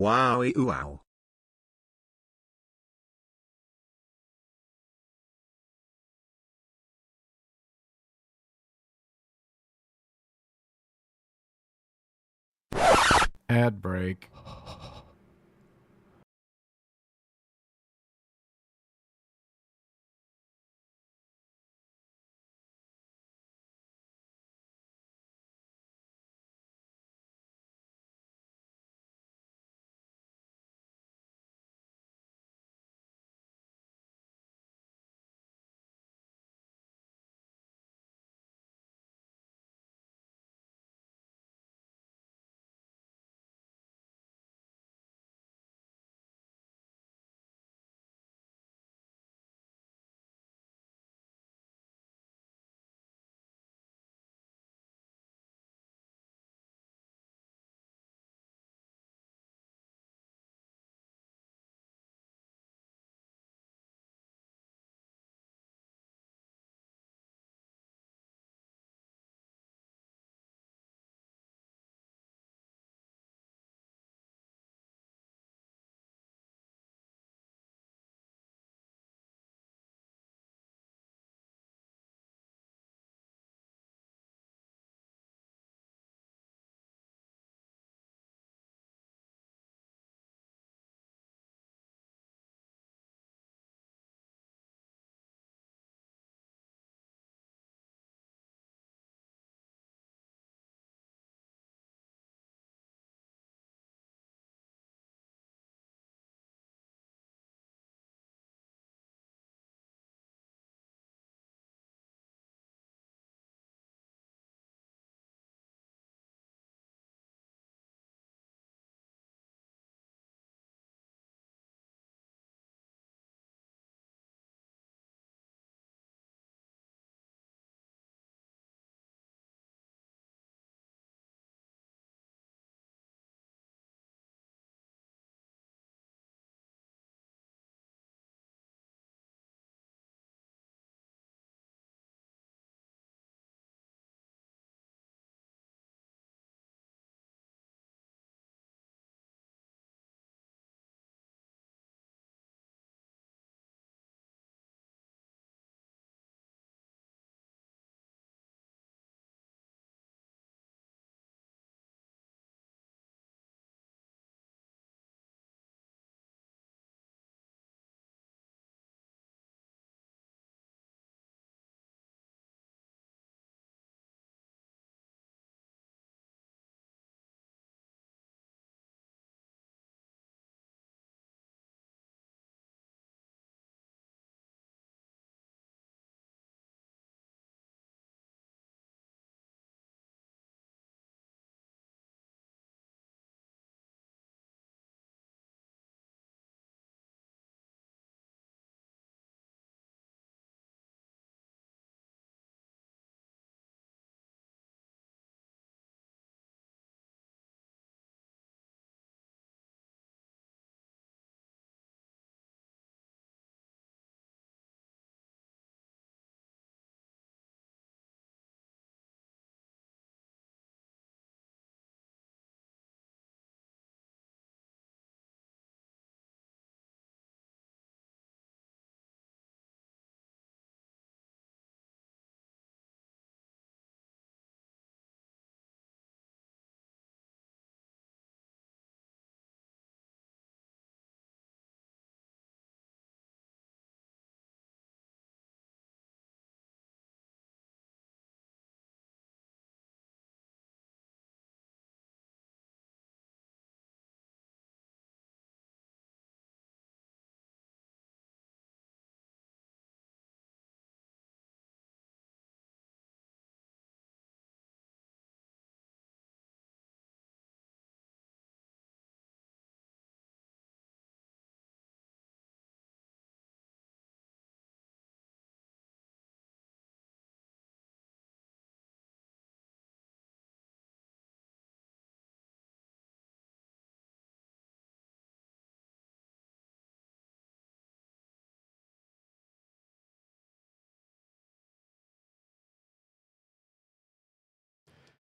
Wowie wow. Ad break.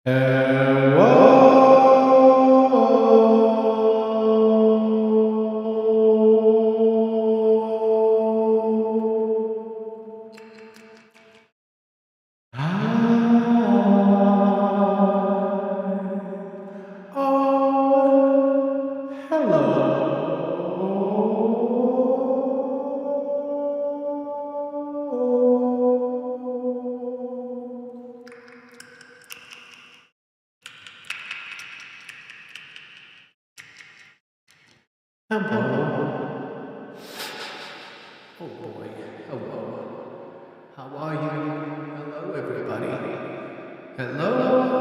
Hello. Oh boy. Hello. How are you? Hello, everybody. Hello.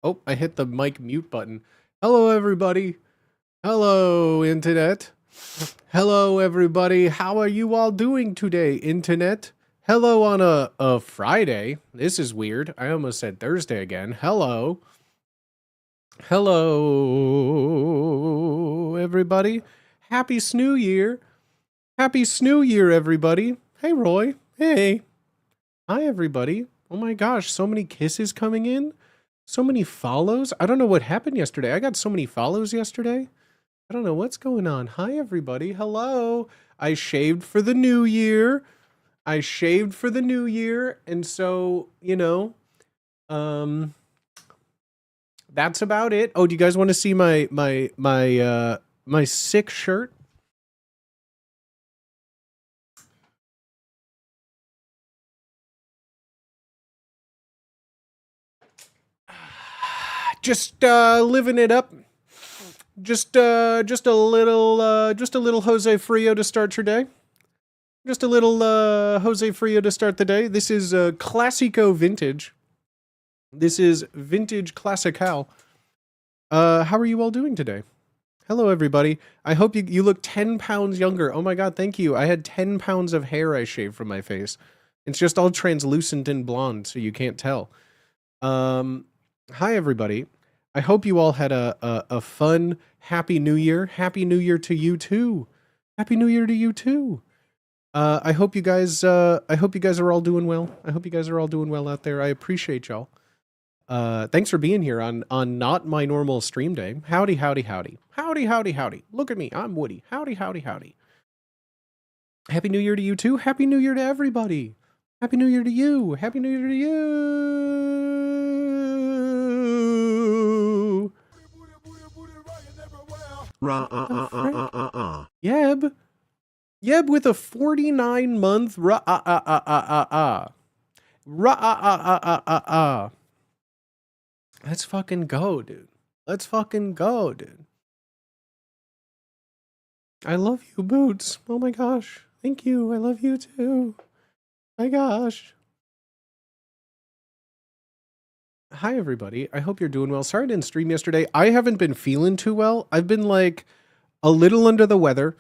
Oh, I hit the mic mute button. Hello, everybody. Hello, Internet. Hello, everybody. How are you all doing today, Internet? Hello on a Friday. This is weird. I almost said Thursday again. Hello. Hello, everybody. Happy Snoo Year. Happy Snoo Year, everybody. Hey, Roy. Hey. Hi, everybody. Oh my gosh, so many kisses coming in. So many follows. I don't know what happened yesterday. I got so many follows yesterday. I don't know what's going on. Hi, everybody. Hello. I shaved for the new year. And so, that's about it. Oh, do you guys want to see my sick shirt? Just living it up. Just a little Jose Frio to start your day. Just a little Jose Frio to start the day. This is Classico Vintage. This is Vintage Classical. How are you all doing today? Hello, everybody. I hope you look 10 pounds younger. Oh my god, thank you. I had 10 pounds of hair I shaved from my face. It's just all translucent and blonde, so you can't tell. Hi, everybody. I hope you all had a fun, happy new year. Happy new year to you, too. Happy new year to you, too. I hope you guys are all doing well. I hope you guys are all doing well out there. I appreciate y'all. Thanks for being here on not my normal stream day. Howdy, howdy, howdy. Howdy, howdy, howdy. Look at me. I'm Woody. Howdy, howdy, howdy. Happy New Year to you too. Happy New Year to everybody. Happy New Year to you. Happy New Year to you. Yeb. Yeb with a 49-month Let's fucking go, dude. Let's fucking go, dude. I love you, Boots. Oh my gosh. Thank you. I love you too. My gosh. Hi, everybody. I hope you're doing well. Sorry I didn't stream yesterday. I haven't been feeling too well. I've been like a little under the weather.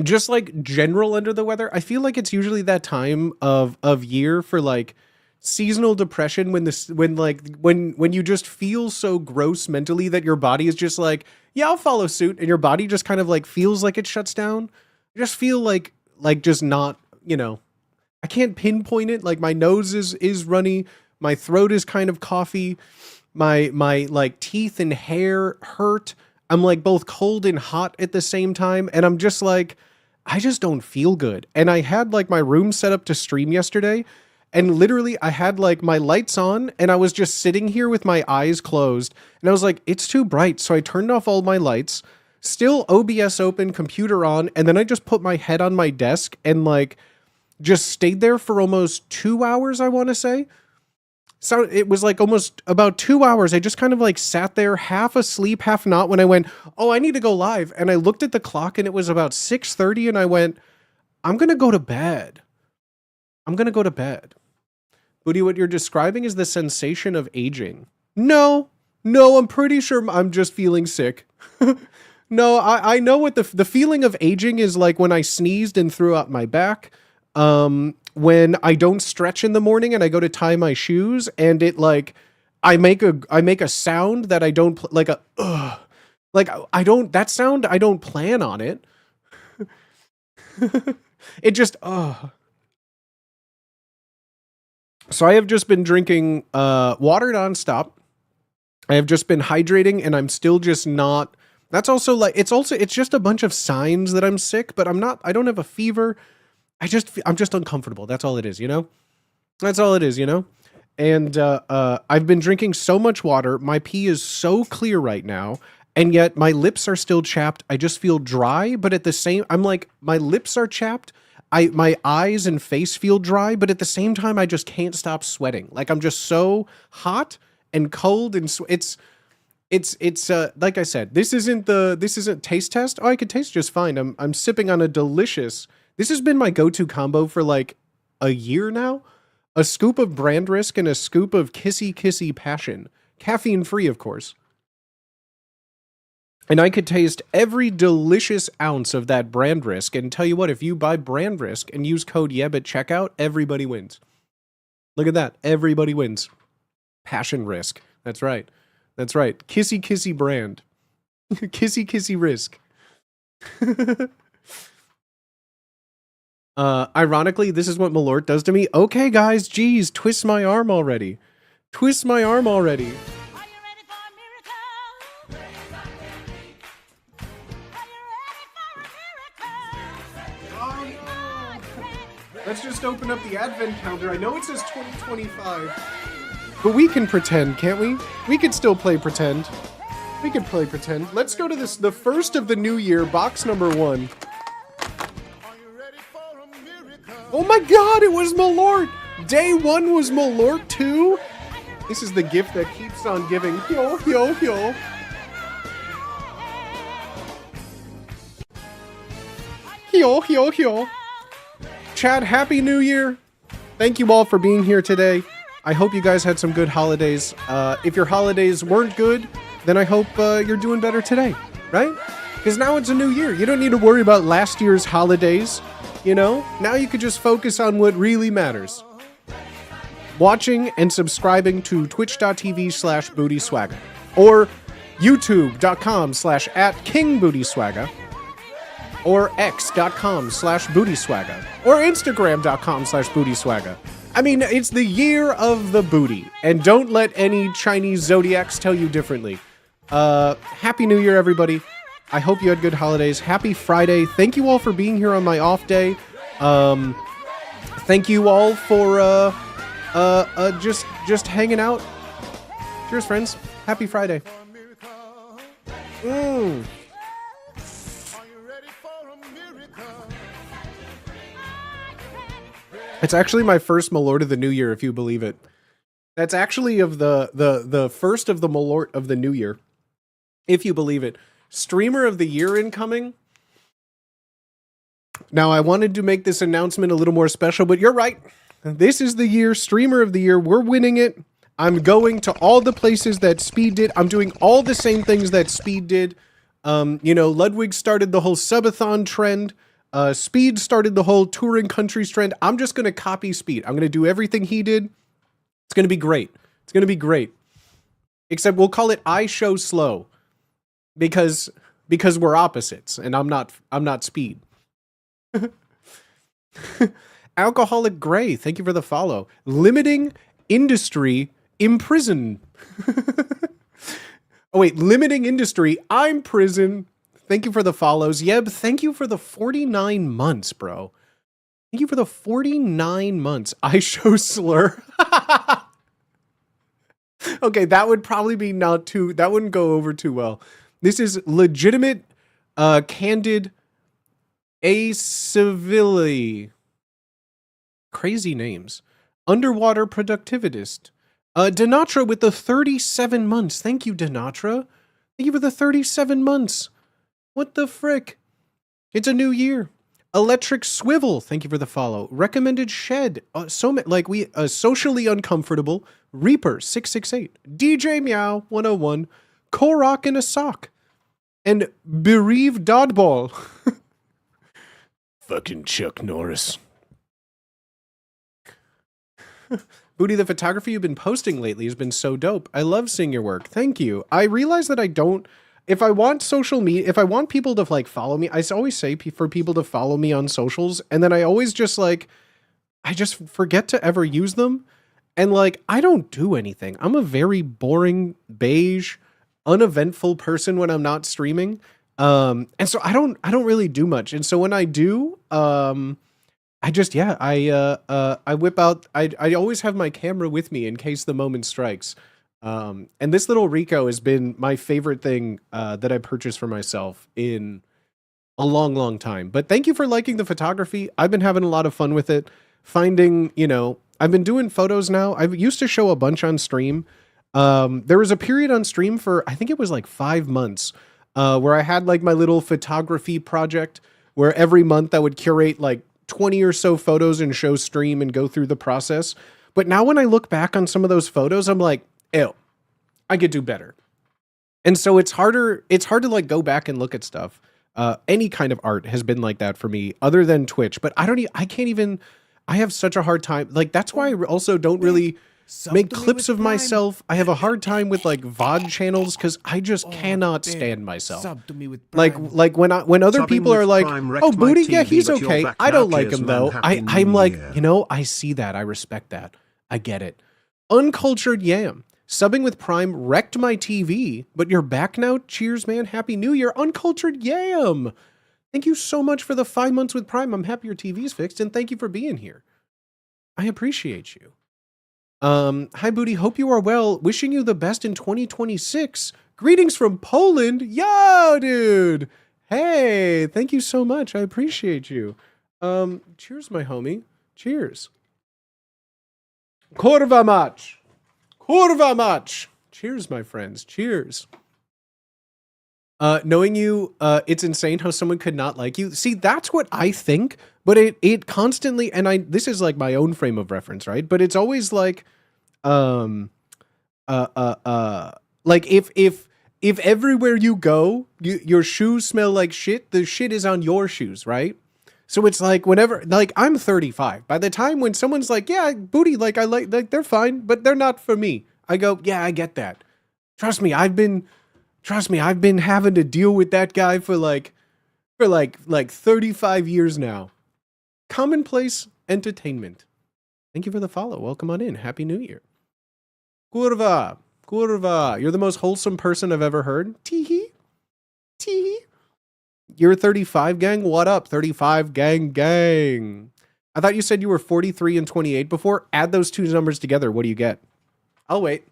Just like general under the weather. I feel like it's usually that time of year for like seasonal depression when you just feel so gross mentally that your body is just like, yeah, I'll follow suit, and your body just kind of like feels like it shuts down. I just feel like just not, I can't pinpoint it. Like my nose is runny, my throat is kind of coughy, my like teeth and hair hurt. I'm like both cold and hot at the same time, and I'm just like, I just don't feel good. And I had like my room set up to stream yesterday, and literally I had like my lights on, and I was just sitting here with my eyes closed, and I was like, it's too bright. So I turned off all my lights, still OBS open, computer on, and then I just put my head on my desk and like just stayed there for almost 2 hours, I want to say. So it was like almost about 2 hours. I just kind of like sat there half asleep, half not, when I went, oh, I need to go live. And I looked at the clock and it was about 6:30, and I went, I'm going to go to bed. I'm going to go to bed. Booty, what you're describing is the sensation of aging. No, I'm pretty sure I'm just feeling sick. No, I know what the feeling of aging is like when I sneezed and threw out my back. When I don't stretch in the morning and I go to tie my shoes, and it like, I make a sound that I don't, like a, like that sound, I don't plan on it. It just, So I have just been drinking, water nonstop. I have just been hydrating, and I'm still just not, that's also like, it's just a bunch of signs that I'm sick, but I don't have a fever. I'm just uncomfortable. That's all it is, That's all it is, And I've been drinking so much water. My pee is so clear right now, and yet my lips are still chapped. I just feel dry, but at the same, I'm like, my lips are chapped. My eyes and face feel dry, but at the same time, I just can't stop sweating. Like I'm just so hot and cold, and It's like I said, this isn't taste test. Oh, I could taste just fine. I'm sipping on a delicious. This has been my go-to combo for like a year now. A scoop of brand risk and a scoop of kissy kissy passion. Caffeine free, of course. And I could taste every delicious ounce of that brand risk and tell you what, if you buy brand risk and use code YEB at checkout, everybody wins. Look at that. Everybody wins. Passion risk. That's right. That's right. Kissy kissy brand. Kissy kissy risk. Ironically, this is what Malort does to me. Okay, guys, geez, twist my arm already. Twist my arm already. Let's just open up the advent calendar. I know it says 2025, but we can pretend, can't we? We could still play pretend. We could play pretend. Let's go to this, the first of the new year, box number 1. Oh my god, it was Malort! Day 1 was Malort too? This is the gift that keeps on giving. Yo, yo, yo. Yo, yo, yo. Chad, Happy New Year. Thank you all for being here today. I hope you guys had some good holidays. If your holidays weren't good, then I hope you're doing better today, right? Because now it's a new year. You don't need to worry about last year's holidays, you know? Now you could just focus on what really matters. Watching and subscribing to twitch.tv/bootyswagger or youtube.com/@kingbootyswagger or x.com/bootyswagger or instagram.com/bootyswagger. I mean, it's the year of the booty, and don't let any Chinese zodiacs tell you differently. Happy New Year, everybody. I hope you had good holidays. Happy Friday. Thank you all for being here on my off day. Thank you all for just hanging out. Cheers, friends. Happy Friday. It's actually my first Malort of the New Year, if you believe it. That's actually of the first of the Malort of the New Year, if you believe it. Streamer of the Year incoming. Now, I wanted to make this announcement a little more special, but you're right. This is the year, Streamer of the Year. We're winning it. I'm going to all the places that Speed did. I'm doing all the same things that Speed did. You know, Ludwig started the whole subathon trend. Speed started the whole touring countries trend. I'm just going to copy Speed. I'm going to do everything he did. It's going to be great. It's going to be great. Except we'll call it I Show Slow because we're opposites and I'm not Speed. Alcoholic Gray, thank you for the follow. Limiting industry imprison. Oh wait, limiting industry, I'm prison. Thank you for the follows. Yeb, thank you for the 49 months, bro. Thank you for the 49 months. I Show Slur. Okay, that would probably be not too, that wouldn't go over too well. This is legitimate, candid, civilly. Crazy names. Underwater productivitist. Denatra with the 37 months. Thank you, Denatra. Thank you for the 37 months. What the frick? It's a new year. Electric Swivel. Thank you for the follow. Recommended Shed. Socially Uncomfortable. Reaper 668. DJ Meow 101. Korok in a Sock. And Bereaved Dodball. Fucking Chuck Norris. Booty, the photography you've been posting lately has been so dope. I love seeing your work. Thank you. I realize that I don't... If I want social media, if I want people to like follow me, I always say for people to follow me on socials, and then I always just like, I just forget to ever use them. And like, I don't do anything. I'm a very boring, beige, uneventful person when I'm not streaming. And so I don't really do much. And so when I do, I whip out, I always have my camera with me in case the moment strikes. And this little Rico has been my favorite thing that I purchased for myself in a long, long time. But thank you for liking the photography. I've been having a lot of fun with it. Finding, you know, I've been doing photos now. I used to show a bunch on stream. There was a period on stream for, I think it was like 5 months, where I had like my little photography project where every month I would curate like 20 or so photos and show stream and go through the process. But now when I look back on some of those photos, I'm like, ew, I could do better. And so it's hard to like go back and look at stuff. Any kind of art has been like that for me other than Twitch, but I can't even, I have such a hard time. Like, that's why I also don't really make clips of myself. I have a hard time with like VOD channels because I just cannot stand myself. Like when other Subbing people are with like, Prime wrecked oh, my Booty, yeah, TV, he's but you're okay. back I now, don't like cheers, him man. though. Happy I'm New like, Year. I see that. I respect that. I get it. Uncultured Yam. Subbing with Prime wrecked my TV, but you're back now. Cheers, man. Happy New Year. Uncultured Yam. Thank you so much for the 5 months with Prime. I'm happy your TV's fixed, and thank you for being here. I appreciate you. Hi, Booty. Hope you are well. Wishing you the best in 2026. Greetings from Poland. Yo, dude. Hey, thank you so much. I appreciate you. Cheers, my homie. Cheers. Kurwa mać. Kurwa mać. Cheers, my friends. Cheers. Knowing you, it's insane how someone could not like you. See, that's what I think, but it constantly, and this is like my own frame of reference, right? But it's always like, like if everywhere you go, your shoes smell like shit, the shit is on your shoes, right? So it's like whenever, like, I'm 35. By the time when someone's like, yeah, Booty, like, I like, they're fine, but they're not for me. I go, yeah, I get that. Trust me, I've been having to deal with that guy for like 35 years now. Commonplace entertainment. Thank you for the follow. Welcome on in. Happy New Year. Kurwa. Kurwa. You're the most wholesome person I've ever heard. Teehee. Teehee. You're 35, gang? What up? 35, gang. I thought you said you were 43 and 28 before. Add those two numbers together. What do you get? I'll wait.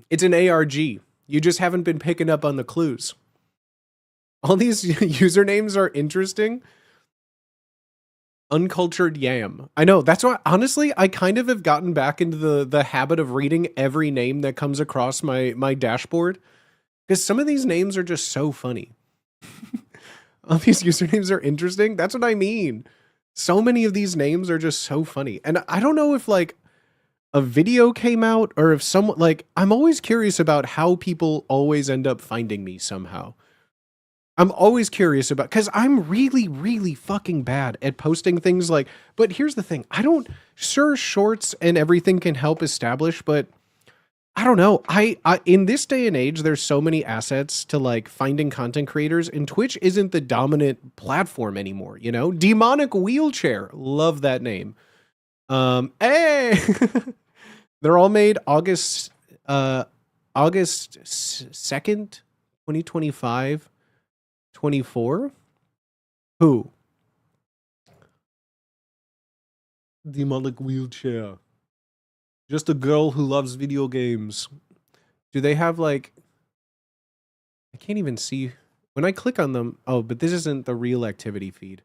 It's an ARG. You just haven't been picking up on the clues. All these usernames are interesting. Uncultured Yam. I know. That's why, honestly, I kind of have gotten back into the habit of reading every name that comes across my dashboard. Because some of these names are just so funny. All these usernames are interesting. That's what I mean. So many of these names are just so funny. And I don't know if like a video came out or if someone, like, I'm always curious about how people always end up finding me somehow. I'm always curious about, because I'm really, really fucking bad at posting things like, but here's the thing. Sure, shorts and everything can help establish, but I don't know. I in this day and age, there's so many assets to like finding content creators, and Twitch isn't the dominant platform anymore, you know? Demonic Wheelchair. Love that name. Hey! They're all made August 2nd, 2025, 24. Who? Demonic Wheelchair. Just a girl who loves video games. Do they have like... I can't even see... When I click on them... Oh, but this isn't the real activity feed.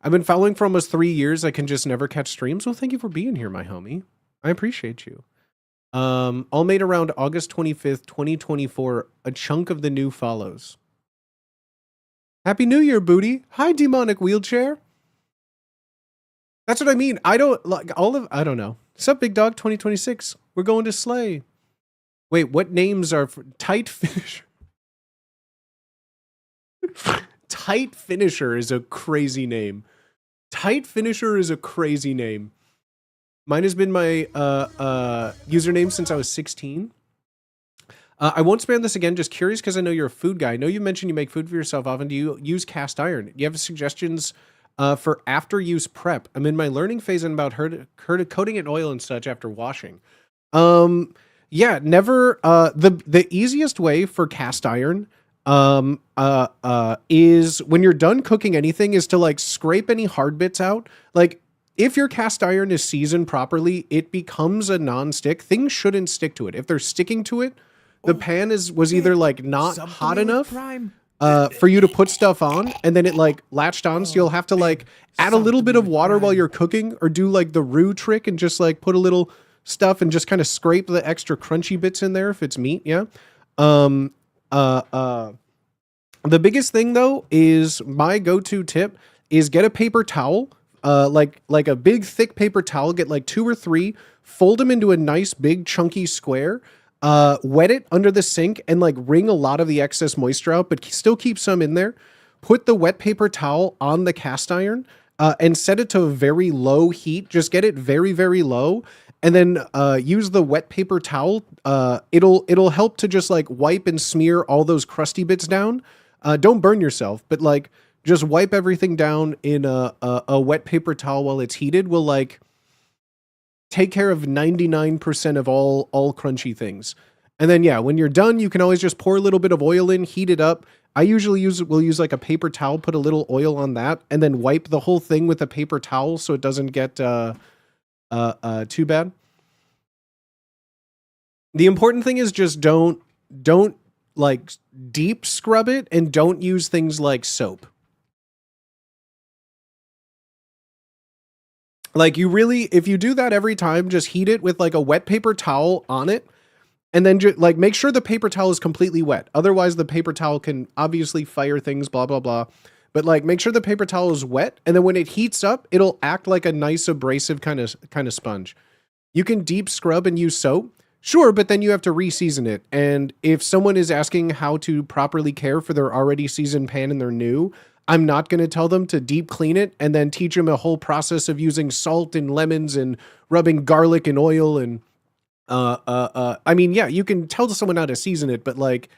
I've been following for almost 3 years. I can just never catch streams. Well, thank you for being here, my homie. I appreciate you. All made around August 25th, 2024. A chunk of the new follows. Happy New Year, Booty. Hi, Demonic Wheelchair. That's what I mean. I don't like I don't know. Sup, Big Dog 2026. We're going to Slay. Wait, what names are for Tight Finisher? Tight Finisher is a crazy name. Tight Finisher is a crazy name. Mine has been my username since I was 16. I won't spam this again. Just curious because I know you're a food guy. I know you mentioned you make food for yourself often. Do you use cast iron? Do you have suggestions for after-use prep? I'm in my learning phase and about coating it in oil and such after washing. Yeah, never. The easiest way for cast iron is when you're done cooking anything is to like scrape any hard bits out. Like if your cast iron is seasoned properly, it becomes a non-stick. Things shouldn't stick to it. If they're sticking to it, the pan was either like not hot enough for you to put stuff on, and then it like latched on, so you'll have to like add a little bit of water while you're cooking, or do like the roux trick and just like put a little stuff and just kind of scrape the extra crunchy bits in there if it's meat. Yeah. Um, uh, uh, the biggest thing though is my go-to tip is get a paper towel, like a big thick paper towel. Get like 2 or 3, fold them into a nice big chunky square. Wet it under the sink and like wring a lot of the excess moisture out, but still keep some in there. Put the wet paper towel on the cast iron, and set it to a very low heat. Just get it very, very low, and then use the wet paper towel. It'll help to just like wipe and smear all those crusty bits down. Don't burn yourself, but like just wipe everything down in a wet paper towel while it's heated. Will like take care of 99% of all crunchy things. And then yeah, when you're done, you can always just pour a little bit of oil in, heat it up. I usually will use like a paper towel, put a little oil on that, and then wipe the whole thing with a paper towel so it doesn't get too bad. The important thing is just don't like deep scrub it, and don't use things like soap. Like you really, if you do that every time, just heat it with like a wet paper towel on it, and then like make sure the paper towel is completely wet. Otherwise, the paper towel can obviously fire things, blah blah blah. But like make sure the paper towel is wet, and then when it heats up, it'll act like a nice abrasive kind of sponge. You can deep scrub and use soap, sure, but then you have to re-season it. And if someone is asking how to properly care for their already seasoned pan and they're new, I'm not going to tell them to deep clean it and then teach them a whole process of using salt and lemons and rubbing garlic and oil and I mean, yeah, you can tell someone how to season it, but like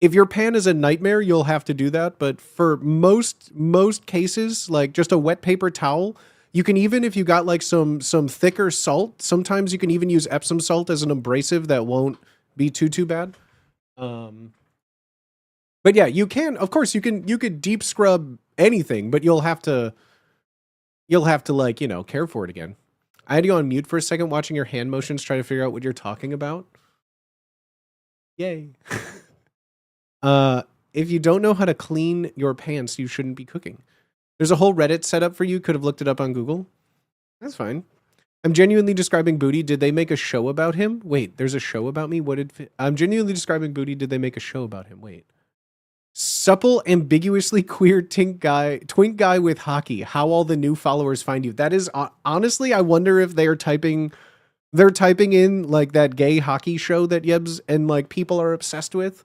if your pan is a nightmare, you'll have to do that. But for most cases, like just a wet paper towel, you can, even if you got like some thicker salt, sometimes you can even use Epsom salt as an abrasive that won't be too bad. Um, but yeah, you can, of course, you could deep scrub anything, but you'll have to like, care for it again. I had you on mute for a second watching your hand motions, trying to figure out what you're talking about. Yay. If you don't know how to clean your pants, you shouldn't be cooking. There's a whole Reddit set up for you. Could have looked it up on Google. That's fine. I'm genuinely describing Booty. Did they make a show about him? Wait, there's a show about me? I'm genuinely describing Booty. Did they make a show about him? Wait. Supple, ambiguously queer twink guy with hockey. How all the new followers find you. That is honestly, I wonder if they're typing in like that gay hockey show that Yebs and like people are obsessed with.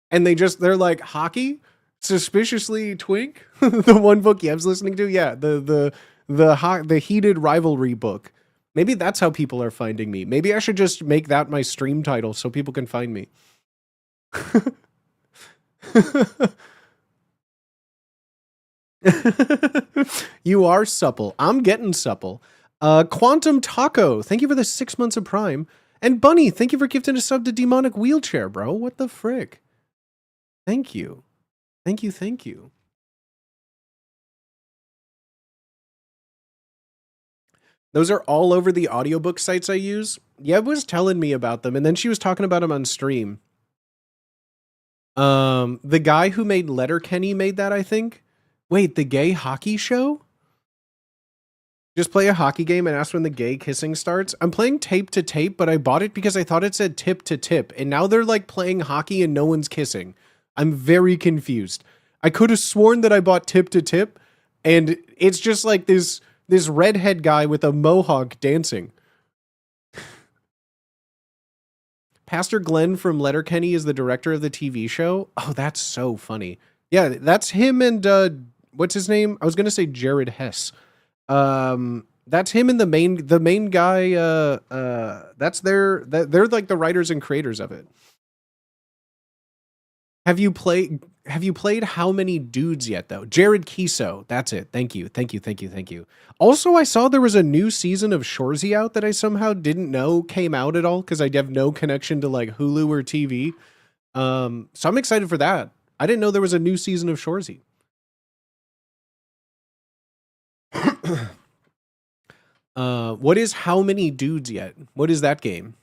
And they're like, hockey? Suspiciously twink? The one book Yeb's listening to? Yeah, the heated rivalry book. Maybe that's how people are finding me. Maybe I should just make that my stream title so people can find me. You are supple. I'm getting supple. Quantum Taco, thank you for the 6 months of Prime. And Bunny, thank you for gifting a sub to Demonic Wheelchair, bro. What the frick? Thank you. Thank you, thank you. Those are all over the audiobook sites I use. Yeb was telling me about them, and then she was talking about them on stream. The guy who made Letterkenny made that, I think. Wait, the gay hockey show? Just play a hockey game and ask when the gay kissing starts. I'm playing Tape to Tape, but I bought it because I thought it said Tip to Tip, and now they're like playing hockey and no one's kissing. I'm very confused. I could have sworn that I bought Tip to Tip, and it's just like this redhead guy with a mohawk dancing. Pastor Glenn from Letterkenny is the director of the TV show. Oh, that's so funny. Yeah, that's him and what's his name? I was gonna say Jared Hess. That's him and the main guy. They're like the writers and creators of it. Have you played How Many Dudes yet though? Jared Kiso. That's it. Thank you. Also, I saw there was a new season of Shoresy out that I somehow didn't know came out at all because I have no connection to like Hulu or TV. So I'm excited for that. I didn't know there was a new season of Shoresy. What is How Many Dudes yet? What is that game?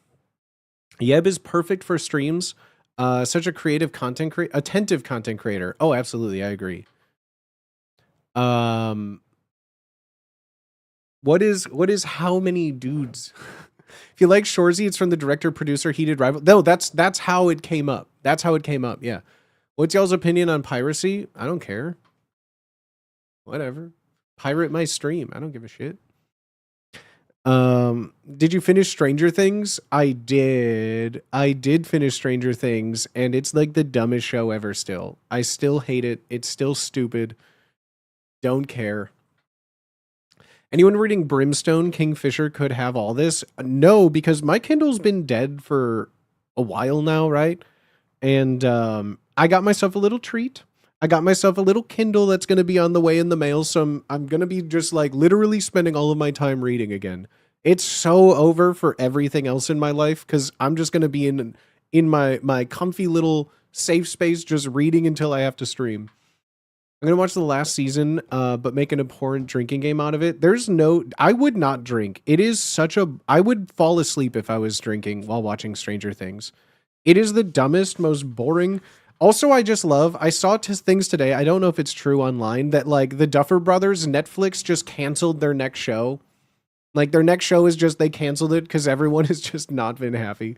Yeb is perfect for streams. Such a creative attentive content creator. Oh, absolutely, I agree. Um, what is how many dudes? If you like Shorzy, it's from the director producer Heated Rival. No, that's how it came up. That's how it came up. Yeah. What's y'all's opinion on piracy? I don't care. Whatever. Pirate my stream. I don't give a shit. Did you finish Stranger Things? I did. I did finish Stranger Things, and it's like the dumbest show ever still. I still hate it. It's still stupid. Don't care. Anyone reading Brimstone Kingfisher could have all this? No, because my Kindle's been dead for a while now, right? And I got myself a little treat. I got myself a little Kindle that's going to be on the way in the mail. So I'm going to be just like literally spending all of my time reading again. It's so over for everything else in my life because I'm just going to be in my comfy little safe space just reading until I have to stream. I'm going to watch the last season, but make an abhorrent drinking game out of it. I would not drink. It is I would fall asleep if I was drinking while watching Stranger Things. It is the dumbest, most boring. Also, I saw things today. I don't know if it's true online that like the Duffer Brothers, Netflix just canceled their next show. Like their next show is just, they canceled it because everyone has just not been happy.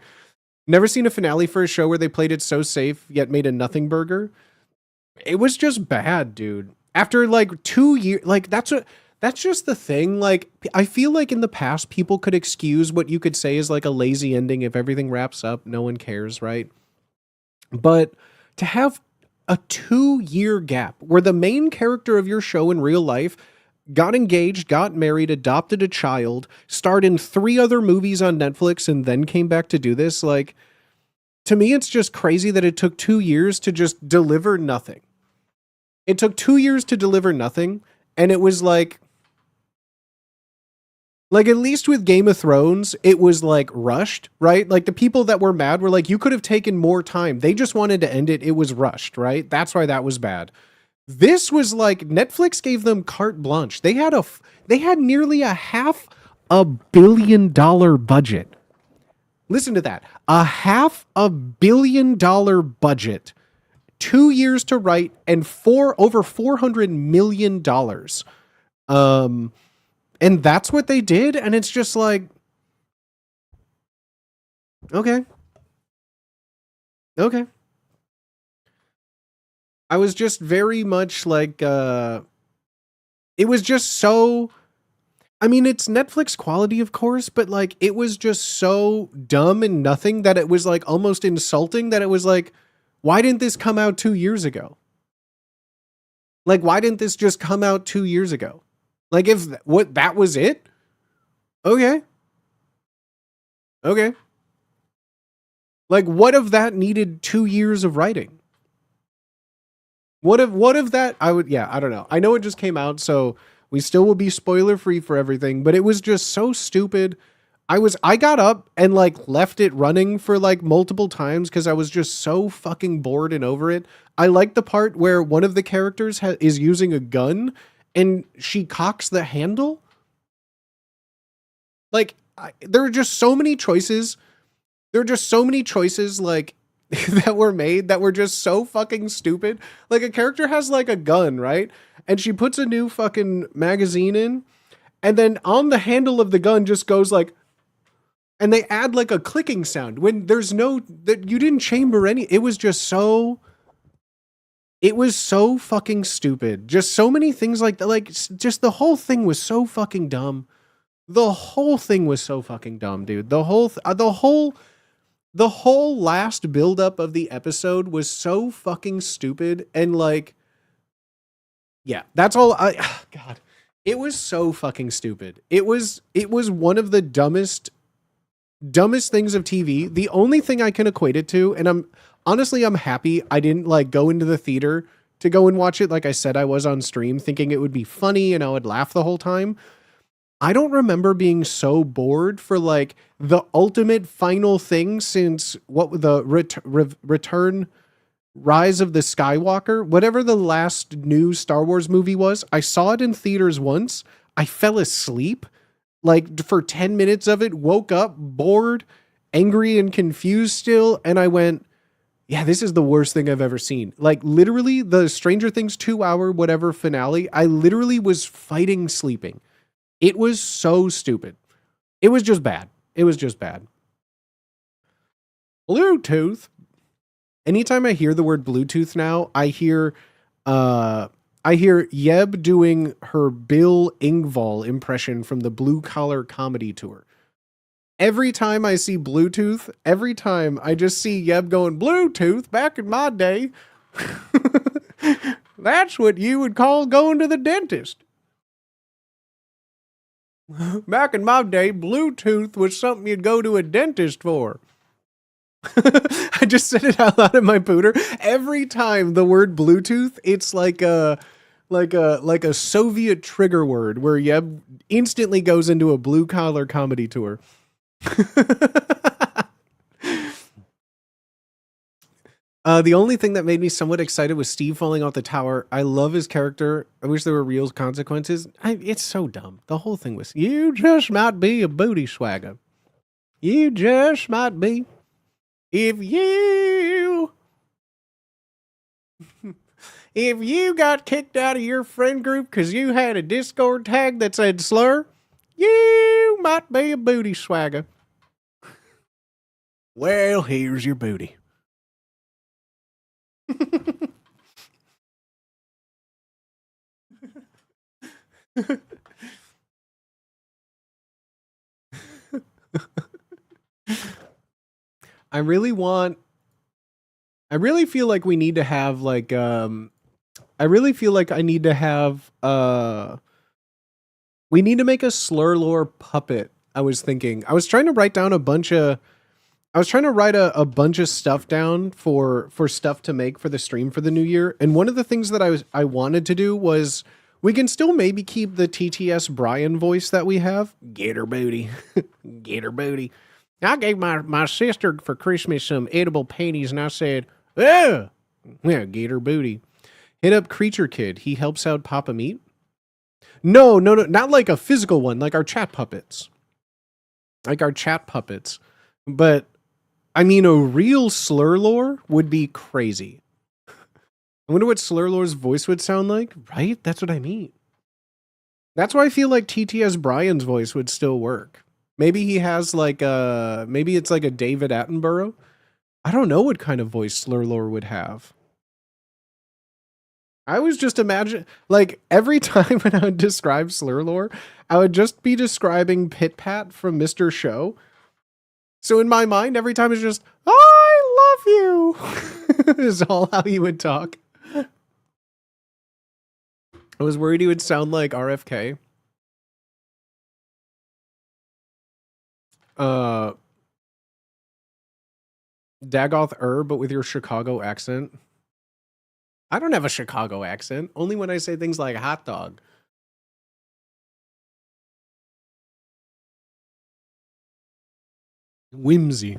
Never seen a finale for a show where they played it so safe yet made a nothing burger. It was just bad, dude. After like 2 years, like that's just the thing. Like I feel like in the past people could excuse what you could say is like a lazy ending if everything wraps up, no one cares, right? But to have a 2-year gap where the main character of your show in real life got engaged, got married, adopted a child, starred in 3 other movies on Netflix, and then came back to do this, like, to me, it's just crazy that it took 2 years to just deliver nothing. It took 2 years to deliver nothing, and it was like at least with Game of Thrones, it was like rushed, right? Like the people that were mad were like, you could have taken more time. They just wanted to end it. It was rushed, right? That's why that was bad. This was like Netflix gave them carte blanche. They had nearly a $500 million budget. Listen to that. A $500 million budget. 2 years to write and over $400 million. And that's what they did. And it's just like, okay. Okay. I was just very much like, it was just so, I mean, it's Netflix quality, of course, but like, it was just so dumb and nothing that it was like almost insulting that it was like, why didn't this come out 2 years ago? Like, why didn't this just come out 2 years ago? Like, if that was it? Okay. Okay. Like, what if that needed 2 years of writing? What if that, I don't know. I know it just came out, so we still will be spoiler free for everything, but it was just so stupid. I got up and like left it running for like multiple times because I was just so fucking bored and over it. I like the part where one of the characters is using a gun and she cocks the handle. Like there are just so many choices. There are just so many choices like that were made that were just so fucking stupid. Like a character has like a gun, right? And she puts a new fucking magazine in, and then on the handle of the gun just goes like, and they add like a clicking sound when there's no, that you didn't chamber any. It was so fucking stupid. Just so many things like that. Like just the whole thing was so fucking dumb. The whole thing was so fucking dumb, dude. The whole last buildup of the episode was so fucking stupid. And like, yeah, that's all God, it was so fucking stupid. It was one of the dumbest things of TV. The only thing I can equate it to, and I'm happy I didn't like go into the theater to go and watch it. Like I said, I was on stream thinking it would be funny and I would laugh the whole time. I don't remember being so bored for like the ultimate final thing since Return Rise of the Skywalker, whatever the last new Star Wars movie was. I saw it in theaters once. I fell asleep like for 10 minutes of it, woke up bored, angry and confused still. And I went, Yeah, this is the worst thing I've ever seen. Like literally the Stranger Things 2 hour whatever finale, I literally was fighting sleeping. It was so stupid. It was just bad. It was just bad. Bluetooth. Anytime I hear the word Bluetooth now, uh I hear Yeb doing her Bill Engvall impression from the Blue Collar Comedy Tour. Every time I see Bluetooth, every time I just see Yeb going Bluetooth back in my day. That's what you would call going to the dentist. Back in my day, Bluetooth was something you'd go to a dentist for. I just said it out loud in my pooter. Every time the word Bluetooth, it's like a Soviet trigger word where Yeb instantly goes into a blue collar comedy tour. The only thing that made me somewhat excited was Steve falling off the tower. I love his character. I wish there were real consequences. It's so dumb. The whole thing was, you just might be a booty swagger. You just might be. If you got kicked out of your friend group because you had a Discord tag that said slur, you might be a booty swagger. Well, here's your booty. I really feel like we need to have like I really feel like I need to have we need to make a slur lore puppet. I was thinking. I was trying to write down a bunch of a bunch of stuff down for stuff to make for the stream for the new year. And one of the things that I wanted to do was we can still maybe keep the TTS Brian voice that we have. Get her booty. Get her booty. I gave my sister for Christmas some edible panties and I said, "Oh, yeah, get her booty." Hit up Creature Kid. He helps out Papa Meat. No, not like a physical one, like our chat puppets. But I mean, a real Slurlore would be crazy. I wonder what Slurlore's voice would sound like, right? That's what I mean. That's why I feel like TTS Brian's voice would still work. Maybe he has maybe it's like a David Attenborough. I don't know what kind of voice Slurlore would have. I was just imagine like every time when I would describe Slurlore, I would just be describing Pit Pat from Mr. Show. So in my mind, every time it's just, I love you, is all how he would talk. I was worried he would sound like RFK. Dagoth but with your Chicago accent. I don't have a Chicago accent, only when I say things like hot dog. Whimsy.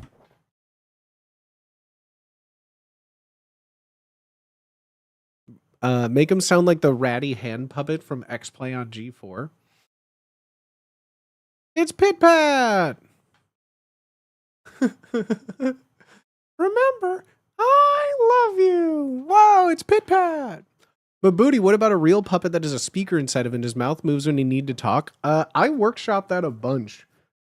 Make him sound like the ratty hand puppet from X-Play on G4. It's Pit Pat! Remember, I love you! Wow, it's Pit Pat! But Booty, what about a real puppet that has a speaker inside of it and his mouth moves when he need to talk? I workshopped that a bunch.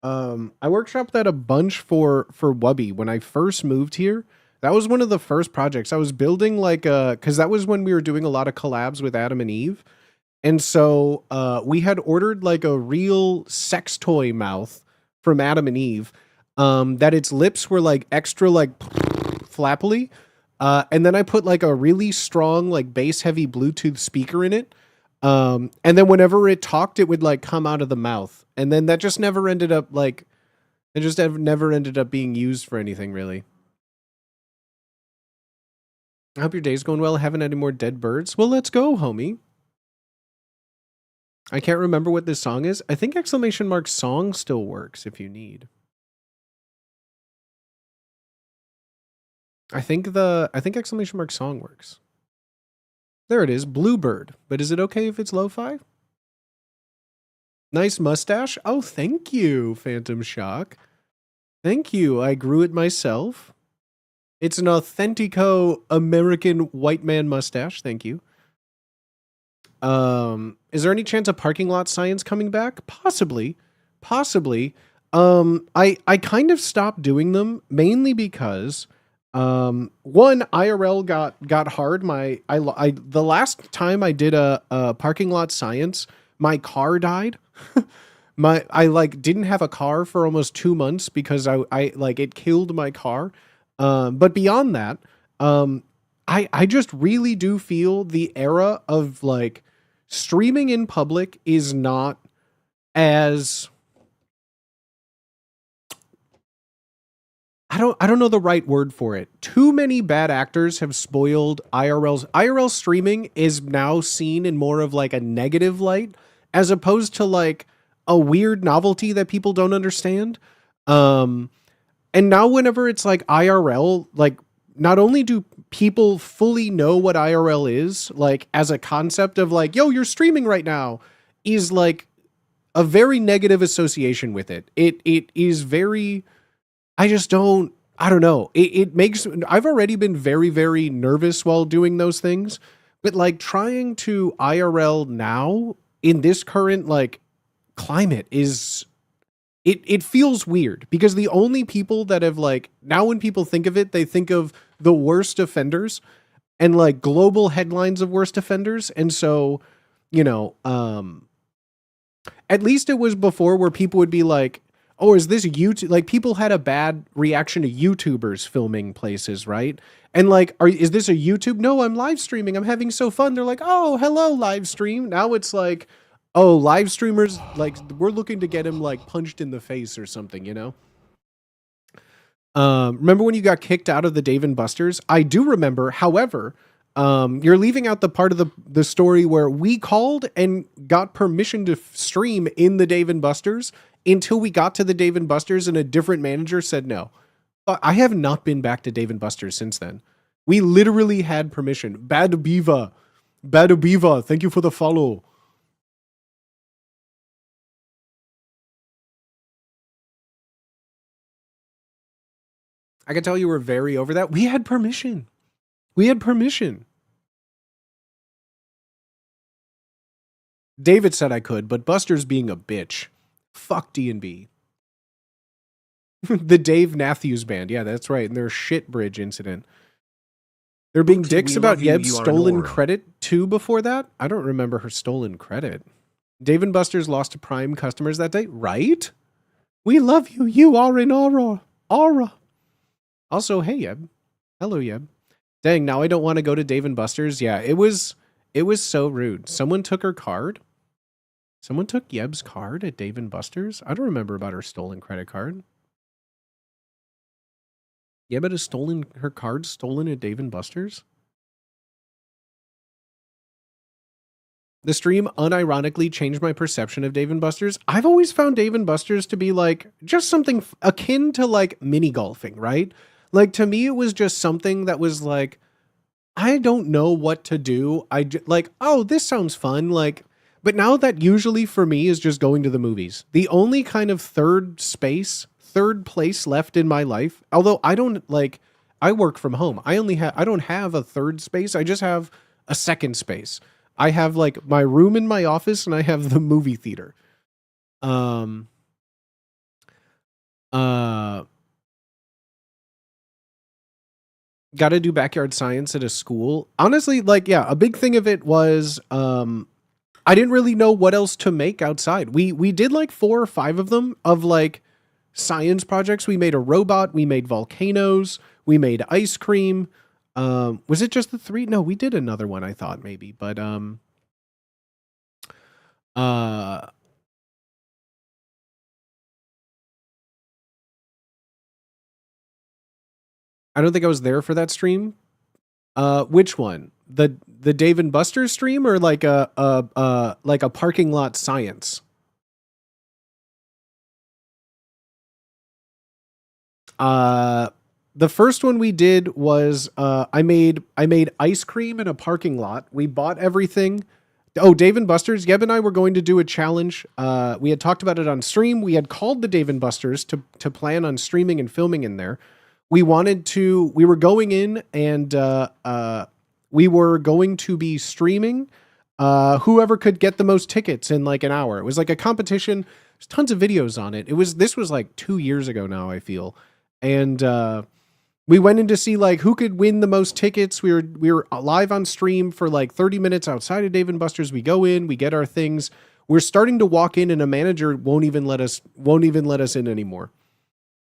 I workshopped that a bunch for Wubby when I first moved here. That was one of the first projects I was building, like because that was when we were doing a lot of collabs with Adam and Eve, and so we had ordered like a real sex toy mouth from Adam and Eve, that its lips were like extra like flappily, and then I put like a really strong like bass heavy Bluetooth speaker in it, and then whenever it talked, it would like come out of the mouth, and then that just never ended up like it just never ended up being used for anything really. I hope your day's going well. Haven't any more dead birds? Well, let's go, homie. I can't remember what this song is. I think exclamation mark song still works if you need. I think exclamation mark song works. There it is, Bluebird. But is it okay if it's lo-fi? Nice mustache. Oh, thank you, Phantom Shock. Thank you. I grew it myself. It's an authentico American white man mustache. Thank you. Is there any chance of parking lot science coming back? Possibly, possibly. I kind of stopped doing them mainly because, one IRL got hard. The last time I did a parking lot science, my car died. I like didn't have a car for almost 2 months because I like it killed my car. But beyond that, um, I just really do feel the era of like streaming in public is not as I don't know the right word for it. Too many bad actors have spoiled IRL streaming is now seen in more of like a negative light as opposed to like a weird novelty that people don't understand. Um and now whenever it's like IRL, like not only do people fully know what IRL is, like as a concept of like, yo, you're streaming right now, is like a very negative association with it. It is very I just don't I don't know. It makes I've already been very, very nervous while doing those things. But like trying to IRL now in this current like climate is it feels weird because the only people that have like now when people think of it, they think of the worst offenders and like global headlines of worst offenders. And so, you know, at least it was before where people would be like, oh, is this YouTube? Like people had a bad reaction to YouTubers filming places, right? And like, is this a YouTube? No, I'm live streaming. I'm having so fun. They're like, oh, hello, live stream. Now it's like, oh, live streamers, like we're looking to get him like punched in the face or something, you know? Remember when you got kicked out of the Dave and Buster's? I do remember. However, you're leaving out the part of the story where we called and got permission to stream in the Dave and Buster's until we got to the Dave and Buster's and a different manager said no. I have not been back to Dave and Buster's since then. We literally had permission. Bad Beaver. Bad Beaver, thank you for the follow. I can tell you were very over that. We had permission. We had permission. David said I could, but Buster's being a bitch. Fuck D&B. The Dave Matthews Band. Yeah, that's right. And their shit bridge incident. They're being Oopsie, dicks we about love you, Yeb's you are stolen Nora. credit too before that. I don't remember her stolen credit. Dave and Buster's lost to Prime customers that day, right? We love you. You are in aura. Aura. Also, hey Yeb. Hello Yeb. Dang, now I don't want to go to Dave and Buster's. Yeah, it was so rude. Someone took her card. Someone took Yeb's card at Dave and Buster's. I don't remember about her stolen credit card. Yeb had her card stolen at Dave and Buster's. The stream unironically changed my perception of Dave and Buster's. I've always found Dave and Buster's to be like just something akin to like mini golfing, right? Like to me, it was just something that was like, I don't know what to do. Like, oh, this sounds fun. Like, but now that usually for me is just going to the movies. The only kind of third place left in my life, although I don't like, I work from home. I don't have a third space. I just have a second space. I have like my room in my office and I have the movie theater. Um, uh, got to do backyard science at a school. Honestly, like, yeah, a big thing of it was, I didn't really know what else to make outside. We did like 4 or 5 of them of like science projects. We made a robot. We made volcanoes. We made ice cream. Was it just the 3? No, we did another one, I thought maybe, but I don't think I was there for that stream. Which one? The Dave and Buster's stream or like a parking lot science? The first one we did was I made ice cream in a parking lot. We bought everything. Oh, Dave and Buster's. Yeb and I were going to do a challenge. We had talked about it on stream. We had called the Dave and Buster's to plan on streaming and filming in there. we were going in and we were going to be streaming whoever could get the most tickets in like an hour. It was like a competition. There's tons of videos on it. This was like 2 years ago now, I feel. And we went in to see like who could win the most tickets. We were live on stream for like 30 minutes outside of Dave and Buster's. We go in, we get our things. We're starting to walk in and a manager won't even let us in anymore.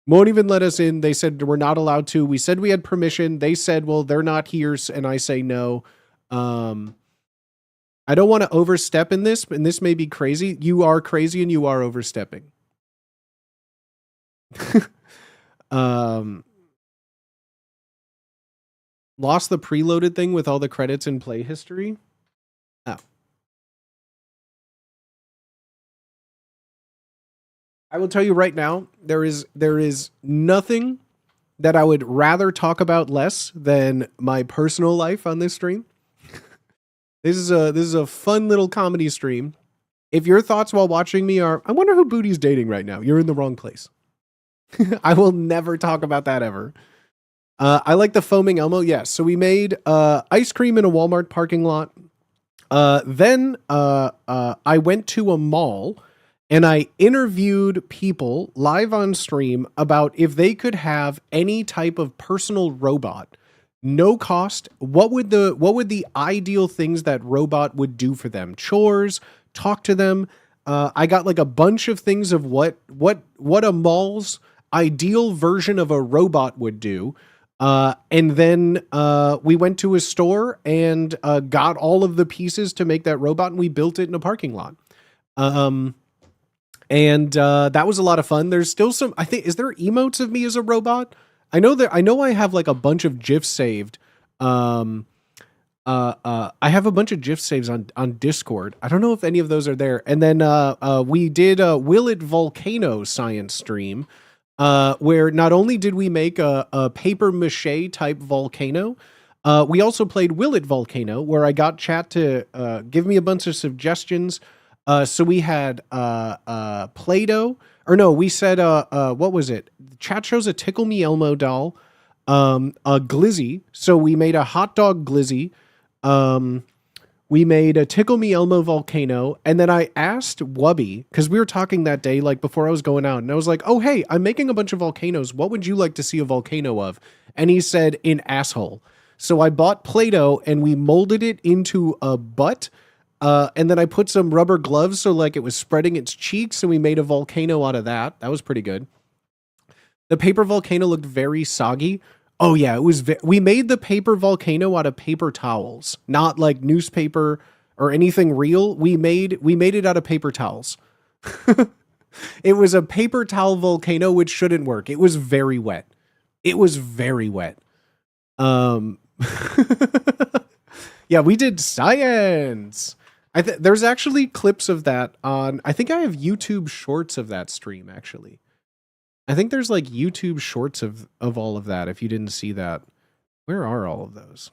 Won't even let us in. They said we're not allowed to. We said we had permission. They said, well, they're not here. And I say no. I don't want to overstep in this, and this may be crazy. You are crazy and you are overstepping. Lost the preloaded thing with all the credits and play history. Oh. I will tell you right now, there is nothing that I would rather talk about less than my personal life on this stream. This is a fun little comedy stream. If your thoughts while watching me are, I wonder who Booty's dating right now, you're in the wrong place. I will never talk about that ever. I like the foaming Elmo. Yes. So we made ice cream in a Walmart parking lot. Then I went to a mall and I interviewed people live on stream about if they could have any type of personal robot, no cost. What would the ideal things that robot would do for them? Chores, talk to them. I got like a bunch of things of what a mall's ideal version of a robot would do. And then we went to a store and got all of the pieces to make that robot, and we built it in a parking lot. And that was a lot of fun. There's still some, I think, is there emotes of me as a robot? I know I have like a bunch of GIFs saved. I have a bunch of GIF saves on Discord. I don't know if any of those are there. And then we did a Will It Volcano science stream, where not only did we make a paper mache type volcano, we also played Will It Volcano, where I got chat to give me a bunch of suggestions. So we had Play-Doh, or no, we said what was it? Chat shows a Tickle Me Elmo doll, a glizzy. So we made a hot dog glizzy. We made a Tickle Me Elmo volcano, and then I asked Wubby, because we were talking that day, like before I was going out, and I was like, oh, hey, I'm making a bunch of volcanoes. What would you like to see a volcano of? And he said, an asshole. So I bought Play-Doh, and we molded it into a butt, and then I put some rubber gloves so like it was spreading its cheeks, and we made a volcano out of that. That was pretty good. The paper volcano looked very soggy. Oh yeah, it was. We made the paper volcano out of paper towels, not like newspaper or anything real. We made it out of paper towels. It was a paper towel volcano, which shouldn't work. It was very wet. It was very wet. Yeah, we did science. There's actually clips of that on. I think I have YouTube shorts of that stream actually. I think there's like YouTube shorts of all of that. If you didn't see that, where are all of those?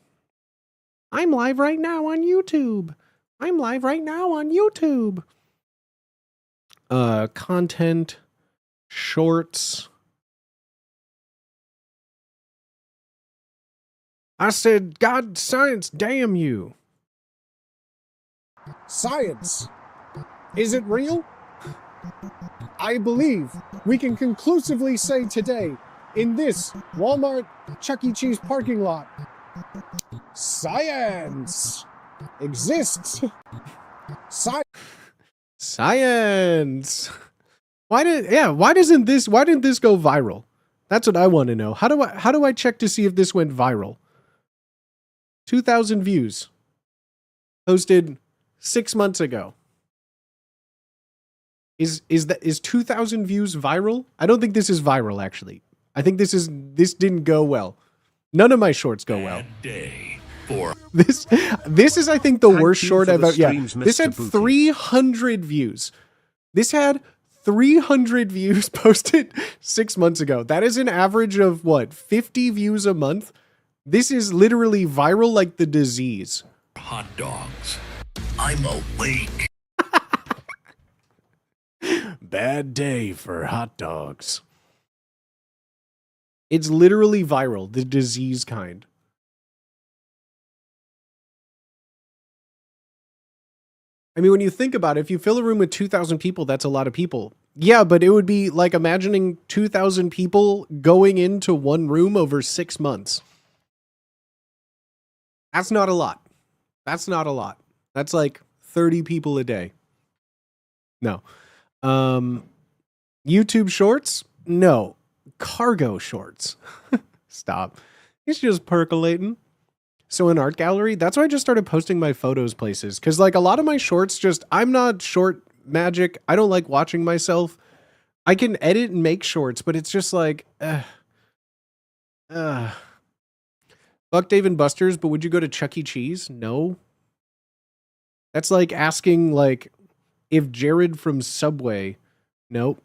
I'm live right now on YouTube. I'm live right now on YouTube. Content, shorts. I said, God, science, damn you. Science. Is it real? I believe we can conclusively say today, in this Walmart Chuck E. Cheese parking lot, science exists. Science. Why didn't this go viral? That's what I want to know. How do I check to see if this went viral? 2,000 views. Posted 6 months ago. Is 2,000 views viral? I don't think this is viral actually. I think this didn't go well. None of my shorts go well. This is I think the worst short I've ever. Yeah, this had 300 views. This had 300 views posted 6 months ago. That is an average of what, 50 views a month? This is literally viral like the disease. Hot dogs. I'm awake. Bad day for hot dogs. It's literally viral, the disease kind. I mean, when you think about it, if you fill a room with 2,000 people, that's a lot of people. Yeah, but it would be like imagining 2,000 people going into one room over 6 months. That's not a lot. That's not a lot. That's like 30 people a day. No. YouTube shorts? No. Cargo shorts. Stop. It's just percolating. So an art gallery, that's why I just started posting my photos places. Cause like a lot of my shorts I'm not short magic. I don't like watching myself. I can edit and make shorts, but it's just like, fuck Dave and Buster's, but would you go to Chuck E. Cheese? No. That's like asking like if Jared from Subway. Nope.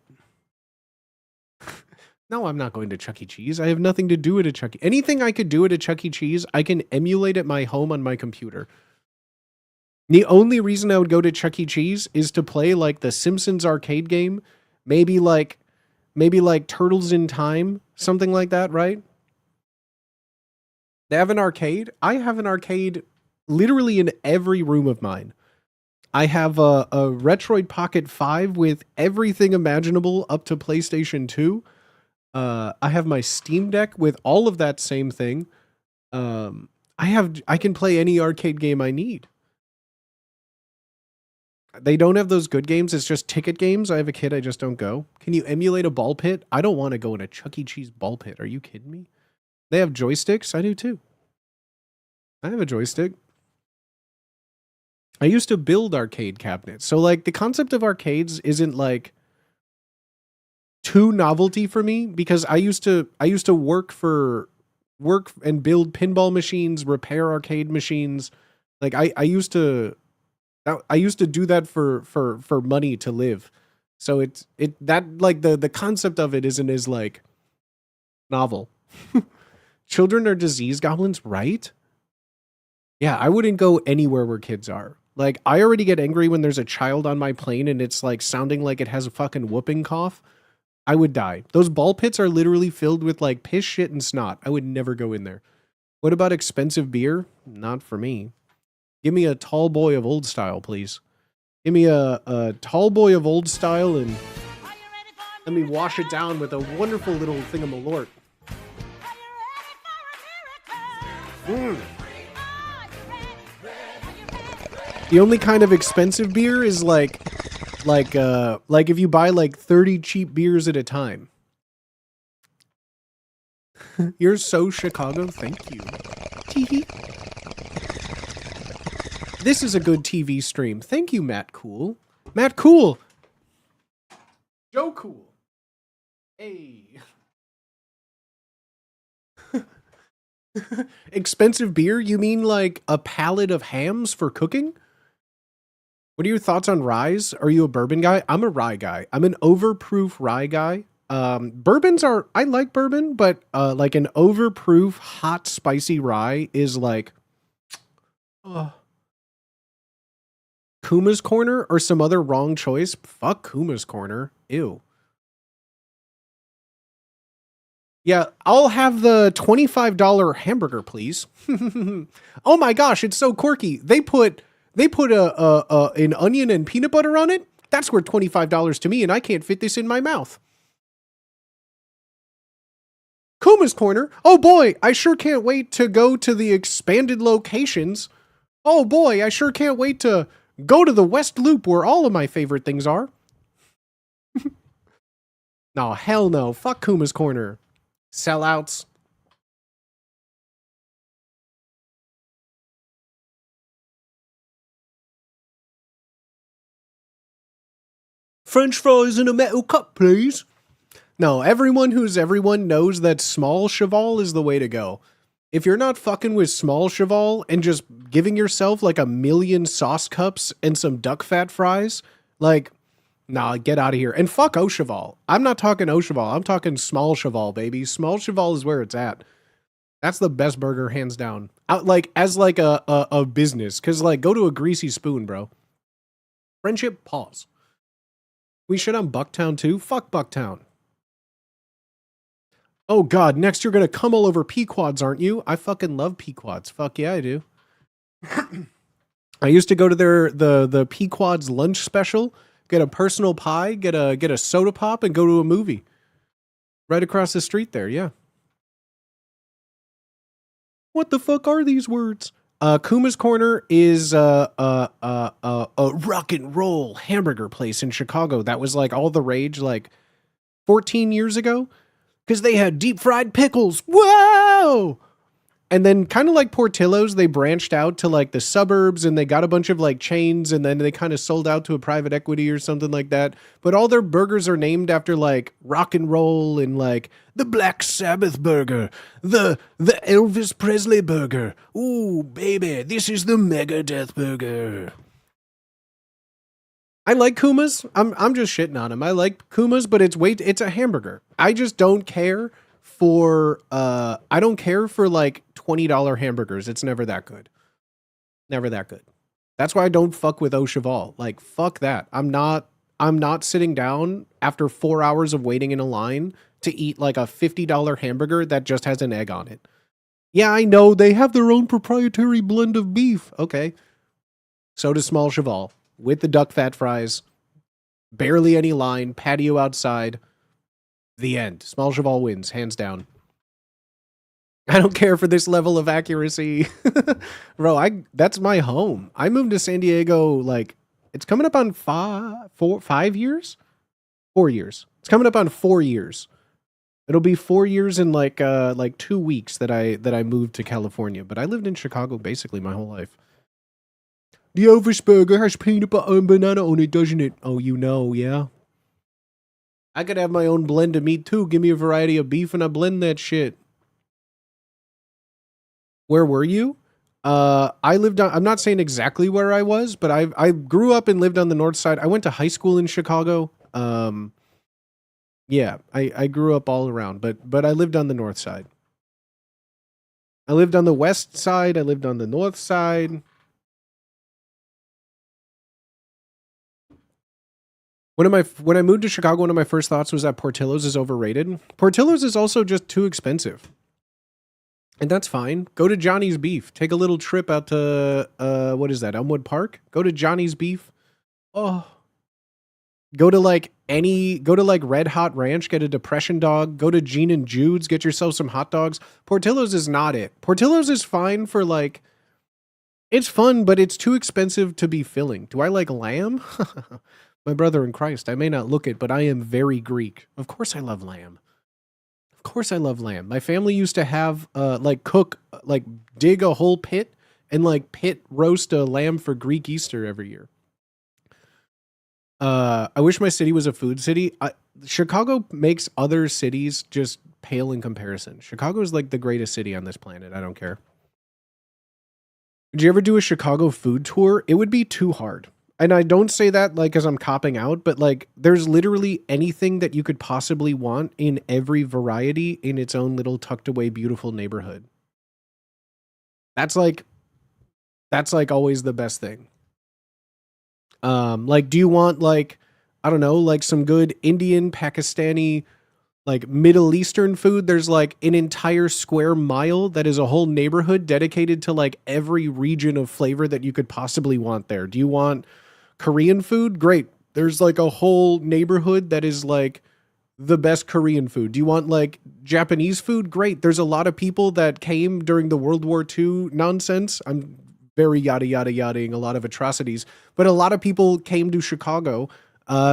No, I'm not going to Chuck E. Cheese. I have nothing to do at a Chuck E. Anything I could do at a Chuck E. Cheese, I can emulate at my home on my computer. The only reason I would go to Chuck E. Cheese is to play like the Simpsons arcade game, maybe like Turtles in Time, something like that, right? They have an arcade. I have an arcade literally in every room of mine. I have a Retroid Pocket 5 with everything imaginable up to PlayStation 2. I have my Steam Deck with all of that same thing. I can play any arcade game I need. They don't have those good games. It's just ticket games. I have a kid. I just don't go. Can you emulate a ball pit? I don't want to go in a Chuck E. Cheese ball pit. Are you kidding me? They have joysticks. I do too. I have a joystick. I used to build arcade cabinets. So like the concept of arcades isn't like too novelty for me because I used to work and build pinball machines, repair arcade machines. Like I used to do that for money to live. So that like the concept of it isn't as like novel. Children are disease goblins, right? Yeah, I wouldn't go anywhere where kids are. Like I already get angry when there's a child on my plane and it's like sounding like it has a fucking whooping cough. I would die. Those ball pits are literally filled with like piss, shit, and snot. I would never go in there. What about expensive beer? Not for me. Give me a tall boy of old style, please. Give me a tall boy of old style and let me wash it down with a wonderful little thingamalort. The only kind of expensive beer is like if you buy like 30 cheap beers at a time. You're so Chicago, thank you. Tee-hee. This is a good TV stream. Thank you, Matt Cool. Matt Cool. Joe Cool. Hey. Expensive beer? You mean like a pallet of hams for cooking? What are your thoughts on ryes? Are you a bourbon guy? I'm a rye guy. I'm an overproof rye guy. I like bourbon, but like an overproof hot spicy rye is like Kuma's Corner or some other wrong choice. Fuck Kuma's Corner. Ew. Yeah, I'll have the $25 hamburger, please. Oh my gosh, it's so quirky. They put an onion and peanut butter on it. That's worth $25 to me, and I can't fit this in my mouth. Kuma's Corner. Oh boy, I sure can't wait to go to the expanded locations. Oh boy, I sure can't wait to go to the West Loop where all of my favorite things are. No, hell no. Fuck Kuma's Corner. Sellouts. French fries in a metal cup, please. No, everyone who's everyone knows that small cheval is the way to go. If you're not fucking with small cheval and just giving yourself like a million sauce cups and some duck fat fries, like, nah, get out of here. And fuck au cheval. I'm not talking au cheval. I'm talking small cheval, baby. Small cheval is where it's at. That's the best burger, hands down. Out like as like a business, because like go to a Greasy Spoon, bro. Friendship, pause. We shit on Bucktown too. Fuck Bucktown. Oh God, next you're gonna come all over Pequods, aren't you? I fucking love Pequods. Fuck yeah, I do. I used to go to the Pequods lunch special, get a personal pie, get a soda pop, and go to a movie. Right across the street there, yeah. What the fuck are these words? Kuma's Corner is a rock and roll hamburger place in Chicago that was like all the rage like 14 years ago because they had deep fried pickles. Whoa! And then kind of like Portillo's, they branched out to like the suburbs and they got a bunch of like chains and then they kind of sold out to a private equity or something like that. But all their burgers are named after like rock and roll and like the Black Sabbath burger, the Elvis Presley burger. Ooh, baby, this is the Megadeth burger. I like Kuma's. I'm just shitting on them. I like Kuma's, but it's a hamburger. I just don't care for I don't care for like $20 hamburgers. It's never that good. Never that good. That's why I don't fuck with Au Cheval. Like fuck that. I'm not sitting down after 4 hours of waiting in a line to eat like a $50 hamburger that just has an egg on it. Yeah, I know they have their own proprietary blend of beef. Okay. So does Small Cheval with the duck fat fries. Barely any line, patio outside. The end. Small Cheval wins, hands down. I don't care for this level of accuracy. Bro, that's my home. I moved to San Diego, like, it's coming up on 5 years? 4 years. It's coming up on 4 years. It'll be 4 years in like 2 weeks that I moved to California. But I lived in Chicago basically my whole life. The Elvis burger has peanut butter and banana on it, doesn't it? Oh, you know, yeah. I could have my own blend of meat too. Give me a variety of beef and I blend that shit. Where were you? I lived on, I'm not saying exactly where I was, but I grew up and lived on the north side. I went to high school in Chicago. Yeah, I grew up all around, but I lived on the north side. I lived on the west side. I lived on the north side. When I moved to Chicago, one of my first thoughts was that Portillo's is overrated. Portillo's is also just too expensive. And that's fine. Go to Johnny's Beef. Take a little trip out to what is that? Elmwood Park? Go to Johnny's Beef. Oh. Go to like Red Hot Ranch, get a depression dog, go to Gene and Jude's, get yourself some hot dogs. Portillo's is not it. Portillo's is fine for like it's fun, but it's too expensive to be filling. Do I like lamb? My brother in Christ, I may not look it, but I am very Greek. Of course I love lamb. Of course I love lamb. My family used to have dig a whole pit and like pit roast a lamb for Greek Easter every year. I wish my city was a food city. Chicago makes other cities just pale in comparison. Chicago is like the greatest city on this planet. I don't care. Would you ever do a Chicago food tour? It would be too hard. And I don't say that like as I'm copping out, but like there's literally anything that you could possibly want in every variety in its own little tucked away beautiful neighborhood. That's like always the best thing. Like do you want like I don't know, like some good Indian, Pakistani, like Middle Eastern food? There's like an entire square mile that is a whole neighborhood dedicated to like every region of flavor that you could possibly want there. Do you want Korean food? Great. There's like a whole neighborhood that is like the best Korean food. Do you want like Japanese food? Great. There's a lot of people that came during the World War II nonsense. I'm very yada-ing a lot of atrocities, but a lot of people came to Chicago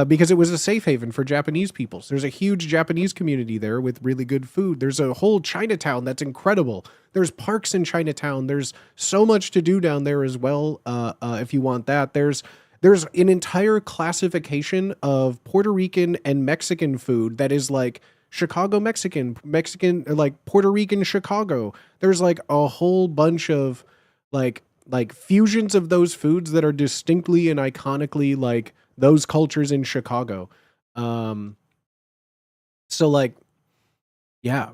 because it was a safe haven for Japanese people. So there's a huge Japanese community there with really good food. There's a whole Chinatown that's incredible. There's parks in Chinatown. There's so much to do down there as well. If you want that, there's an entire classification of Puerto Rican and Mexican food that is like Chicago Mexican, like Puerto Rican Chicago. There's like a whole bunch of like fusions of those foods that are distinctly and iconically like those cultures in Chicago. So like, yeah,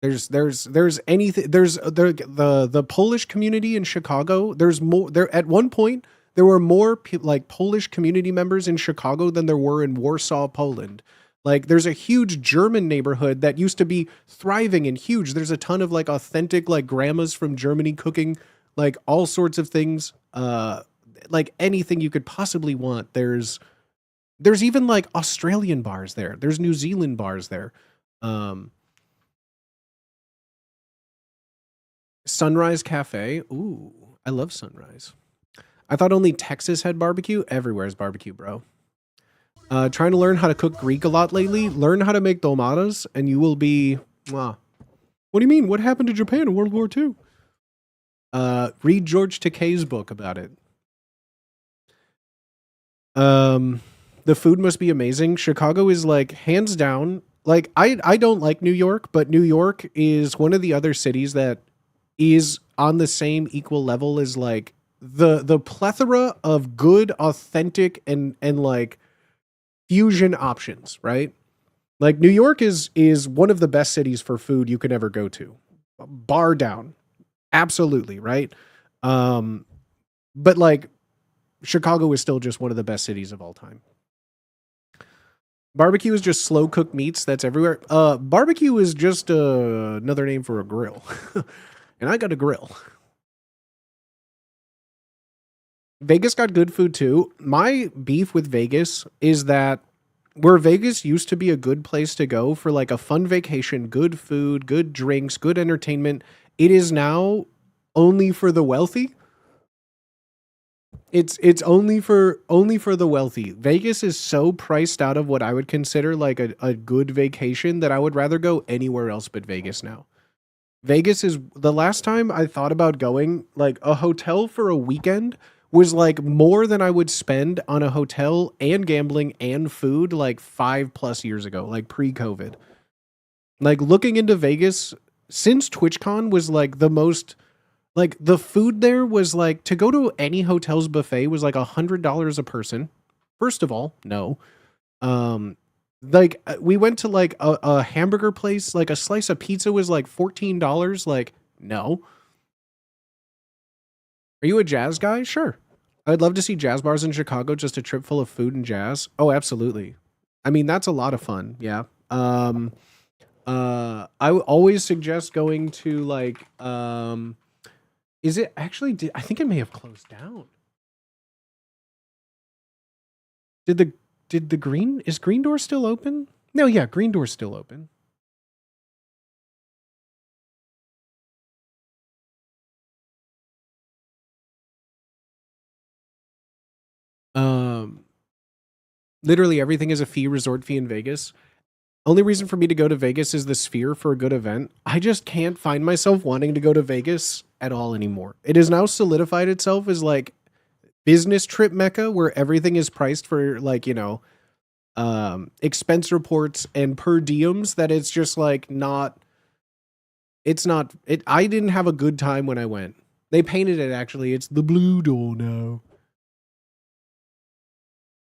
there's anything, there's the Polish community in Chicago. There's more there. At one point, there were more like Polish community members in Chicago than there were in Warsaw, Poland. Like there's a huge German neighborhood that used to be thriving and huge. There's a ton of like authentic like grandmas from Germany cooking like all sorts of things. Like anything you could possibly want. There's even like Australian bars there. There's New Zealand bars there. Um, Sunrise Cafe. Ooh, I love Sunrise. I thought only Texas had barbecue. Everywhere's barbecue, bro. Trying to learn how to cook Greek a lot lately. Learn how to make dolmadas, and you will be. What do you mean? What happened to Japan in World War II? Read George Takei's book about it. The food must be amazing. Chicago is like hands down. Like I don't like New York, but New York is one of the other cities that is on the same equal level as like the plethora of good, authentic, and like fusion options, right? Like New York is one of the best cities for food you could ever go to. Bar down. Absolutely, right? But like Chicago is still just one of the best cities of all time. Barbecue is just slow cooked meats that's everywhere. Barbecue is just another name for a grill. And I got a grill. Vegas got good food too. My beef with Vegas is that where Vegas used to be a good place to go for like a fun vacation, good food, good drinks, good entertainment, it is now only for the wealthy. It's only for the wealthy. Vegas is so priced out of what I would consider like a good vacation that I would rather go anywhere else but Vegas now. Vegas is the last time I thought about going, like a hotel for a weekend was like more than I would spend on a hotel and gambling and food like 5+ years ago, like pre-COVID. Like looking into Vegas since TwitchCon was like the most, like the food there was like to go to any hotel's buffet was like $100 a person. First of all, no. Like we went to like a hamburger place, like a slice of pizza was like $14. Like, no. Are you a jazz guy? Sure. I'd love to see jazz bars in Chicago, just a trip full of food and jazz. Oh, absolutely. I mean, that's a lot of fun. Yeah. I would always suggest going to like, is it actually, I think it may have closed down. Did the is Green Door still open? No, yeah, Green Door's still open. Literally everything is a fee, resort fee in Vegas. Only reason for me to go to Vegas is the Sphere for a good event. I just can't find myself wanting to go to Vegas at all anymore. It has now solidified itself as like business trip mecca where everything is priced for like, you know, expense reports and per diems that it's just like not, it's not, it, I didn't have a good time when I went. They painted it actually. It's the Blue Door now.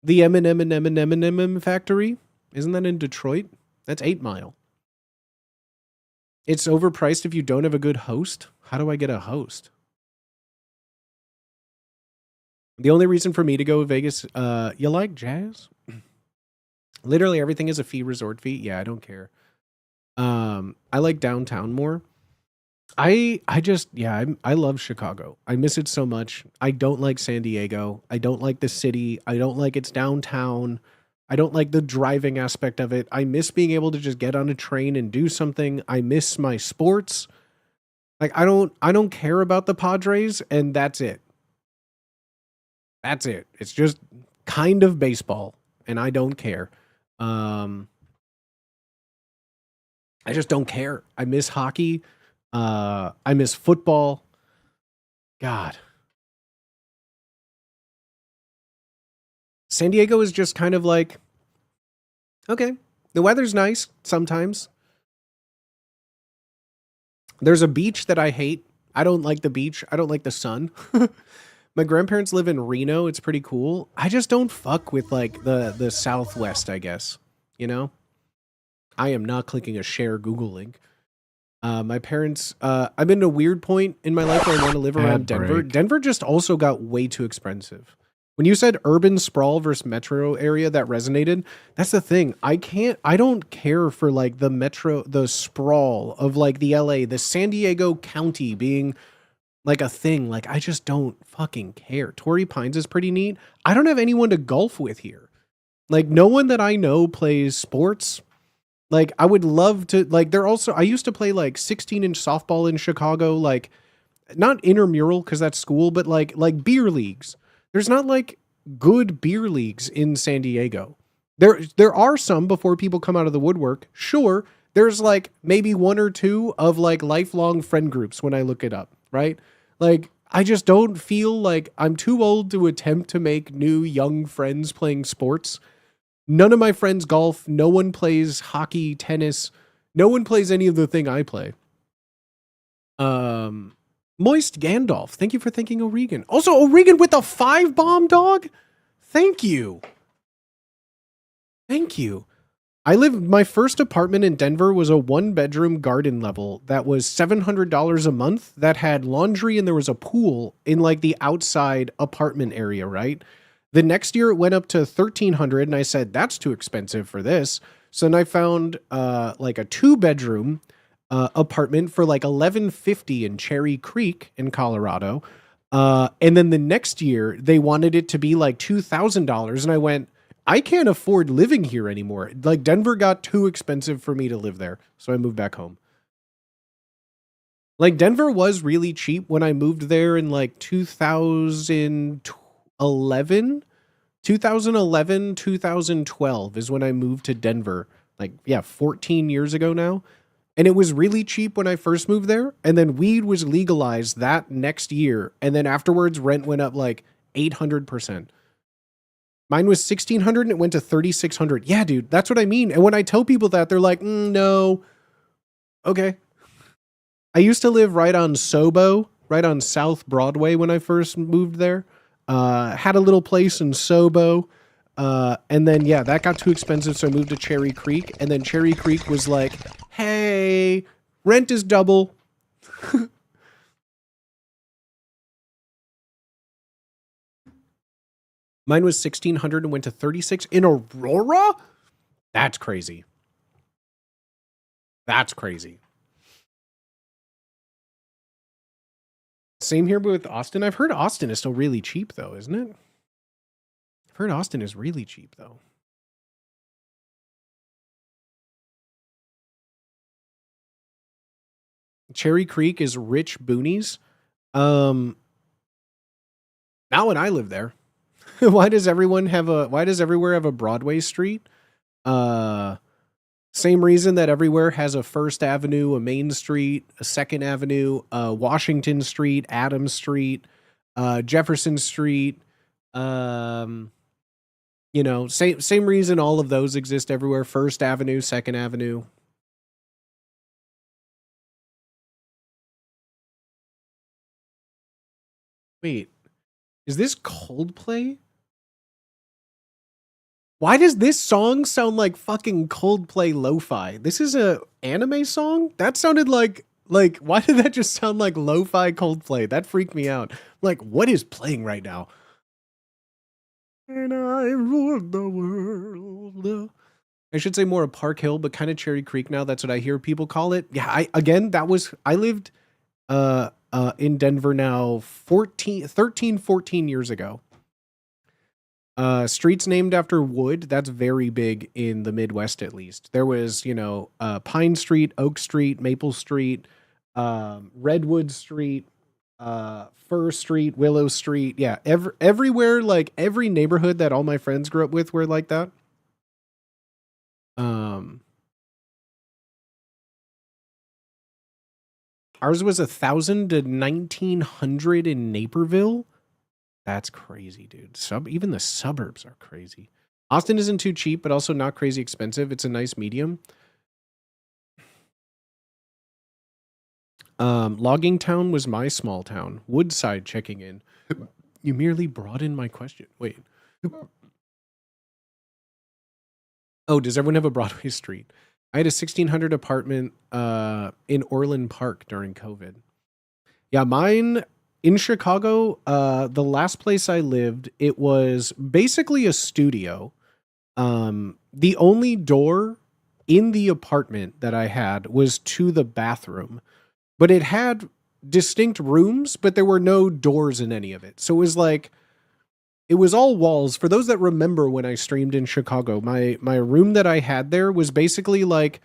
The M&M factory. Isn't that in Detroit? That's 8 Mile. It's overpriced if you don't have a good host. How do I get a host? The only reason for me to go to Vegas, you like jazz? Literally everything is a fee, resort fee. Yeah, I don't care. I like downtown more. I just, yeah, I love Chicago. I miss it so much. I don't like San Diego. I don't like the city. I don't like its downtown. I don't like the driving aspect of it. I miss being able to just get on a train and do something. I miss my sports. Like I don't care about the Padres, and that's it. That's it. It's just kind of baseball, and I don't care. I just don't care. I miss hockey. I miss football. God. San Diego is just kind of like, okay, the weather's nice sometimes. There's a beach that I hate. I don't like the beach. I don't like the sun. My grandparents live in Reno. It's pretty cool. I just don't fuck with like the Southwest, I guess. You know? I am not clicking a share Google link. My parents, I'm in a weird point in my life where I want to live around Denver. Denver just also got way too expensive. When you said urban sprawl versus metro area, that resonated. That's the thing. I don't care for like the sprawl of like the LA, the San Diego County being like a thing. Like, I just don't fucking care. Torrey Pines is pretty neat. I don't have anyone to golf with here. Like, no one that I know plays sports. Like, I would love to, like, I used to play like 16-inch softball in Chicago, like, not intramural because that's school, but like beer leagues. There's not like good beer leagues in San Diego. There are some before people come out of the woodwork. Sure, there's like maybe one or two of like lifelong friend groups when I look it up, right? Like, I just don't feel like I'm too old to attempt to make new young friends playing sports. None of my friends golf. No one plays hockey, tennis. No one plays any of the thing I play. Moist Gandalf, thank you for thanking O'Regan. Also, O'Regan with the 5 bomb, dog. Thank you. Thank you. My first apartment in Denver was a 1-bedroom garden level that was $700 a month that had laundry and there was a pool in like the outside apartment area, right? The next year it went up to $1,300 and I said, that's too expensive for this. So then I found like a 2-bedroom apartment for like $1,150 in Cherry Creek in Colorado. And then the next year they wanted it to be like $2,000. And I went, I can't afford living here anymore. Like, Denver got too expensive for me to live there. So I moved back home. Like, Denver was really cheap when I moved there in like 2011, 2012 is when I moved to Denver. Like, yeah, 14 years ago now. And it was really cheap when I first moved there. And then weed was legalized that next year. And then afterwards, rent went up like 800%. Mine was $1,600 and it went to $3,600. Yeah, dude, that's what I mean. And when I tell people that, they're like, no. Okay. I used to live right on Sobo, right on South Broadway when I first moved there. Had a little place in Sobo. And then, yeah, that got too expensive, so I moved to Cherry Creek. And then Cherry Creek was like, hey, rent is double. Mine was $1,600 and went to $36 in Aurora? That's crazy. That's crazy. Same here with Austin. I've heard Austin is still really cheap, though, isn't it? I've heard Austin is really cheap, though. Cherry Creek is rich boonies. Not when I live there. Why does everywhere have a Broadway street? Same reason that everywhere has a First Avenue, a Main Street, a Second Avenue, Washington Street, Adams Street, Jefferson Street. Same reason all of those exist everywhere. First Avenue, Second Avenue. Wait, is this Coldplay? Why does this song sound like fucking Coldplay lo-fi? This is a anime song? That sounded like why did that just sound like lo-fi Coldplay? That freaked me out. Like, what is playing right now? And I ruled the world. I should say more of Park Hill, but kind of Cherry Creek now. That's what I hear people call it. Yeah, I lived in Denver now 14 years ago. Streets named after wood. That's very big in the Midwest, at least. There was, Pine Street, Oak Street, Maple Street, Redwood Street, Fir Street, Willow Street. Yeah. Everywhere, like every neighborhood that all my friends grew up with were like that. Ours was 1,000 to 1,900 in Naperville. That's crazy, dude. Even the suburbs are crazy. Austin isn't too cheap, but also not crazy expensive. It's a nice medium. Logging Town was my small town. Woodside checking in. You merely broadened my question. Wait. Oh, does everyone have a Broadway street? I had a 1,600 apartment in Orland Park during COVID. Yeah, mine in Chicago, the last place I lived, it was basically a studio. The only door in the apartment that I had was to the bathroom, but it had distinct rooms, but there were no doors in any of it. So it was like it was all walls. For those that remember when I streamed in Chicago, my room that I had there was basically like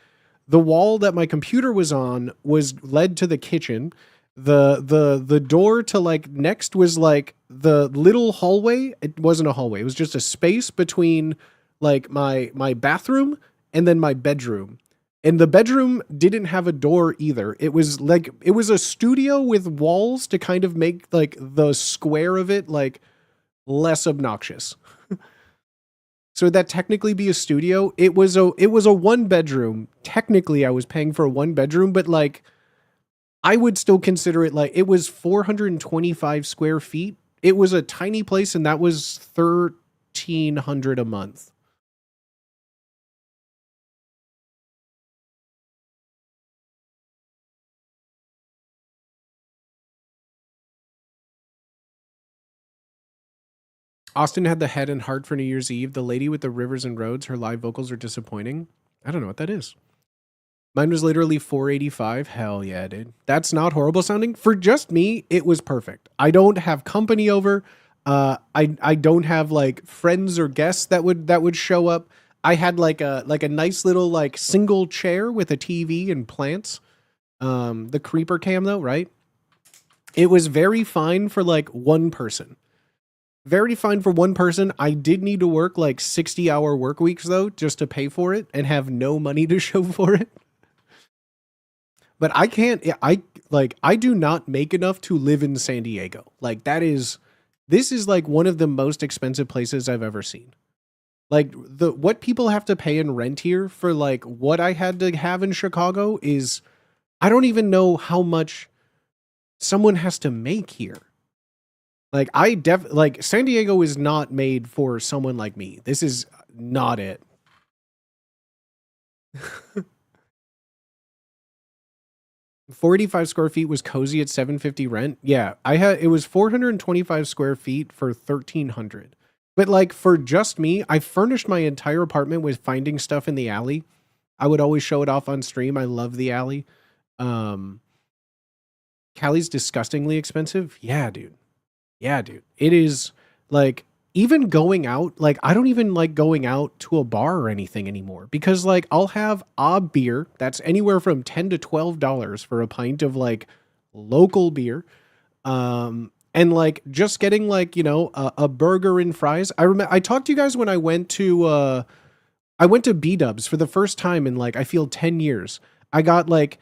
the wall that my computer was on was led to the kitchen. The door to like next was like the little hallway. It wasn't a hallway. It was just a space between like my bathroom and then my bedroom. And the bedroom didn't have a door either. It was like it was a studio with walls to kind of make like the square of it like less obnoxious. So would that technically be a studio? It was a one bedroom. Technically I was paying for a one bedroom, but like I would still consider it like it was 425 square feet. It was a tiny place and that was 1,300 a month. Austin had the head and heart for New Year's Eve. The lady with the rivers and roads, her live vocals are disappointing. I don't know what that is. Mine was literally 485. Hell yeah, dude. That's not horrible sounding. For just me, it was perfect. I don't have company over. I don't have like friends or guests that would show up. I had like a nice little like single chair with a TV and plants. The creeper cam though, right? It was very fine for like one person. Very fine for one person. I did need to work like 60-hour work weeks though, just to pay for it and have no money to show for it. But I can't, I do not make enough to live in San Diego. Like this is like one of the most expensive places I've ever seen. Like what people have to pay in rent here for like what I had to have in Chicago is, I don't even know how much someone has to make here. Like like San Diego is not made for someone like me. This is not it. 485 square feet was cozy at 750 rent. Yeah, it was 425 square feet for 1,300. But like for just me, I furnished my entire apartment with finding stuff in the alley. I would always show it off on stream. I love the alley. Cali's disgustingly expensive. Yeah, dude. Yeah, dude. It is like even going out, like I don't even like going out to a bar or anything anymore because like I'll have a beer that's anywhere from $10 to $12 for a pint of like local beer. And like just getting like, you know, a burger and fries. I talked to you guys when I went to B-Dubs for the first time in like I feel 10 years. I got like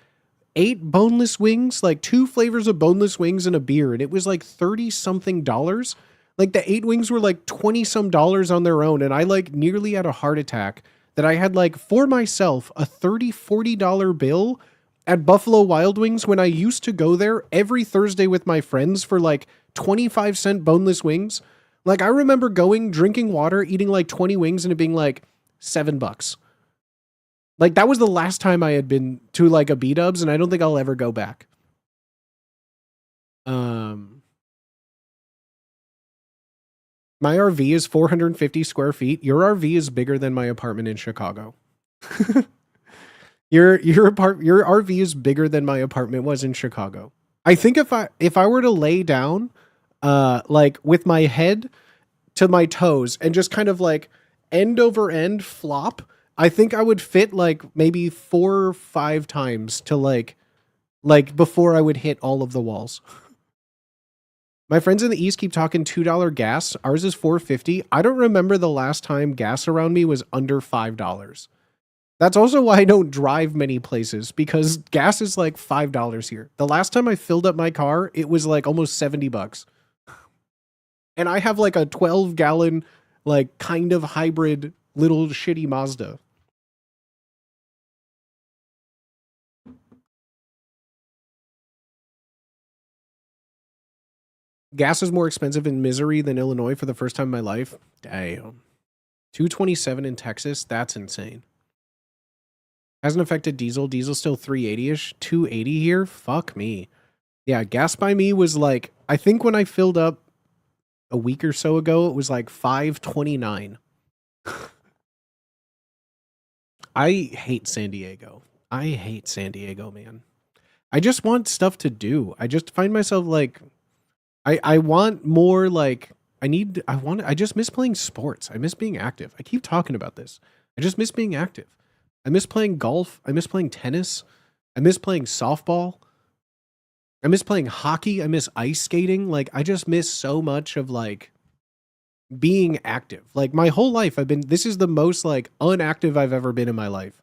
8 boneless wings, like 2 flavors of boneless wings and a beer, and it was like 30 something dollars. Like the 8 wings were like 20 some dollars on their own, and I like nearly had a heart attack that I had like for myself a $40 bill at Buffalo Wild Wings when I used to go there every Thursday with my friends for like 25-cent boneless wings. Like I remember going, drinking water, eating like 20 wings and it being like $7. Like that was the last time I had been to like a B-Dubs, and I don't think I'll ever go back. My RV is 450 square feet. Your RV is bigger than my apartment in Chicago. Your RV is bigger than my apartment was in Chicago. I think if I were to lay down, like with my head to my toes and just kind of like end over end flop, I think I would fit like maybe 4 or 5 times to like before I would hit all of the walls. My friends in the East keep talking $2 gas. Ours is $4.50. I don't remember the last time gas around me was under $5. That's also why I don't drive many places because gas is like $5 here. The last time I filled up my car, it was like almost $70. And I have like a 12-gallon, like kind of hybrid little shitty Mazda. Gas is more expensive in Missouri than Illinois for the first time in my life. Damn. 227 in Texas. That's insane. Hasn't affected diesel. Diesel's still 380-ish. 280 here? Fuck me. Yeah, gas by me was like, I think when I filled up a week or so ago, it was like 5.29. I hate San Diego. I hate San Diego, man. I just want stuff to do. I just find myself like I want more like I just miss playing sports. I miss being active. I keep talking about this. I just miss being active. I miss playing golf. I miss playing tennis. I miss playing softball. I miss playing hockey. I miss ice skating. Like I just miss so much of like being active. Like my whole life this is the most like unactive I've ever been in my life.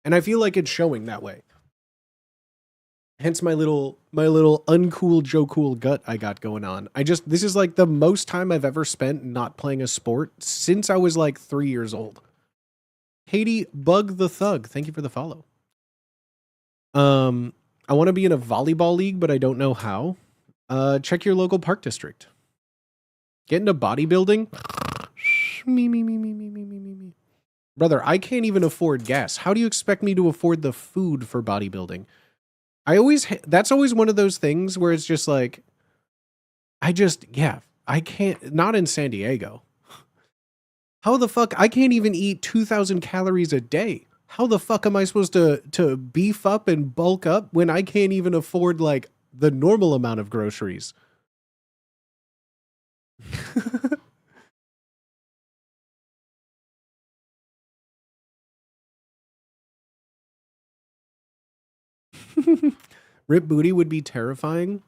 And I feel like it's showing that way. Hence my little uncool Joe Cool gut I got going on. This is like the most time I've ever spent not playing a sport since I was like 3 years old. Katie Bug the Thug, thank you for the follow. I want to be in a volleyball league, but I don't know how. Check your local park district. Get into bodybuilding. Me. Brother, I can't even afford gas. How do you expect me to afford the food for bodybuilding? That's always one of those things where it's just like, I can't, not in San Diego. How the fuck, I can't even eat 2,000 calories a day. How the fuck am I supposed to beef up and bulk up when I can't even afford like the normal amount of groceries? Rip Booty would be terrifying.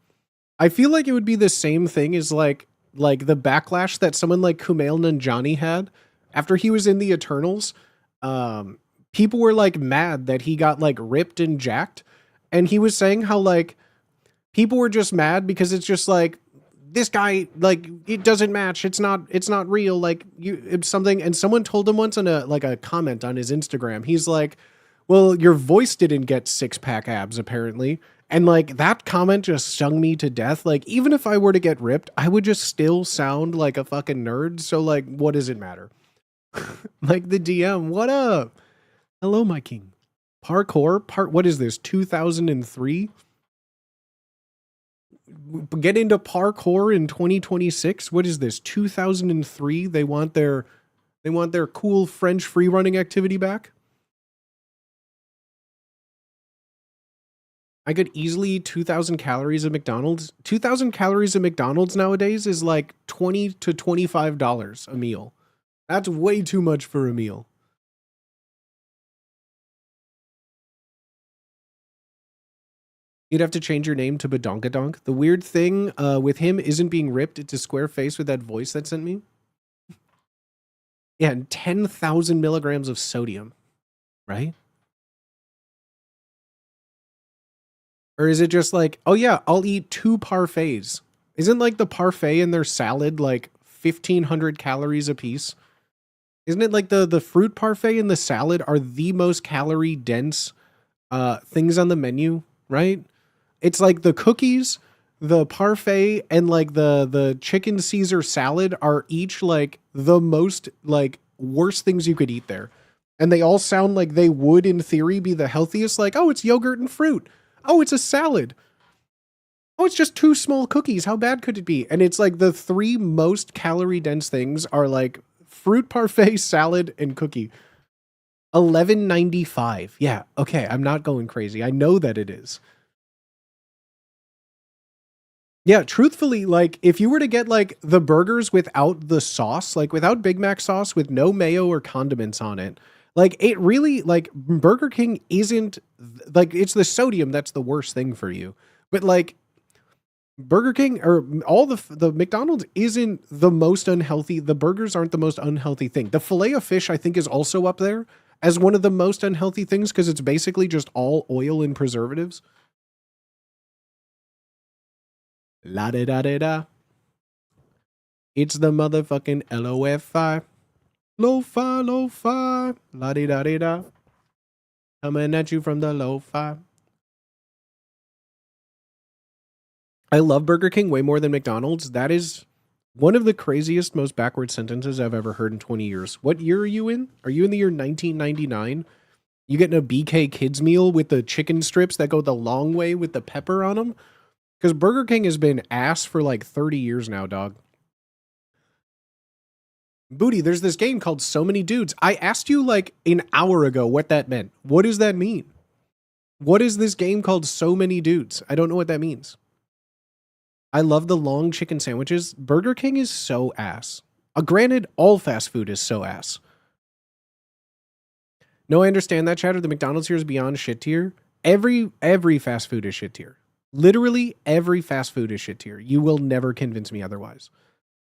I feel like it would be the same thing as like the backlash that someone like Kumail Nanjiani had after he was in the Eternals. People were like mad that he got like ripped and jacked, and he was saying how like people were just mad because it's just like this guy, like it doesn't match. It's not real. Like it's something. And someone told him once on a comment on his Instagram. He's like, well, your voice didn't get 6-pack abs apparently. And like that comment just stung me to death. Like even if I were to get ripped, I would just still sound like a fucking nerd. So like, what does it matter? Like the DM, what up? Hello, my king. Parkour, what is this? 2003? Get into parkour in 2026? What is this? 2003? They want their cool French free running activity back? I could easily eat 2,000 calories at McDonald's. 2,000 calories at McDonald's nowadays is like $20 to $25 a meal. That's way too much for a meal. You'd have to change your name to Badonkadonk. The weird thing with him isn't being ripped. It's a square face with that voice that sent me. Yeah, and 10,000 milligrams of sodium, right? Or is it just like, oh yeah, I'll eat 2 parfaits? Isn't like the parfait in their salad like 1,500 calories a piece? Isn't it like the fruit parfait and the salad are the most calorie dense things on the menu, right? It's like the cookies, the parfait, and like the chicken Caesar salad are each like the most like worst things you could eat there. And they all sound like they would in theory be the healthiest. Like, oh, it's yogurt and fruit. Oh, it's a salad. Oh, it's just 2 small cookies. How bad could it be? And it's like the 3 most calorie dense things are like fruit parfait, salad, and cookie. $11.95. Yeah, okay, I'm not going crazy. I know that it is. Yeah, truthfully, like if you were to get like the burgers without the sauce, like without Big Mac sauce, with no mayo or condiments on it, like it really like Burger King isn't like it's the sodium that's the worst thing for you. But like Burger King or all the McDonald's isn't the most unhealthy. The burgers aren't the most unhealthy thing. The filet of fish I think is also up there as one of the most unhealthy things because it's basically just all oil and preservatives. La da da da da. It's the motherfucking LOFI. Lo-fi, lo-fi. La di da di da. Coming at you from the lo-fi. I love Burger King way more than McDonald's. That is one of the craziest, most backward sentences I've ever heard in 20 years. What year are you in? Are you in the year 1999? You getting a BK Kids meal with the chicken strips that go the long way with the pepper on them? Because Burger King has been ass for like 30 years now, dog. Booty, there's this game called So Many Dudes. I asked you like an hour ago what that meant. What does that mean? What is this game called So Many Dudes? I don't know what that means. I love the long chicken sandwiches. Burger King is so ass. Granted, all fast food is so ass. No, I understand that, Chatter. The McDonald's here is beyond shit tier. Every fast food is shit tier. Literally every fast food is shit tier. You will never convince me otherwise.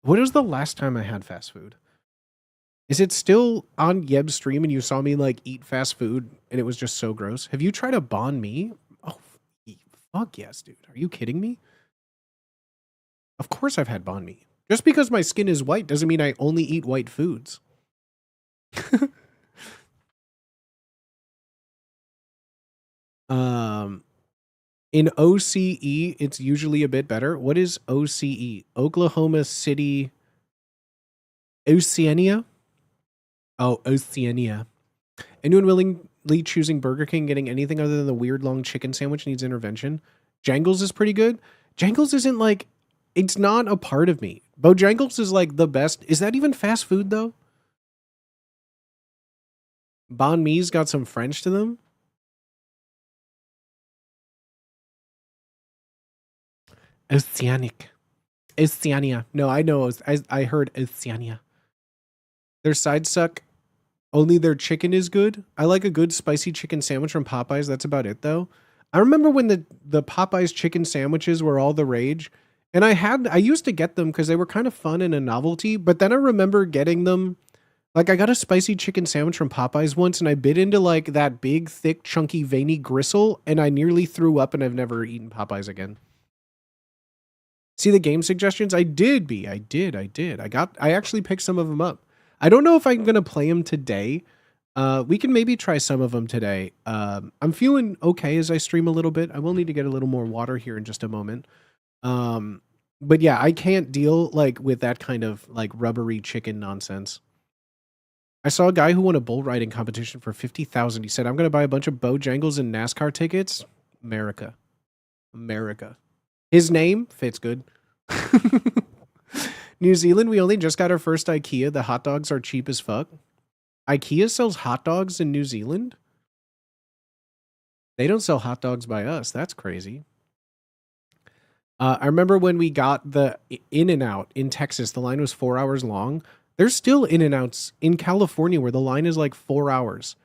What was the last time I had fast food? Is it still on Yeb's stream and you saw me like eat fast food and it was just so gross? Have you tried a banh mi? Oh, fuck yes, dude. Are you kidding me? Of course I've had banh mi. Just because my skin is white doesn't mean I only eat white foods. In OCE, it's usually a bit better. What is OCE? Oklahoma City, Oceania? Oh, Oceania. Anyone willingly choosing Burger King, getting anything other than the weird long chicken sandwich needs intervention. Jangles is pretty good. Jangles isn't like, it's not a part of me. Bojangles is like the best. Is that even fast food though? Banh mi's got some French to them. Oceanic. Oceania. No, I know. I heard Oceania. Their sides suck. Only their chicken is good. I like a good spicy chicken sandwich from Popeyes. That's about it, though. I remember when the Popeyes chicken sandwiches were all the rage. And I used to get them because they were kind of fun and a novelty. But then I remember getting them. Like, I got a spicy chicken sandwich from Popeyes once, and I bit into, like, that big, thick, chunky, veiny gristle, and I nearly threw up, and I've never eaten Popeyes again. See the game suggestions? I did. I actually picked some of them up. I don't know if I'm going to play them today. We can maybe try some of them today. I'm feeling okay as I stream a little bit. I will need to get a little more water here in just a moment. But yeah, I can't deal like with that kind of like rubbery chicken nonsense. I saw a guy who won a bull riding competition for $50,000. He said, I'm going to buy a bunch of Bojangles and NASCAR tickets. America. His name fits good. New Zealand, we only just got our first IKEA. The hot dogs are cheap as fuck. IKEA sells hot dogs in New Zealand? They don't sell hot dogs by us. That's crazy. I remember when we got the In-N-Out in Texas, the line was 4 hours long. There's still In-N-Outs in California where the line is like 4 hours.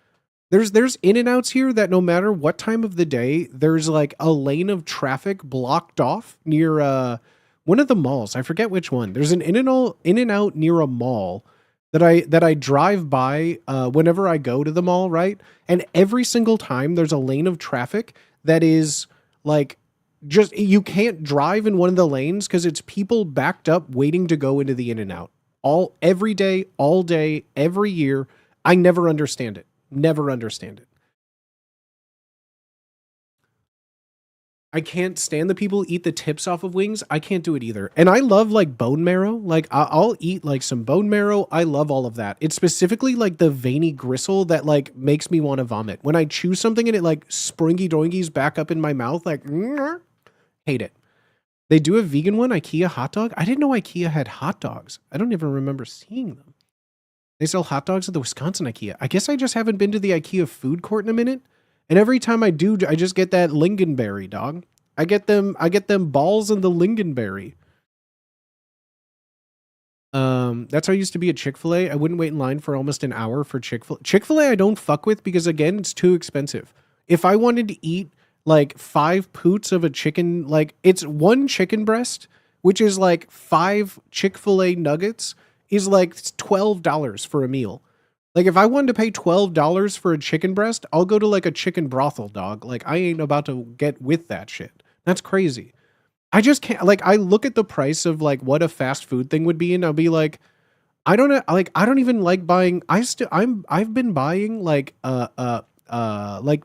There's In-N-Outs here that no matter what time of the day, there's like a lane of traffic blocked off near one of the malls. I forget which one. There's an In-N-Out near a mall that I drive by whenever I go to the mall, right? And every single time there's a lane of traffic that is like just you can't drive in one of the lanes because it's people backed up waiting to go into the In-N-Out. Every day, all day, every year. I never understand it. Never understand it. I can't stand the people who eat the tips off of wings. I can't do it either. And I love like bone marrow. Like I'll eat like some bone marrow. I love all of that. It's specifically like the veiny gristle that like makes me want to vomit. When I chew something and it like springy doingies back up in my mouth, like hate it. They do a vegan one, IKEA hot dog. I didn't know IKEA had hot dogs. I don't even remember seeing them. They sell hot dogs at the Wisconsin IKEA. I guess I just haven't been to the IKEA food court in a minute. And every time I do, I just get that lingonberry, dog. I get them balls and the lingonberry. That's how I used to be at Chick-fil-A. I wouldn't wait in line for almost an hour for Chick-fil-A. Chick-fil-A I don't fuck with because again, it's too expensive. If I wanted to eat like 5 poots of a chicken, like it's one chicken breast, which is like 5 Chick-fil-A nuggets, is like $12 for a meal. Like if I wanted to pay $12 for a chicken breast, I'll go to like a chicken brothel, dog. Like I ain't about to get with that shit. That's crazy. I just can't, like I look at the price of like what a fast food thing would be and I'll be like, I don't know, like I don't even like buying, I've been buying like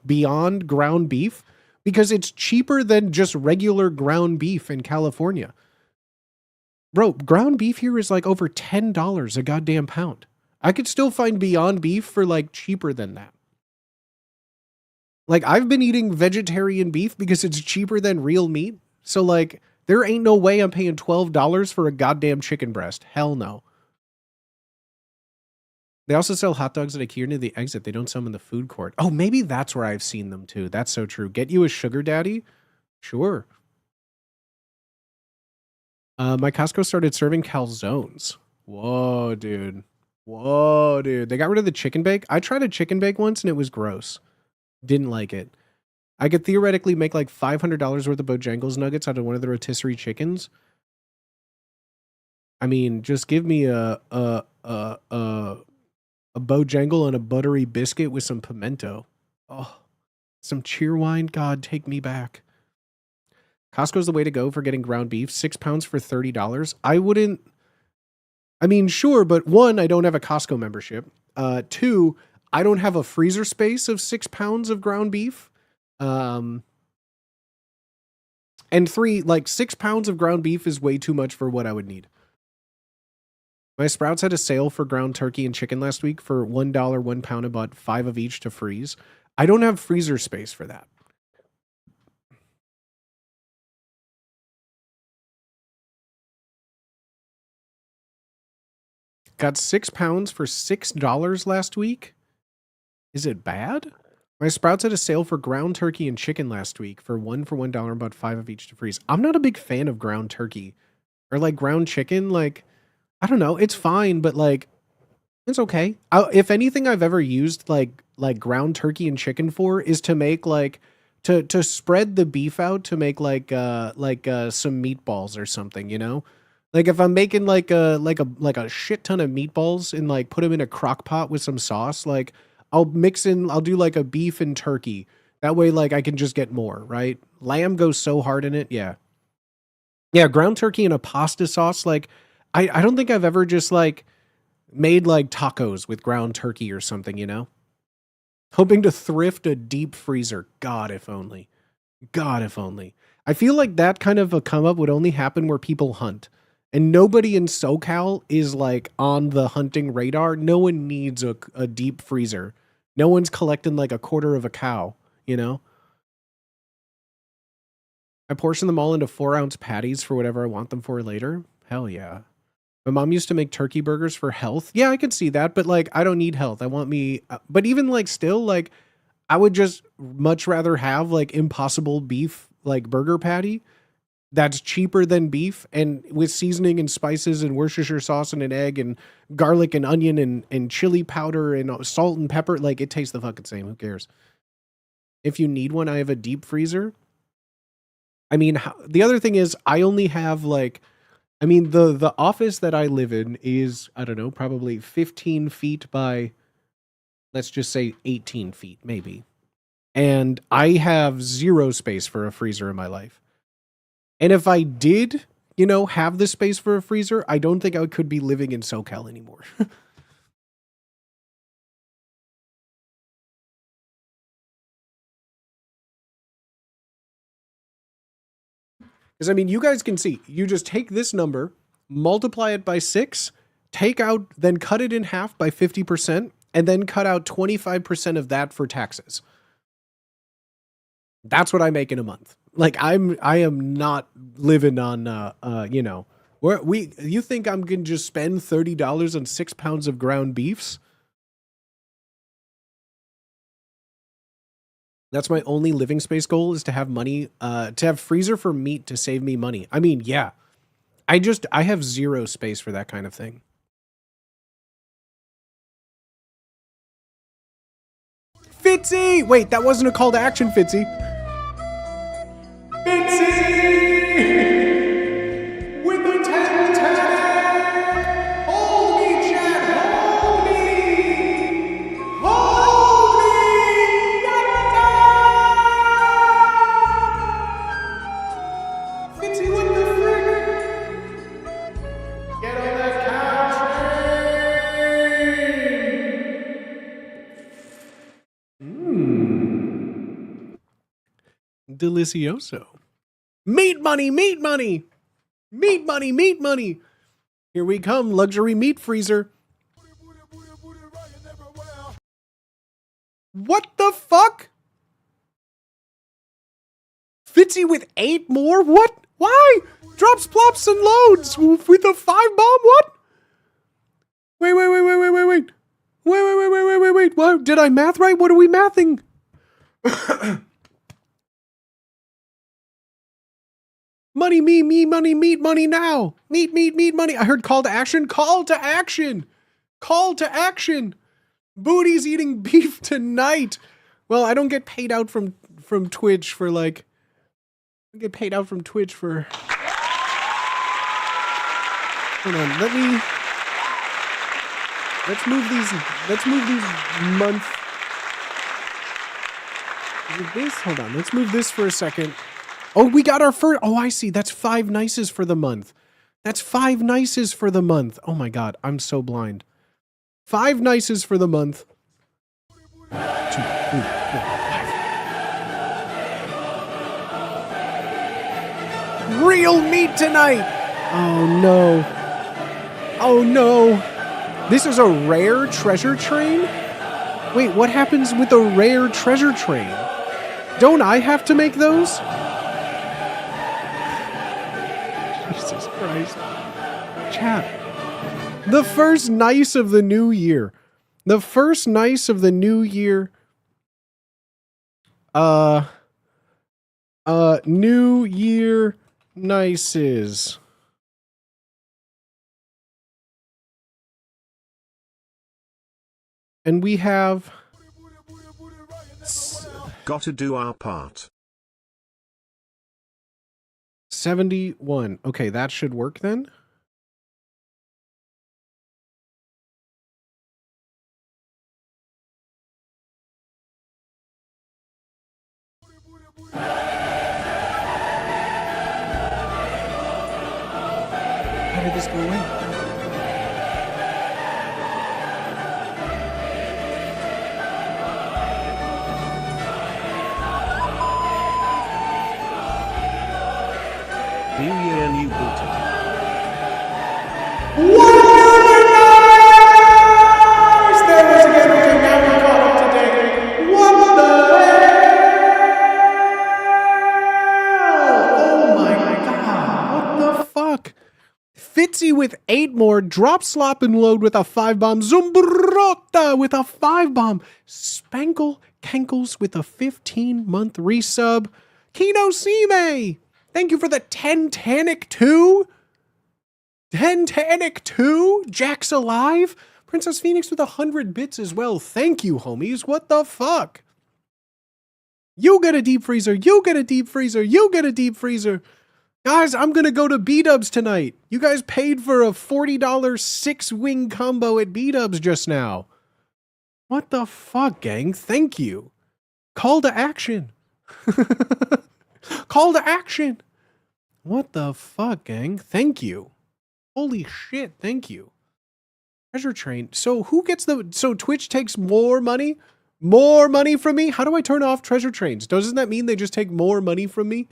Beyond ground beef because it's cheaper than just regular ground beef in California. Bro, ground beef here is like over $10 a goddamn pound. I could still find Beyond Beef for like cheaper than that. Like I've been eating vegetarian beef because it's cheaper than real meat. So like, there ain't no way I'm paying $12 for a goddamn chicken breast. Hell no. They also sell hot dogs at IKEA near the exit. They don't sell them in the food court. Oh, maybe that's where I've seen them too. That's so true. Get you a sugar daddy? Sure. My Costco started serving calzones. Whoa, dude. Whoa, dude. They got rid of the chicken bake. I tried a chicken bake once and it was gross. Didn't like it. I could theoretically make like $500 worth of Bojangles nuggets out of one of the rotisserie chickens. I mean, just give me a Bojangle and a buttery biscuit with some pimento. Oh, some Cheerwine. God, take me back. Costco's the way to go for getting ground beef. 6 pounds for $30. I wouldn't. I mean, sure, but one, I don't have a Costco membership. Two, I don't have a freezer space of 6 pounds of ground beef. And three, like 6 pounds of ground beef is way too much for what I would need. My Sprouts had a sale for ground turkey and chicken last week for $1, 1 pound. I bought 5 of each to freeze. I don't have freezer space for that. Got 6 pounds for $6 last week. Is it bad? My Sprouts had a sale for ground turkey and chicken last week for $1 and bought 5 of each to freeze. I'm not a big fan of ground turkey or like ground chicken. Like, I don't know. It's fine, but like, it's okay. If anything I've ever used like ground turkey and chicken for is to make like, to spread the beef out to make like some meatballs or something, you know? Like if I'm making like a shit ton of meatballs and like put them in a crock pot with some sauce, like I'll do like a beef and turkey. That way like I can just get more, right? Lamb goes so hard in it. Yeah. Yeah, ground turkey and a pasta sauce. Like I don't think I've ever just like made like tacos with ground turkey or something, you know? Hoping to thrift a deep freezer. God, if only. God, if only. I feel like that kind of a come up would only happen where people hunt. And nobody in SoCal is like on the hunting radar. No one needs a deep freezer. No one's collecting like a quarter of a cow, you know? I portion them all into 4-ounce patties for whatever I want them for later. Hell yeah. My mom used to make turkey burgers for health. Yeah, I can see that, but like I don't need health. I want me, but even like still like I would just much rather have like Impossible beef like burger patty that's cheaper than beef and with seasoning and spices and Worcestershire sauce and an egg and garlic and onion and chili powder and salt and pepper. Like it tastes the fucking same. Who cares? If you need one, I have a deep freezer. I mean, the other thing is I only have like, I mean, the office that I live in is, I don't know, probably 15 feet by, let's just say 18 feet, maybe. And I have zero space for a freezer in my life. And if I did, you know, have the space for a freezer, I don't think I could be living in SoCal anymore. Because, I mean, you guys can see, you just take this number, multiply it by 6, take out, then cut it in half by 50%, and then cut out 25% of that for taxes. That's what I make in a month. Like I am not living on you know, you think I'm gonna just spend $30 on 6 pounds of ground beefs? That's my only living space goal is to have money, to have freezer for meat to save me money. I mean, yeah. I have zero space for that kind of thing. Fitzy! Wait, that wasn't a call to action, Fitzy. Fitzy! With the 10-10! Hold me, Chad! Hold me! Hold me! Fitzy, what the frick? Get on that couch! Delicioso. Meat money, meat money, meat money, meat money. Here we come, luxury meat freezer. What the fuck? Fitzy with 8 more? What? Why? Drops, plops, and loads with a 5-bomb? What? Wait. What? Did I math right? What are we mathing? Money, me, money, meat, money now. Meat, money. I heard call to action. Call to action. Call to action. Booty's eating beef tonight. Well, I don't get paid out from Twitch for like. I get paid out from Twitch for. Hold on. Let's move these month. Is it this? Hold on. Let's move this for a second. Oh, we got our first. Oh, I see. That's 5 nices for the month. That's 5 nices for the month. Oh my God. I'm so blind. 5 nices for the month. 1, 2, 3, 4, 5. Real meat tonight. Oh no. Oh no. This is a rare treasure train? Wait, what happens with a rare treasure train? Don't I have to make those? Jesus Christ. Chat. The first nice of the new year. The first nice of the new year. New year nices. And we have... Gotta do our part. 71. Okay, that should work then. How did this go away? New year, new booty. What? There was again, okay, now we caught up to date. What the hell? Oh my God, what the fuck? Fitzy with 8 more, Drop, Slop, and Load with a 5-bomb, Zumbrota with a 5-bomb, Spankle Cankles with a 15-month resub, Kino Sime, thank you for the Titanic 2. Titanic 2? Jack's alive? Princess Phoenix with 100 bits as well. Thank you, homies. What the fuck? You get a deep freezer. You get a deep freezer. You get a deep freezer. Guys, I'm going to go to B-Dubs tonight. You guys paid for a $40 6-wing combo at B-Dubs just now. What the fuck, gang? Thank you. Call to action. Call to action. What the fuck, gang? Thank you. Holy shit, thank you. Treasure train. So who gets the... So Twitch takes more money? More money from me? How do I turn off treasure trains? Doesn't that mean they just take more money from me?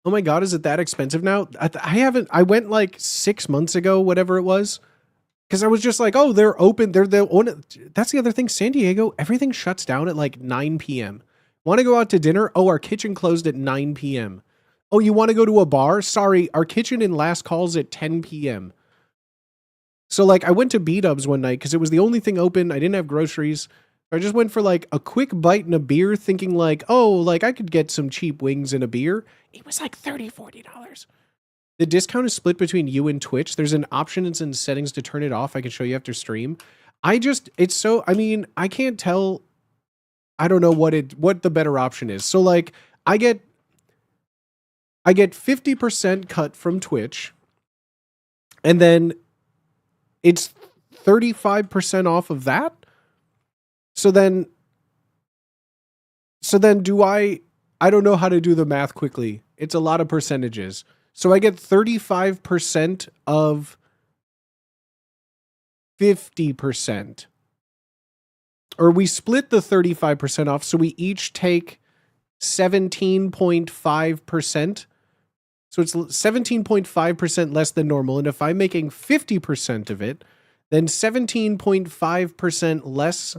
Oh my God, is it that expensive now? I went like 6 months ago, whatever it was. Because I was just like, oh, they're open. They're the only... That's the other thing. San Diego, everything shuts down at like 9 p.m. Want to go out to dinner? Oh, our kitchen closed at 9 p.m. Oh, you want to go to a bar? Sorry, our kitchen in last call's at 10 p.m. So like I went to B-Dubs one night because it was the only thing open. I didn't have groceries. I just went for like a quick bite and a beer thinking like, oh, like I could get some cheap wings and a beer. It was like $30, $40. The discount is split between you and Twitch. There's an option in settings to turn it off. I can show you after stream. I mean, I can't tell. I don't know what the better option is. So like I get 50% cut from Twitch and then it's 35% off of that. So then do I don't know how to do the math quickly. It's a lot of percentages. So I get 35% of 50%. Or we split the 35% off, so we each take 17.5%. So it's 17.5% less than normal. And if I'm making 50% of it, then 17.5% less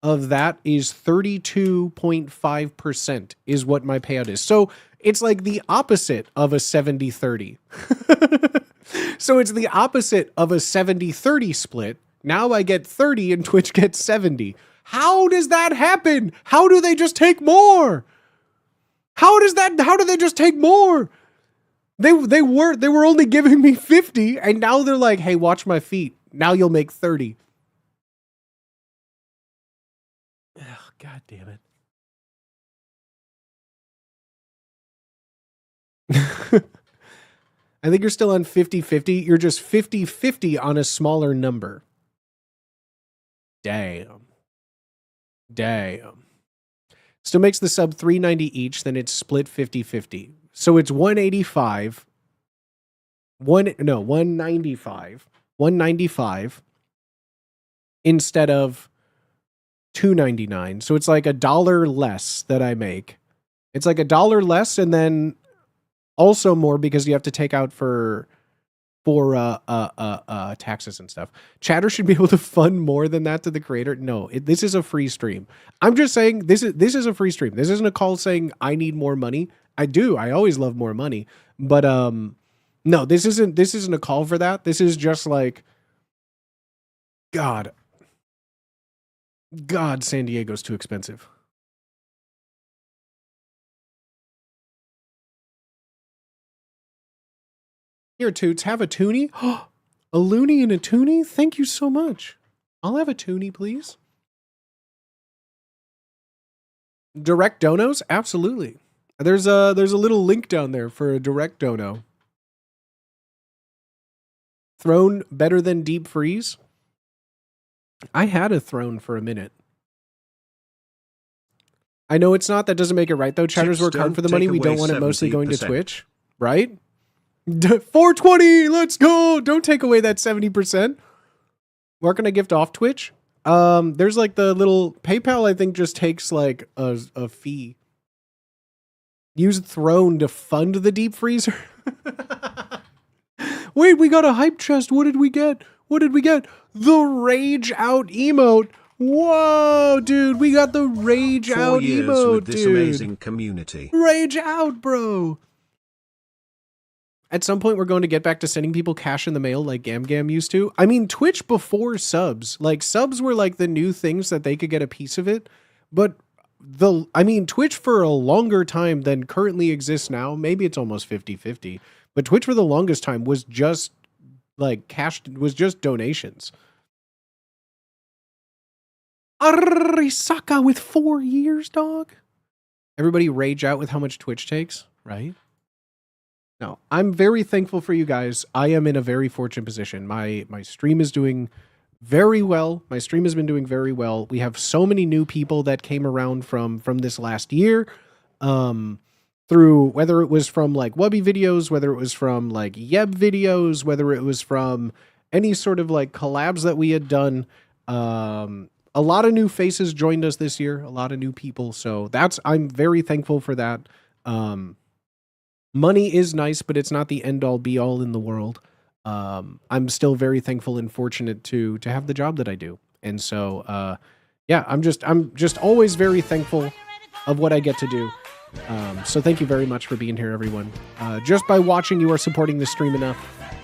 of that is 32.5% is what my payout is. So it's like the opposite of a 70-30. So it's the opposite of a 70-30 split. Now I get 30 and Twitch gets 70. How does that happen? How do they just take more? How do they just take more? They were only giving me 50 and now they're like, "Hey, watch my feet. Now you'll make 30." Oh, God damn it. I think you're still on 50-50. You're just 50-50 on a smaller number. Damn. Still makes the sub $3.90 each, then it's split 50-50. So it's 185. 195. 195 instead of $2.99. So it's like $1 less that I make. It's like $1 less and then also more because you have to take out for taxes and stuff. Chatter should be able to fund more than that to the creator. No, this is a free stream. I'm just saying this is a free stream. This isn't a call saying I need more money. I do. I always love more money. But no, this isn't a call for that. This is just like God, San Diego's too expensive. Here, Toots, have a toonie. A loony and a toonie? Thank you so much. I'll have a toonie, please. Direct donos? Absolutely. There's a little link down there for a direct dono. Throne better than deep freeze? I had a throne for a minute. I know it's not. That doesn't make it right, though. Chatters work hard for the money. We don't want it mostly going to Twitch, right? 420, let's go. Don't take away that 70%. Where can I gift off Twitch? There's like the little PayPal, I think just takes like a fee. Use Throne to fund the deep freezer. Wait, we got a hype chest. What did we get? The Rage Out emote. Whoa, dude, we got the Rage Out emote, with this amazing community. Rage Out, bro. At some point, we're going to get back to sending people cash in the mail like Gam used to. I mean, Twitch before subs. Like, subs were like the new things that they could get a piece of it. But Twitch for a longer time than currently exists now, maybe it's almost 50-50. But Twitch for the longest time was just like was just donations. Arisaka with 4 years, dog. Everybody rage out with how much Twitch takes, right? No, I'm very thankful for you guys. I am in a very fortunate position. My stream is doing very well. My stream has been doing very well. We have so many new people that came around from this last year. Through whether it was from like Wubby videos, whether it was from like Yeb videos, whether it was from any sort of like collabs that we had done. A lot of new faces joined us this year, a lot of new people. So I'm very thankful for that. Money is nice, but it's not the end all be all in the world. I'm still very thankful and fortunate to have the job that I do. And so, yeah, I'm just always very thankful of what I get to do. So thank you very much for being here, everyone. Just by watching, you are supporting the stream enough.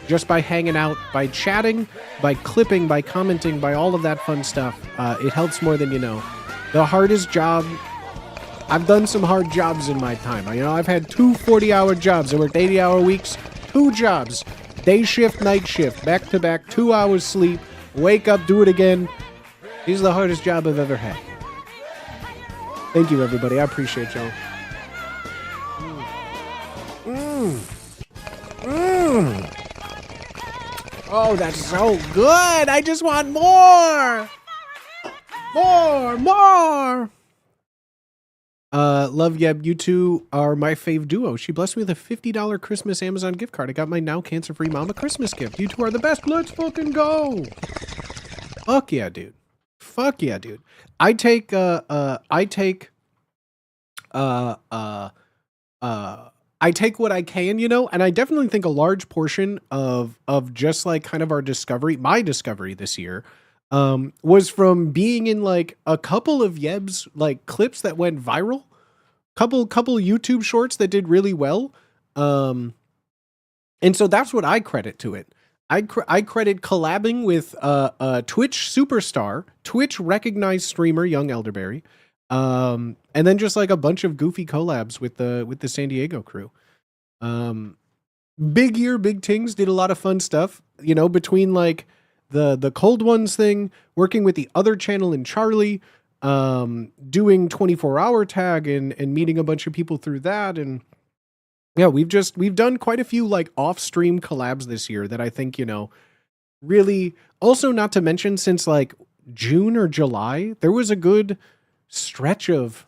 Just by hanging out, by chatting, by clipping, by commenting, by all of that fun stuff, it helps more than you know. The hardest job, I've done some hard jobs in my time. I've had 2 40-hour jobs. I worked 80-hour weeks, 2 jobs, day shift, night shift, back to back, 2 hours sleep, wake up, do it again. This is the hardest job I've ever had. Thank you, everybody. I appreciate y'all. Oh, that's so good. I just want more. More. Love Yeb, you two are my fave duo. She blessed me with a $50 Christmas Amazon gift card. I got my now cancer-free mama Christmas gift. You two are the best. Let's fucking go. Fuck yeah, dude. I take what I can, and I definitely think a large portion of just like kind of my discovery this year, was from being in like a couple of Yeb's like clips that went viral, couple YouTube shorts that did really well. And so that's what I credit to it. I credit collabing with Twitch superstar, Twitch recognized streamer Young Elderberry, and then just like a bunch of goofy collabs with the San Diego crew. Big year, big tings, did a lot of fun stuff. You know, between like the Cold Ones thing, working with the other channel in Charlie, doing 24-hour tag and meeting a bunch of people through that. And yeah, we've done quite a few like off-stream collabs this year that I think, you know, really, also not to mention since like June or July, there was a good stretch of,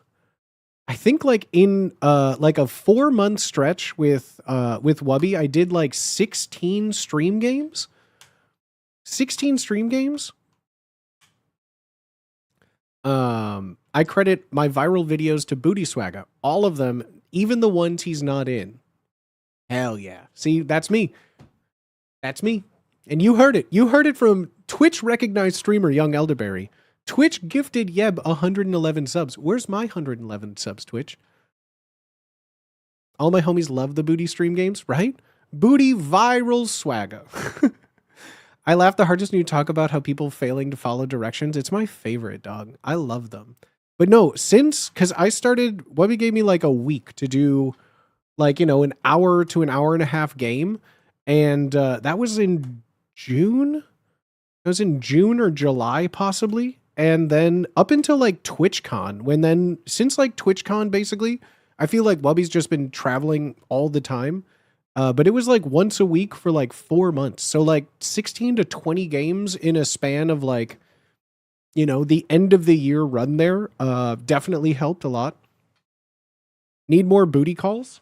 I think like in like a 4-month stretch with Wubby, I did like 16 stream games. 16 stream games. I credit my viral videos to Booty Swagga. All of them, even the ones he's not in. Hell yeah. See, that's me. That's me. And you heard it. You heard it from Twitch recognized streamer Young Elderberry. Twitch gifted Yeb 111 subs. Where's my 111 subs, Twitch? All my homies love the booty stream games, right? Booty viral swagger. I laugh the hardest when you talk about how people failing to follow directions. It's my favorite, dog. I love them. But no, because I started, Webby gave me like a week to do like, you know, an hour to an hour and a half game. And that was in June. It was in June or July, possibly. And then up until like TwitchCon, when then, since like TwitchCon, basically, I feel like Wubby's just been traveling all the time. But it was like once a week for like 4 months. So like 16 to 20 games in a span of like, you know, the end of the year run there definitely helped a lot. Need more booty calls?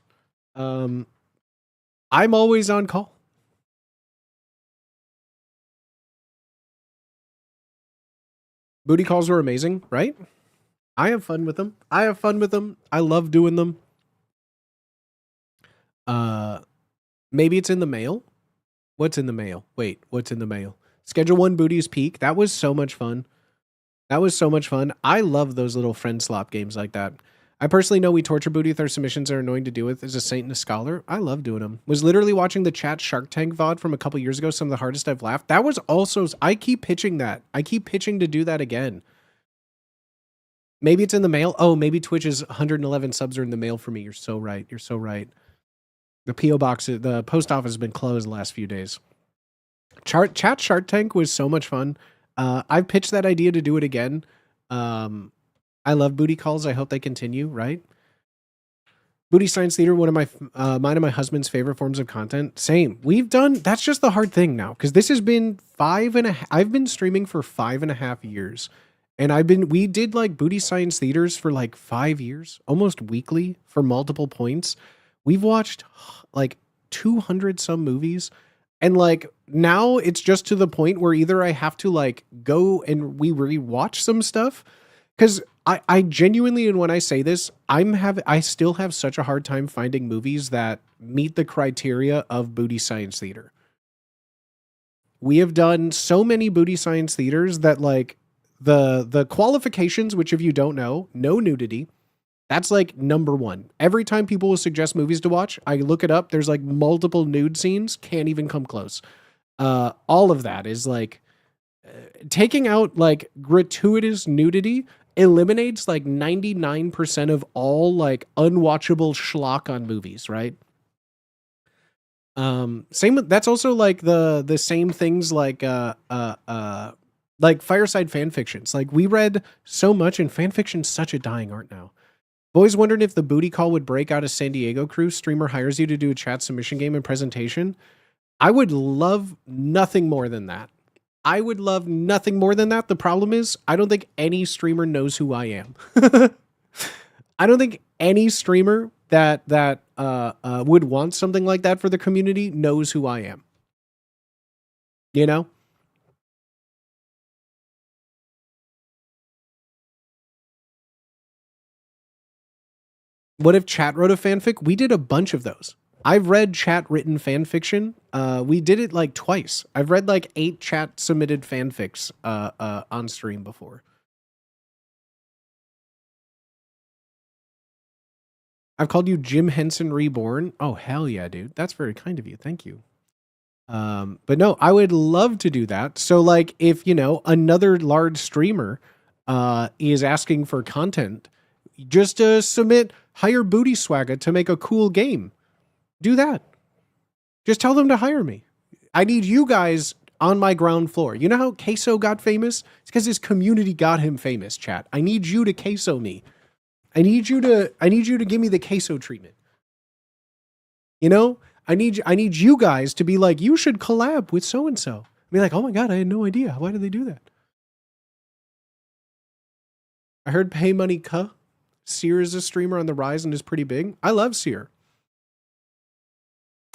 I'm always on call. Booty calls were amazing, right? I have fun with them. I love doing them. Maybe it's in the mail. What's in the mail? Wait, what's in the mail? Schedule 1 Booty's Peak. That was so much fun. I love those little friend slop games like that. I personally know we torture Booty with our submissions are annoying to deal with as a saint and a scholar. I love doing them. Was literally watching the chat Shark Tank VOD from a couple years ago. Some of the hardest I've laughed. That was also, I keep pitching that. I keep pitching to do that again. Maybe it's in the mail. Oh, maybe Twitch's 111 subs are in the mail for me. You're so right. You're so right. The P.O. box, the post office has been closed the last few days. Chat Shark Tank was so much fun. I've pitched that idea to do it again. I love booty calls. I hope they continue, right? Booty Science Theater, one of my, mine and my husband's favorite forms of content. Same. We've done, that's just the hard thing now. Cause this has been I've been streaming for 5.5 years. And we did like Booty Science Theaters for like 5 years, almost weekly for multiple points. We've watched like 200 some movies. And like now it's just to the point where either I have to like go and we rewatch some stuff. Cause I genuinely, and when I say this, I still have such a hard time finding movies that meet the criteria of Booty Science Theater. We have done so many Booty Science Theaters that like the qualifications, which if you don't know, no nudity. That's like number one. Every time people will suggest movies to watch, I look it up. There's like multiple nude scenes. Can't even come close. All of that is like taking out like gratuitous nudity eliminates like 99% of all like unwatchable schlock on movies, right? Same with, that's also like the same things like fireside fan fictions. Like we read so much, and fan fiction's such a dying art now. I've always wondered if the booty call would break out a San Diego crew. Streamer hires you to do a chat submission game and presentation. I would love nothing more than that. The problem is, I don't think any streamer knows who I am. I don't think any streamer that would want something like that for the community knows who I am. You know? What if chat wrote a fanfic? We did a bunch of those. I've read chat written fan fiction. We did it like twice. I've read like 8 chat submitted fanfics on stream before. I've called you Jim Henson Reborn. Oh, hell yeah, dude. That's very kind of you. Thank you. But no, I would love to do that. So like if, another large streamer is asking for content, just submit hire Booty Swagga to make a cool game. Do that. Just tell them to hire me. I need you guys on my ground floor. You know how Queso got famous? It's because his community got him famous, chat. I need you to Queso me. I need you to give me the Queso treatment. I need you guys to be like, you should collab with so and so. Be like, oh my god, I had no idea. Why did they do that? I heard Pay Money Cuh. Seer is a streamer on the rise and is pretty big. I love Seer.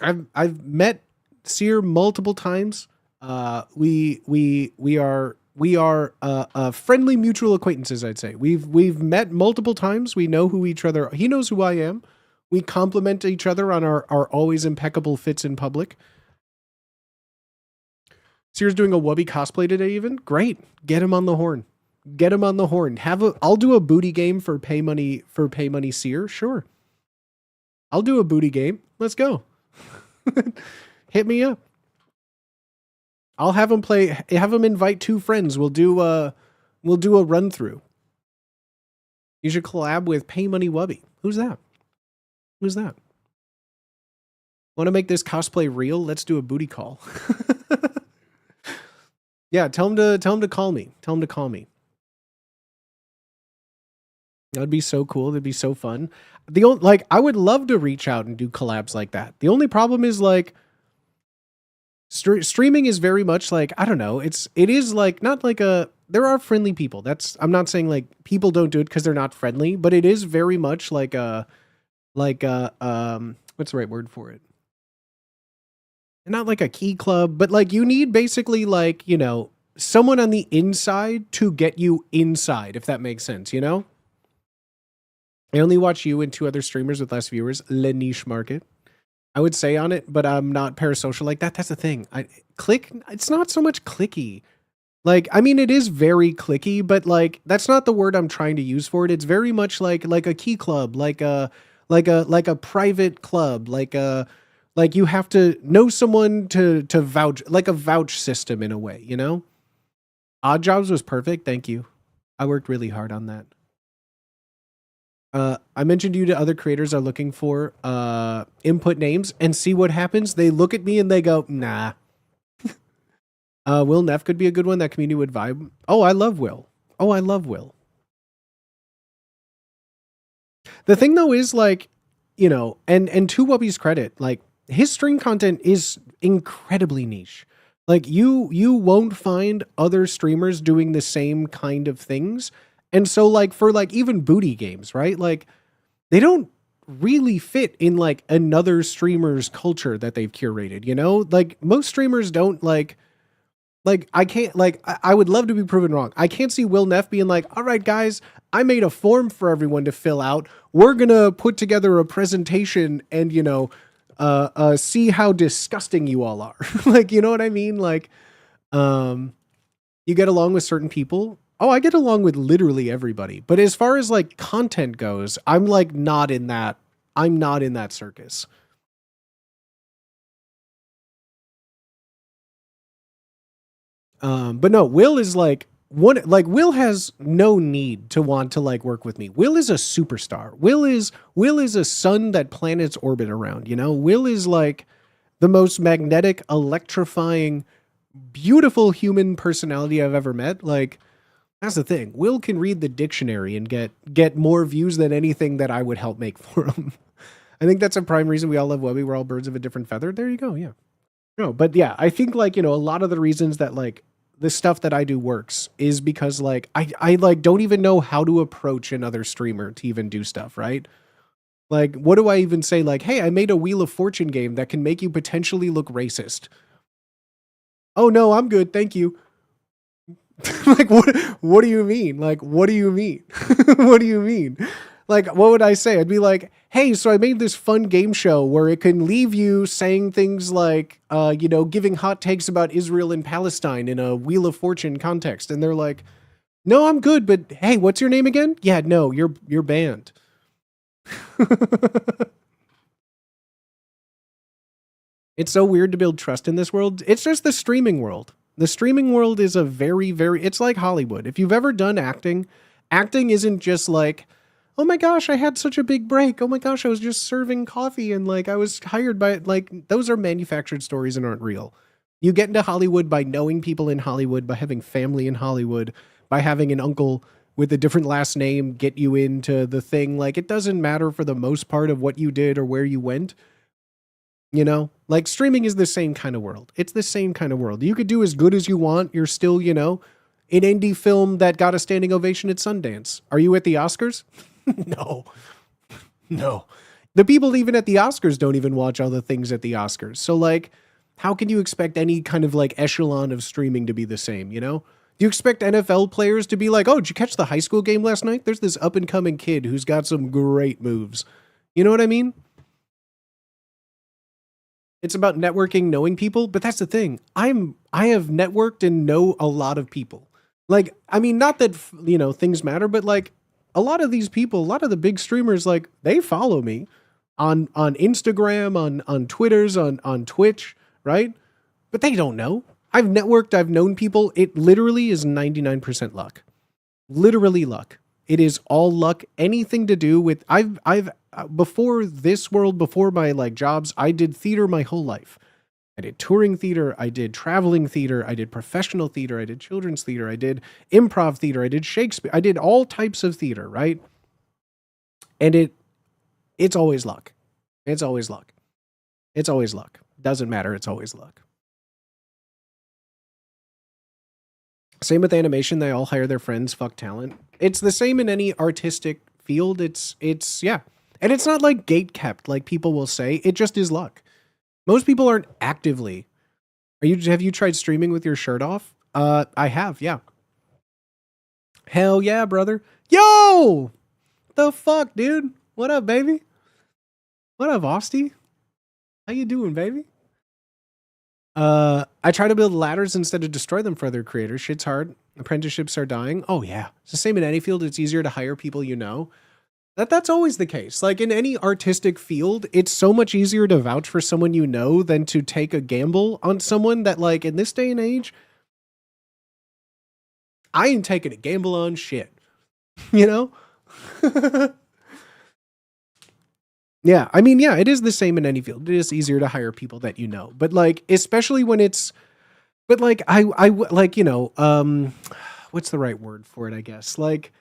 I've met Seer multiple times. We are friendly mutual acquaintances, I'd say. We've met multiple times. We know who each other. He knows who I am. We compliment each other on our always impeccable fits in public. Seer's doing a Wubby cosplay today even. Great. Get him on the horn. Get him on the horn. I'll do a booty game for pay money Seer. Sure. I'll do a booty game. Let's go. Hit me up. I'll have him invite 2 friends. We'll do a run through. You should collab with Pay Money Wubby. Who's that? Want to make this cosplay real? Let's do a booty call. Yeah, tell him to call me. That'd be so cool. That'd be so fun. I would love to reach out and do collabs like that. The only problem is like streaming is very much like, I don't know. It is like not like there are friendly people. I'm not saying like people don't do it because they're not friendly, but it is very much like what's the right word for it? Not like a key club, but like you need basically like, someone on the inside to get you inside, if that makes sense, I only watch you and 2 other streamers with less viewers. Le niche market. I would say on it, but I'm not parasocial like that. That's the thing. It's not so much clicky. Like, I mean, it is very clicky, but like, that's not the word I'm trying to use for it. It's very much like a key club, like a private club, like you have to know someone to vouch, like a vouch system in a way, Odd Jobs was perfect. Thank you. I worked really hard on that. I mentioned you to other creators are looking for input names and see what happens. They look at me and they go, nah. Will Neff could be a good one. That community would vibe. Oh, I love Will. The thing though is like, and to Wubby's credit, like his stream content is incredibly niche. Like you won't find other streamers doing the same kind of things. And so like for like even booty games, right? Like they don't really fit in like another streamer's culture that they've curated, Like most streamers don't like I can't like I would love to be proven wrong. I can't see Will Neff being like, all right, guys, I made a form for everyone to fill out. We're gonna put together a presentation and see how disgusting you all are. Like, you know what I mean? Like, you get along with certain people. Oh, I get along with literally everybody. But as far as like content goes, I'm like not in that. I'm not in that circus. But no, Will is like Will has no need to want to like work with me. Will is a superstar. Will is a sun that planets orbit around, Will is like the most magnetic, electrifying, beautiful human personality I've ever met. Like, that's the thing. Will can read the dictionary and get more views than anything that I would help make for him. I think that's a prime reason we all love Webby. We're all birds of a different feather. There you go. Yeah. No, but yeah, I think like, a lot of the reasons that like the stuff that I do works is because like, I like don't even know how to approach another streamer to even do stuff, right? Like, what do I even say? Like, hey, I made a Wheel of Fortune game that can make you potentially look racist. Oh no, I'm good. Thank you. Like, what do you mean? Like, what do you mean? What do you mean? Like, what would I say? I'd be like, hey, so I made this fun game show where it can leave you saying things like, giving hot takes about Israel and Palestine in a Wheel of Fortune context. And they're like, no, I'm good, but hey, what's your name again? Yeah, no, you're banned. It's so weird to build trust in this world. It's just the streaming world. The streaming world is a very, very, it's like Hollywood. If you've ever done acting, acting isn't just like, oh my gosh, I had such a big break. Oh my gosh, I was just serving coffee and like I was hired by it. Like those are manufactured stories and aren't real. You get into Hollywood by knowing people in Hollywood, by having family in Hollywood, by having an uncle with a different last name get you into the thing. Like it doesn't matter for the most part of what you did or where you went. You know, like streaming is the same kind of world. It's the same kind of world. You could do as good as you want. You're still, an indie film that got a standing ovation at Sundance. Are you at the Oscars? No. The people even at the Oscars don't even watch all the things at the Oscars. So like, how can you expect any kind of like echelon of streaming to be the same, Do you expect NFL players to be like, oh, did you catch the high school game last night? There's this up and coming kid who's got some great moves. You know what I mean? It's about networking, knowing people, but that's the thing. I have networked and know a lot of people. Like, I mean, not that, things matter, but like a lot of these people, a lot of the big streamers, like they follow me on Instagram, on Twitters, on Twitch, right? But they don't know. I've networked, I've known people. It literally is 99% luck. Literally luck. It is all luck. Anything to do with, I've before this world, before my like jobs, I did theater my whole life. I did touring theater, I did traveling theater, I did professional theater, I did children's theater, I did improv theater, I did Shakespeare, I did all types of theater, right? And it's always luck. It's always luck. It's always luck. Doesn't matter, it's always luck. Same with animation, they all hire their friends, fuck talent. It's the same in any artistic field. It's yeah. And it's not like gate kept, like people will say. It just is luck. Most people aren't actively. Have you tried streaming with your shirt off? I have, yeah. Hell yeah, brother. Yo! The fuck, dude? What up, baby? What up, Osty? How you doing, baby? I try to build ladders instead of destroy them for other creators. Shit's hard. Apprenticeships are dying. Oh yeah. It's the same in any field. It's easier to hire people you know. That's always the case. Like in any artistic field, it's so much easier to vouch for someone you know than to take a gamble on someone that like in this day and age, I ain't taking a gamble on shit. Yeah, I mean, yeah, it is the same in any field. It is easier to hire people that you know. But like, especially when it's, but like, what's the right word for it, I guess? Like,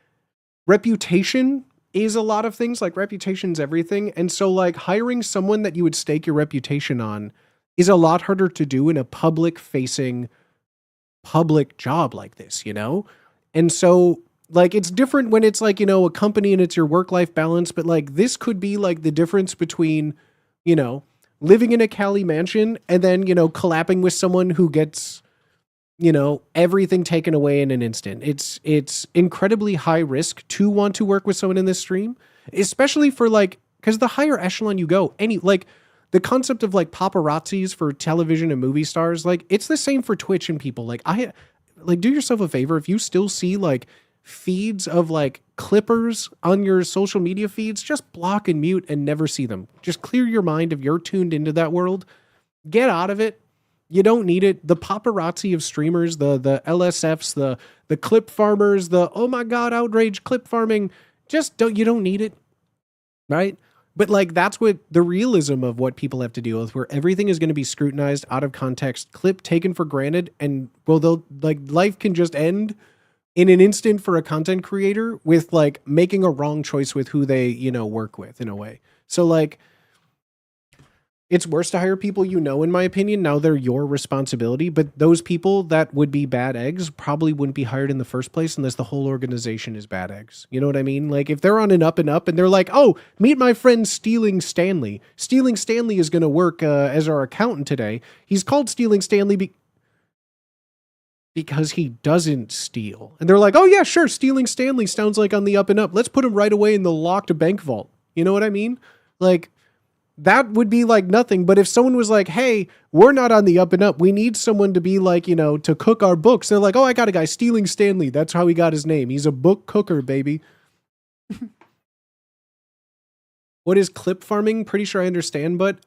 reputation is a lot of things. Like, reputation's everything. And so, like, hiring someone that you would stake your reputation on is a lot harder to do in a public-facing, public job like this, And so, like, it's different when it's like, a company and it's your work-life balance, but like this could be like the difference between, living in a Cali mansion and then, collabing with someone who gets, everything taken away in an instant. It's incredibly high risk to want to work with someone in this stream, especially for like, because the higher echelon you go, the concept of like paparazzis for television and movie stars, like it's the same for Twitch and people. Like do yourself a favor if you still see like feeds of like clippers on your social media feeds, just block and mute and never see them. Just clear your mind if you're tuned into that world. Get out of it. You don't need it. The paparazzi of streamers, the LSFs, the clip farmers, the oh my god, outrage clip farming, you don't need it. Right? But like that's what the realism of what people have to deal with, where everything is going to be scrutinized, out of context, clip taken for granted, and they'll like life can just end in an instant for a content creator with like making a wrong choice with who they, work with in a way. So like, it's worse to hire people, in my opinion. Now they're your responsibility, but those people that would be bad eggs probably wouldn't be hired in the first place unless the whole organization is bad eggs. You know what I mean? Like if they're on an up and up and they're like, oh, meet my friend Stealing Stanley. Stealing Stanley is going to work as our accountant today. He's called Stealing Stanley because he doesn't steal. And they're like, oh yeah, sure, stealing Stanley sounds like on the up and up. Let's put him right away in the locked bank vault. You know what I mean? Like, that would be like nothing. But if someone was like, hey, we're not on the up and up, we need someone to be like, you know, to cook our books. They're like, oh, I got a guy, Stealing Stanley. That's how he got his name. He's a book cooker, baby. What is clip farming? Pretty sure I understand, but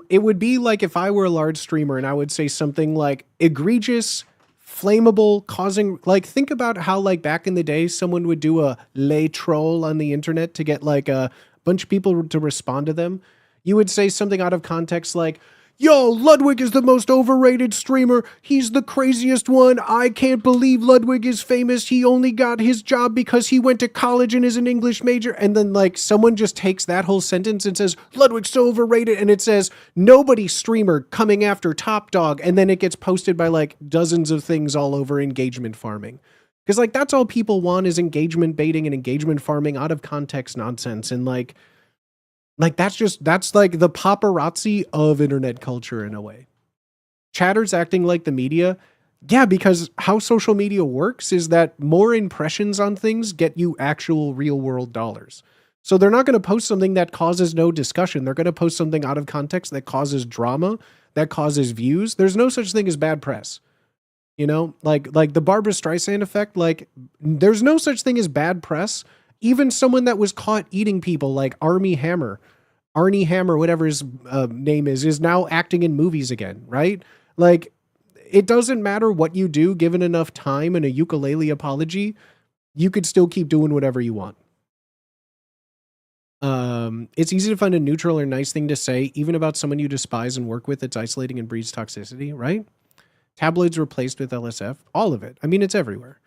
it would be like if I were a large streamer and I would say something like egregious, flammable, causing, like, think about how like back in the day someone would do a lay troll on the internet to get like a bunch of people to respond to them. You would say something out of context like, yo, Ludwig is the most overrated streamer. He's the craziest one. I can't believe Ludwig is famous. He only got his job because he went to college and is an English major. And then like someone just takes that whole sentence and says, Ludwig's so overrated. And it says, nobody streamer coming after Top Dog. And then it gets posted by like dozens of things all over engagement farming. Because like that's all people want is engagement baiting and engagement farming out of context nonsense. And like that's like the paparazzi of internet culture in a way. Chatters acting like the media. Yeah, because how social media works is that more impressions on things get you actual real world dollars. So they're not going to post something that causes no discussion. They're going to post something out of context that causes drama, that causes views. There's no such thing as bad press. You know, like the Barbara Streisand effect, like there's no such thing as bad press. Even someone that was caught eating people like Armie Hammer, whatever his name is now acting in movies again, right? Like, it doesn't matter what you do, given enough time and a ukulele apology, you could still keep doing whatever you want. It's easy to find a neutral or nice thing to say, even about someone you despise and work with that's isolating and breeds toxicity, right? Tabloids replaced with LSF, all of it. I mean, it's everywhere.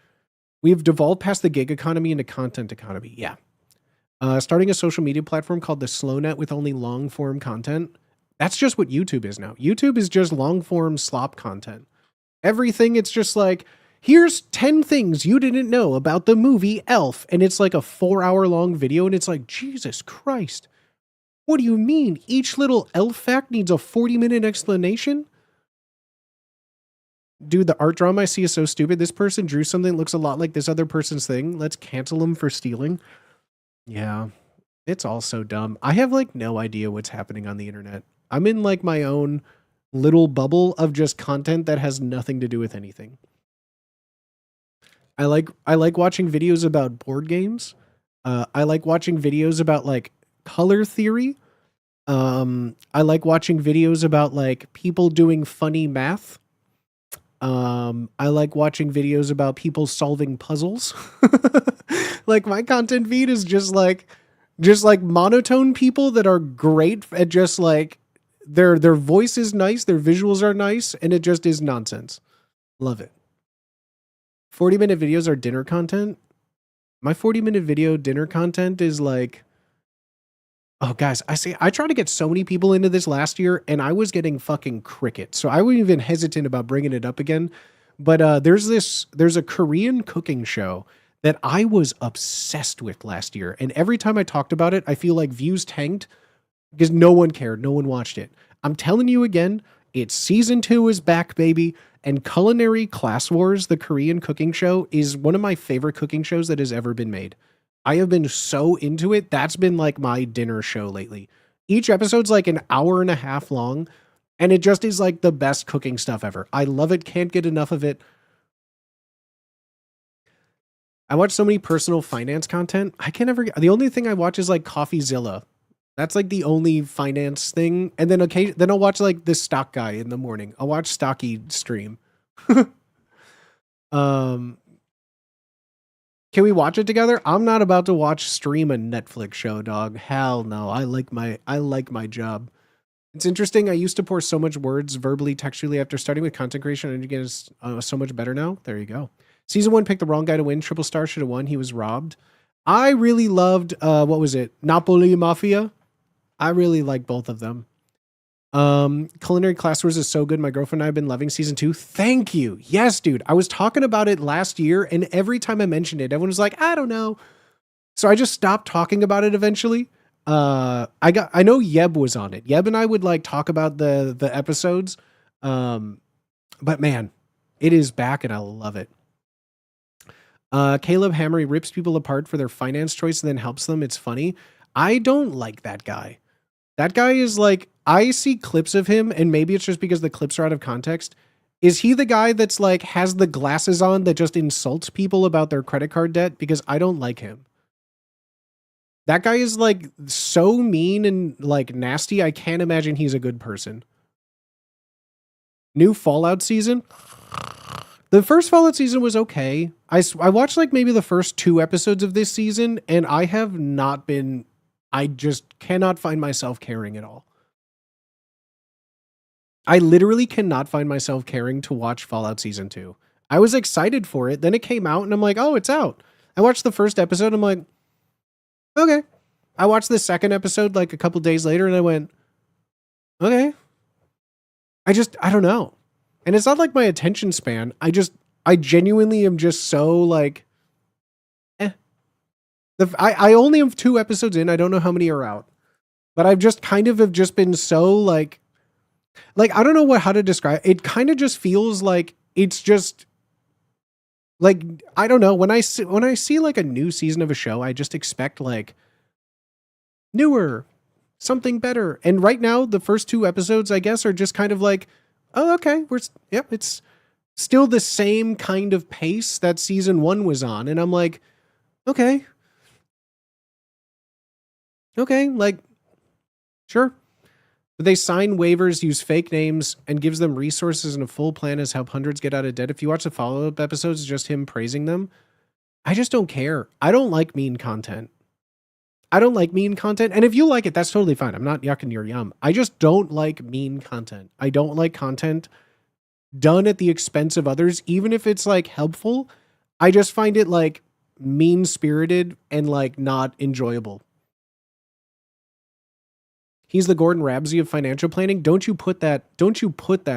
We've devolved past the gig economy into content economy. Yeah. Starting a social media platform called the SlowNet with only long form content. That's just what YouTube is now. YouTube is just long form slop content. Everything, it's just like, here's 10 things you didn't know about the movie Elf. And it's like a 4-hour long video. And it's like, Jesus Christ. What do you mean? Each little elf fact needs a 40-minute explanation? Dude, the art drama I see is so stupid. This person drew something that looks a lot like this other person's thing. Let's cancel them for stealing. Yeah, it's all so dumb. I have like no idea what's happening on the internet. I'm in like my own little bubble of just content that has nothing to do with anything. I like watching videos about board games. I like watching videos about like color theory. I like watching videos about like people doing funny math. I like watching videos about people solving puzzles. Like my content feed is just like monotone people that are great at just like their voice is nice, their visuals are nice, and it just is nonsense. Love it. 40-minute videos are dinner content. My 40-minute video dinner content is like, oh guys, I tried to get so many people into this last year and I was getting fucking crickets. So I wasn't even hesitant about bringing it up again. But there's a Korean cooking show that I was obsessed with last year. And every time I talked about it, I feel like views tanked because no one cared. No one watched it. I'm telling you again, it's season 2 is back, baby. And Culinary Class Wars, the Korean cooking show, is one of my favorite cooking shows that has ever been made. I have been so into it. That's been like my dinner show lately. Each episode's like an hour and a half long. And it just is like the best cooking stuff ever. I love it. Can't get enough of it. I watch so many personal finance content. I can't ever the only thing I watch is like CoffeeZilla. That's like the only finance thing. And then then I'll watch like the stock guy in the morning. I'll watch Stocky stream. Can we watch it together? I'm not about to watch stream a Netflix show, dog. Hell no. I like my job. It's interesting. I used to pour so much words verbally, textually after starting with content creation, and again, it's so much better now. There you go. Season 1 picked the wrong guy to win. Triple Star should have won. He was robbed. I really loved, what was it? Napoli Mafia. I really like both of them. Culinary Class Wars is so good. My girlfriend and I have been loving season 2. Thank you. Yes, dude. I was talking about it last year, and every time I mentioned it, everyone was like, I don't know. So I just stopped talking about it eventually. I know Yeb was on it. Yeb and I would like talk about the episodes. But man, It is back and I love it. Caleb Hammery rips people apart for their finance choice and then helps them. It's funny. I don't like that guy. That guy is like, I see clips of him, and maybe it's just because the clips are out of context. Is he the guy that's like, has the glasses on that just insults people about their credit card debt? Because I don't like him. That guy is like so mean and like nasty. I can't imagine he's a good person. New Fallout season. The first Fallout season was okay. I watched like maybe the first 2 episodes of this season, and I have not been, I just cannot find myself caring at all. I literally cannot find myself caring to watch Fallout Season 2. I was excited for it. Then it came out and I'm like, oh, it's out. I watched the first episode. I'm like, okay. I watched the second episode like a couple days later and I went, okay. I don't know. And it's not like my attention span. I genuinely am just so like, I only have 2 episodes in. I don't know how many are out. But I've just kind of have just been so like I don't know how to describe it. It kind of just feels like it's just like, I don't know, when I see like a new season of a show, I just expect like newer, something better. And right now the first 2 episodes, I guess, are just kind of like, oh, okay, it's still the same kind of pace that season 1 was on. And I'm like, okay, like, sure. But they sign waivers, use fake names, and gives them resources and a full plan as help hundreds get out of debt. If you watch the follow-up episodes, it's just him praising them. I just don't care. I don't like mean content. And if you like it, that's totally fine. I'm not yucking your yum. I just don't like mean content. I don't like content done at the expense of others, even if it's like helpful. I just find it like mean-spirited and like not enjoyable. He's the Gordon Ramsay of financial planning. Don't you put that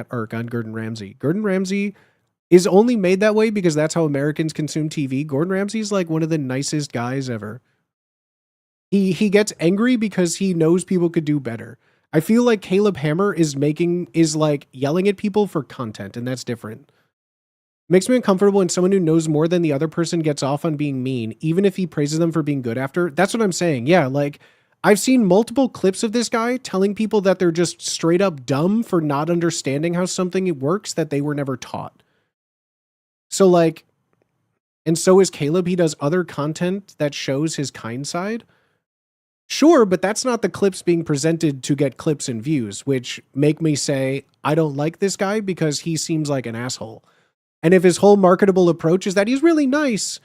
arc on Gordon Ramsay. Gordon Ramsay is only made that way because that's how Americans consume TV. Gordon Ramsay's like one of the nicest guys ever. He gets angry because he knows people could do better. I feel like Caleb Hammer is like yelling at people for content, and that's different. Makes me uncomfortable when someone who knows more than the other person gets off on being mean, even if he praises them for being good after. That's what I'm saying. Yeah, like, I've seen multiple clips of this guy telling people that they're just straight up dumb for not understanding how something works that they were never taught. So like, and so is Caleb. He does other content that shows his kind side. Sure, but that's not the clips being presented to get clicks and views, which make me say, I don't like this guy because he seems like an asshole. And if his whole marketable approach is that he's really nice,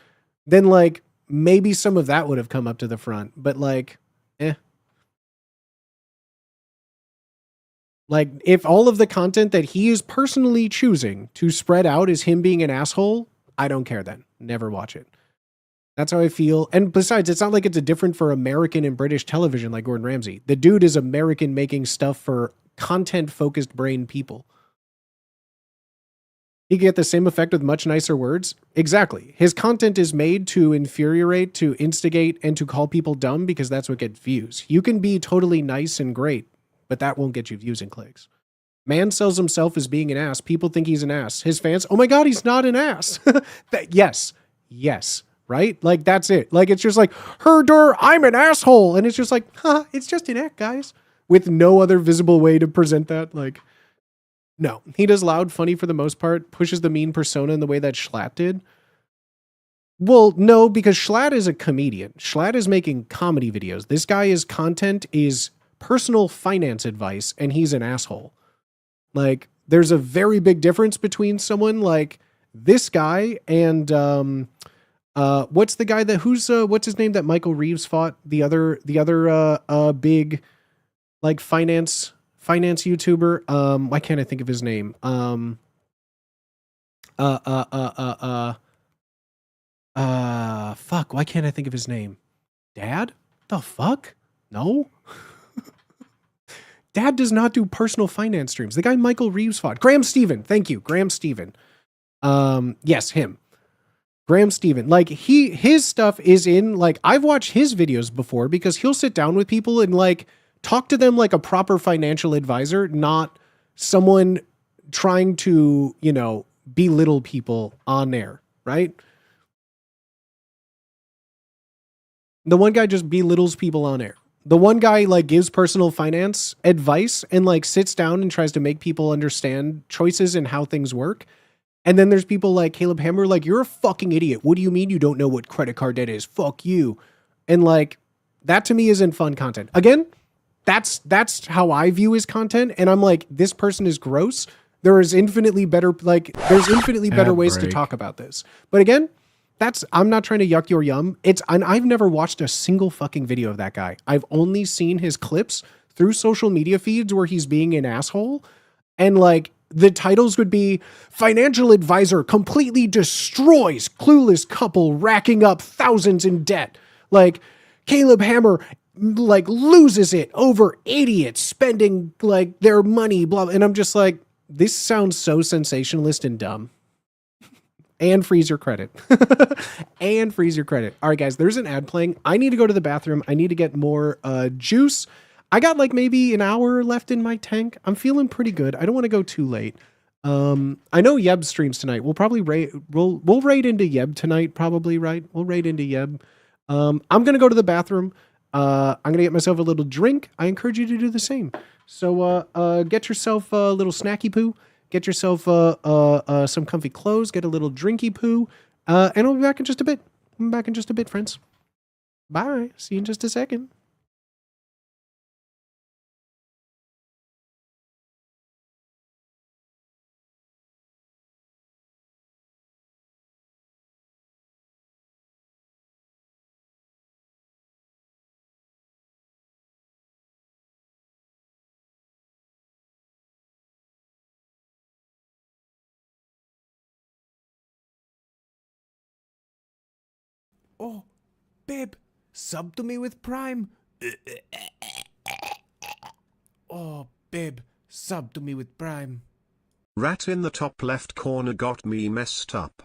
then like maybe some of that would have come up to the front. But like, like if all of the content that he is personally choosing to spread out is him being an asshole, I don't care then. Never watch it. That's how I feel. And besides, it's not like it's a different for American and British television like Gordon Ramsay. The dude is American making stuff for content-focused brain people. He get the same effect with much nicer words. Exactly. His content is made to infuriate, to instigate, and to call people dumb because that's what gets views. You can be totally nice and great, but that won't get you views and clicks. Man sells himself as being an ass. People think he's an ass. His fans, oh my God, he's not an ass. Yes. Right? Like, that's it. Like, it's just like, herder, I'm an asshole. And it's just like, it's just an act, guys. With no other visible way to present that. Like, no. He does loud, funny for the most part, pushes the mean persona in the way that Schlatt did. Well, no, because Schlatt is a comedian. Schlatt is making comedy videos. This guy's content is personal finance advice, and he's an asshole. Like, there's a very big difference between someone like this guy and, what's the guy that what's his name that Michael Reeves fought? The other big like finance YouTuber. Why can't I think of his name? Fuck, why can't I think of his name? Dad? The fuck? No. Dad does not do personal finance streams. The guy Michael Reeves fought. Graham Stephan. Thank you. Graham Stephan. Yes, him. Graham Stephan, like his stuff is in, like, I've watched his videos before because he'll sit down with people and like talk to them like a proper financial advisor, not someone trying to, belittle people on air, right? The one guy just belittles people on air. The one guy like gives personal finance advice and like sits down and tries to make people understand choices and how things work. And then there's people like Caleb Hammer, like, you're a fucking idiot. What do you mean you don't know what credit card debt is? Fuck you. And like, that to me isn't fun content. Again, that's how I view his content. And I'm like, this person is gross. There's infinitely better ways to talk about this. But again, I'm not trying to yuck your yum. And I've never watched a single fucking video of that guy. I've only seen his clips through social media feeds where he's being an asshole. And like, the titles would be financial advisor completely destroys clueless couple racking up thousands in debt. Like Caleb Hammer like loses it over idiots spending like their money, blah. And I'm just like, this sounds so sensationalist and dumb. And freeze your credit. And freeze your credit. All right, guys, there's an ad playing. I need to go to the bathroom. I need to get more juice. I got like maybe an hour left in my tank. I'm feeling pretty good. I don't want to go too late. I know Yeb streams tonight. We'll probably we'll raid into Yeb tonight, probably, right? We'll raid into Yeb. I'm gonna go to the bathroom. I'm gonna get myself a little drink. I encourage you to do the same. So get yourself a little snacky poo. Get yourself some comfy clothes. Get a little drinky poo. And I'll be back in just a bit. I'm back in just a bit, friends. Bye. See you in just a second. Oh, babe, sub to me with Prime. Oh, babe, sub to me with Prime. Rat in the top left corner got me messed up.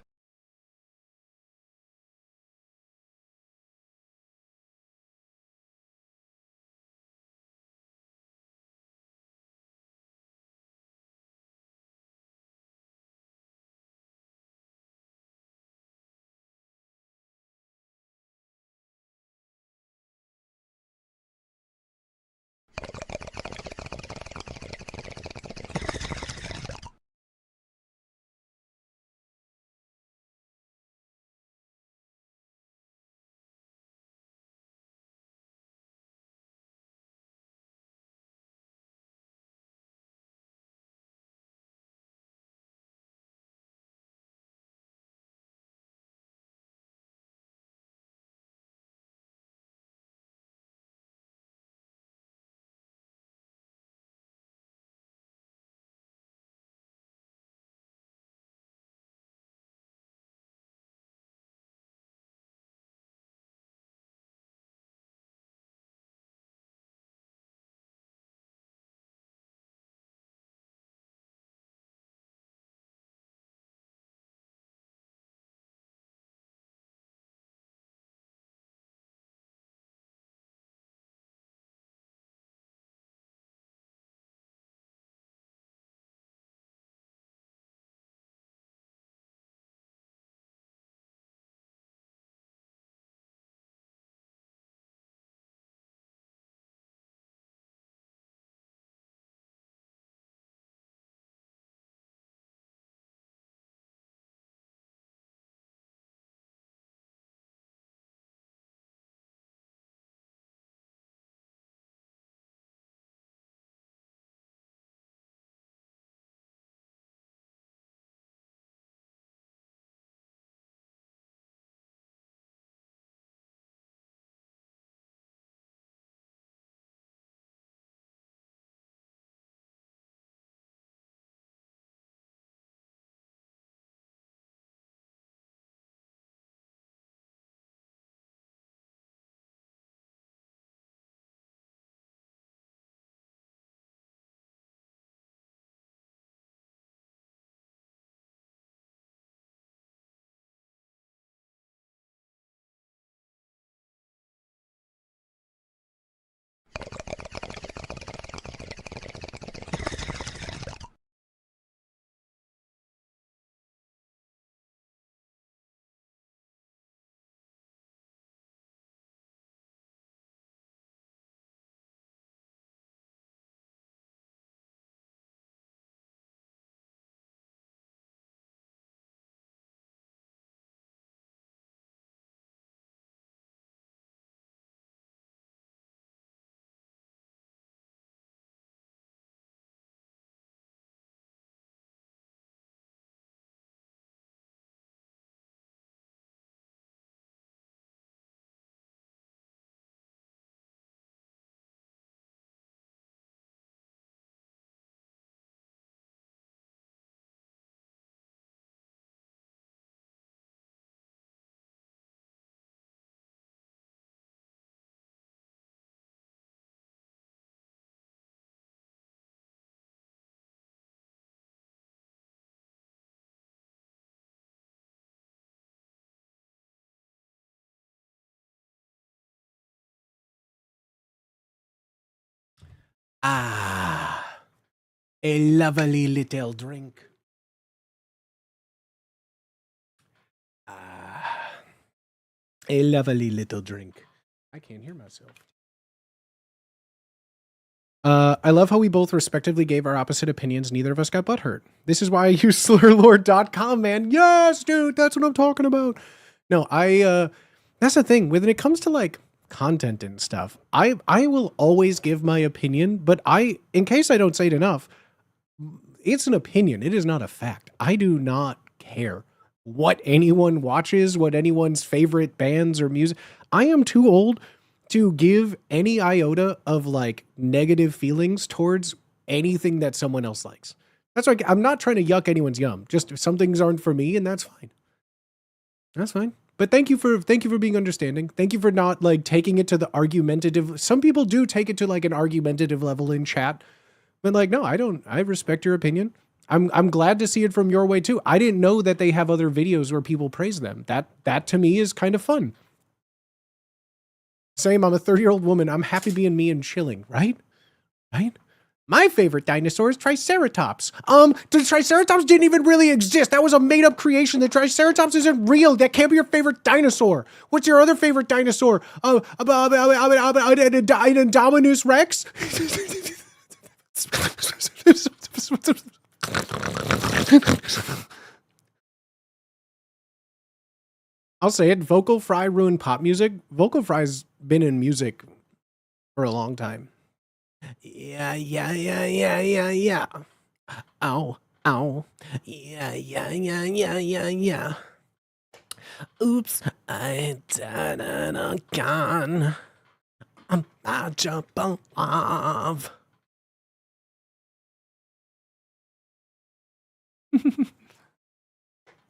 Ah, a lovely little drink. Ah, a lovely little drink. I can't hear myself. I love how we both respectively gave our opposite opinions. Neither of us got butthurt. This is why I use slurlord.com, man. Yes, dude, that's what I'm talking about. No, that's the thing. When it comes to like content and stuff, I will always give my opinion, but in case I don't say it enough, it's an opinion. It is not a fact. I do not care what anyone watches, what anyone's favorite bands or music. I am too old to give any iota of like negative feelings towards anything that someone else likes. That's like, I'm not trying to yuck anyone's yum. Just some things aren't for me, and that's fine. That's fine. But thank you for being understanding. Thank you for not like taking it to the argumentative. Some people do take it to like an argumentative level in chat. But like, no, I don't. I respect your opinion. I'm glad to see it from your way too. I didn't know that they have other videos where people praise them. That to me is kind of fun. Same, I'm a 30-year-old woman. I'm happy being me and chilling, right? Right? My favorite dinosaur is Triceratops. The Triceratops didn't even really exist. That was a made-up creation. The Triceratops isn't real. That can't be your favorite dinosaur. What's your other favorite dinosaur? Indominus Rex? I'll say it. Vocal Fry ruined pop music. Vocal Fry's been in music for a long time. Yeah. Ow. Yeah. Oops, I did it again. I'm not your love.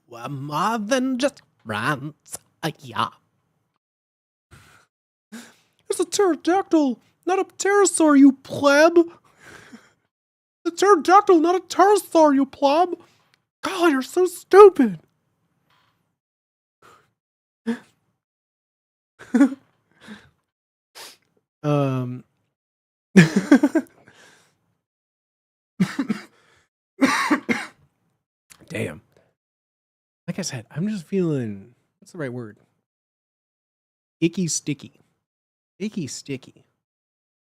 We're more than just friends. Yeah. It's a pterodactyl, not a pterosaur, you pleb. A pterodactyl, not a pterosaur, you pleb. God, you're so stupid. Damn. Like I said, I'm just feeling, what's the right word? Icky sticky.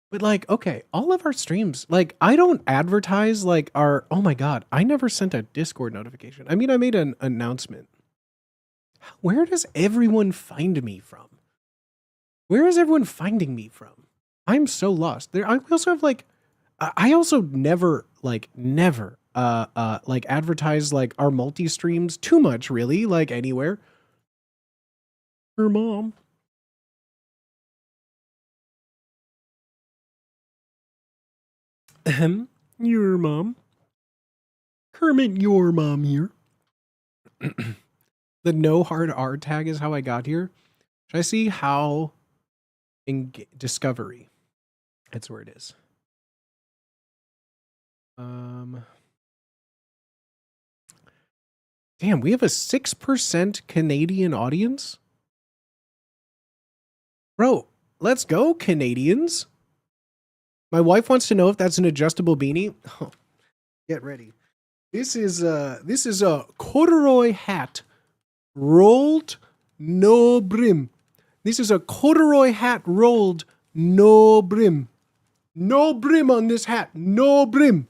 But like, okay, all of our streams, like I don't advertise like oh my God, I never sent a Discord notification. I mean, I made an announcement. Where does everyone find me from? Where is everyone finding me from? I'm so lost. I also have like, I also never advertise like our multi-streams too much, really, like anywhere. Her mom. Your mom. Kermit, your mom here. The no hard R tag is how I got here. Should I see how in Discovery? That's where it is. Damn, we have a 6% Canadian audience? Bro, let's go, Canadians. My wife wants to know if that's an adjustable beanie. Oh, get ready. This is a corduroy hat, rolled, no brim. This is a corduroy hat rolled, no brim. No brim on this hat. No brim.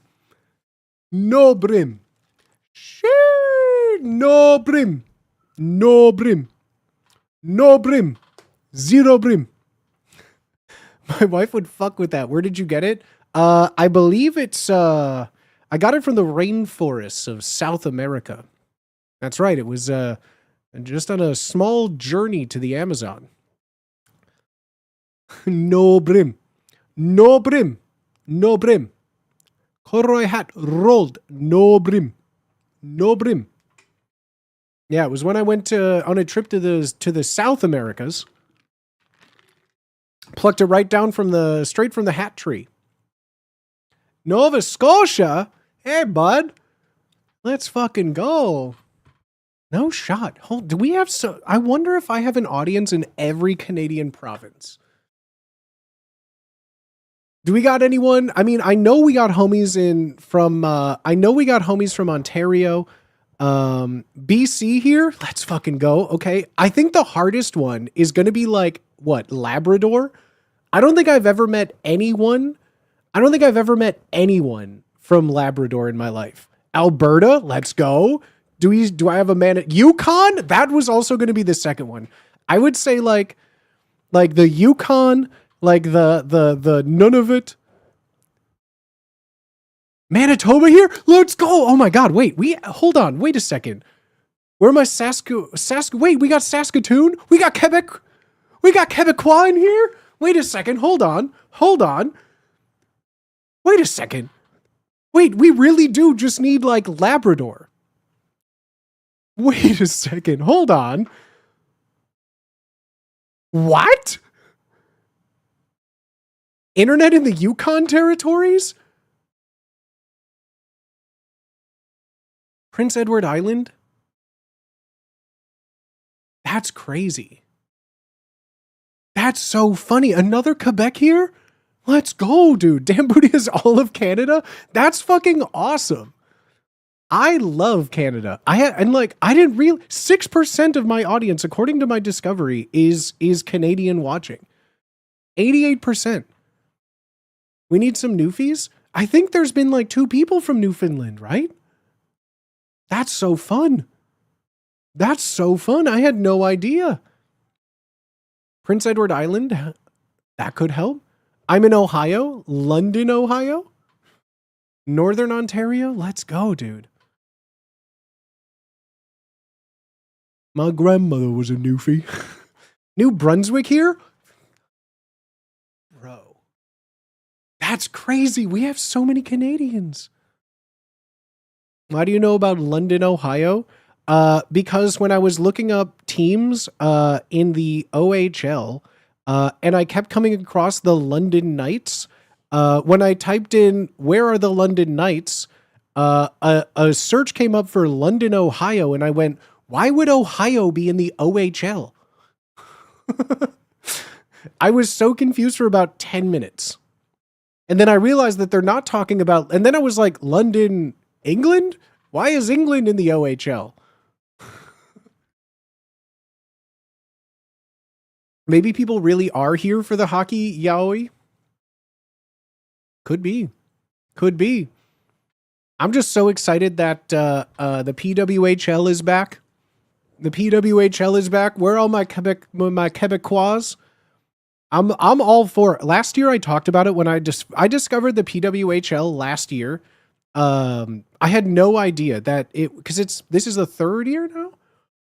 No brim. Shit. No brim. No brim. No brim. Zero brim. My wife would fuck with that. Where did you get it? I believe it's I got it from the rainforests of South America. That's right. It was just on a small journey to the Amazon. No brim. No brim. No brim. Corduroy hat rolled. No brim. No brim. Yeah, it was when I went on a trip to the South Americas. Plucked it right down straight from the hat tree. Nova Scotia? Hey, bud. Let's fucking go. No shot. Do we have I wonder if I have an audience in every Canadian province. Do we got anyone? I mean, I know we got homies from Ontario. BC here. Let's fucking go. Okay. I think the hardest one is going to be like what? Labrador? I don't think I've ever met anyone. I don't think I've ever met anyone from Labrador in my life. Alberta, let's go. Do I have a man at Yukon? That was also going to be the second one. I would say like the Yukon, like the Nunavut. Manitoba here? Let's go. Oh my god, wait. Hold on. Wait a second. Where am I? Wait, we got Saskatoon? We got Quebec? We got Quebecois in here? Wait a second. Hold on. Wait a second. Wait, we really do just need like Labrador. Wait a second. Hold on. What? Internet in the Yukon territories? Prince Edward Island? That's crazy. That's so funny. Another Quebec here? Let's go, dude. Damn Booty is all of Canada? That's fucking awesome. I love Canada. I didn't realize 6% of my audience, according to my discovery, is Canadian watching. 88%. We need some Newfies? I think there's been like 2 people from Newfoundland, right? That's so fun. That's so fun. I had no idea. Prince Edward Island, that could help. I'm in Ohio, London, Ohio, Northern Ontario. Let's go, dude. My grandmother was a Newfie. New Brunswick here? Bro. That's crazy. We have so many Canadians. Why do you know about London, Ohio? Because when I was looking up teams in the OHL, and I kept coming across the London Knights, when I typed in, where are the London Knights, a search came up for London, Ohio, and I went, why would Ohio be in the OHL? I was so confused for about 10 minutes. And then I realized that they're not talking about, and then I was like, London, England? Why is England in the OHL? Maybe people really are here for the hockey yaoi? Could be. I'm just so excited that the PWHL is back. The PWHL is back. Where are all my Quebecois? I'm all for it. Last year I talked about it when I discovered the PWHL last year. I had no idea that this is the 3rd year now.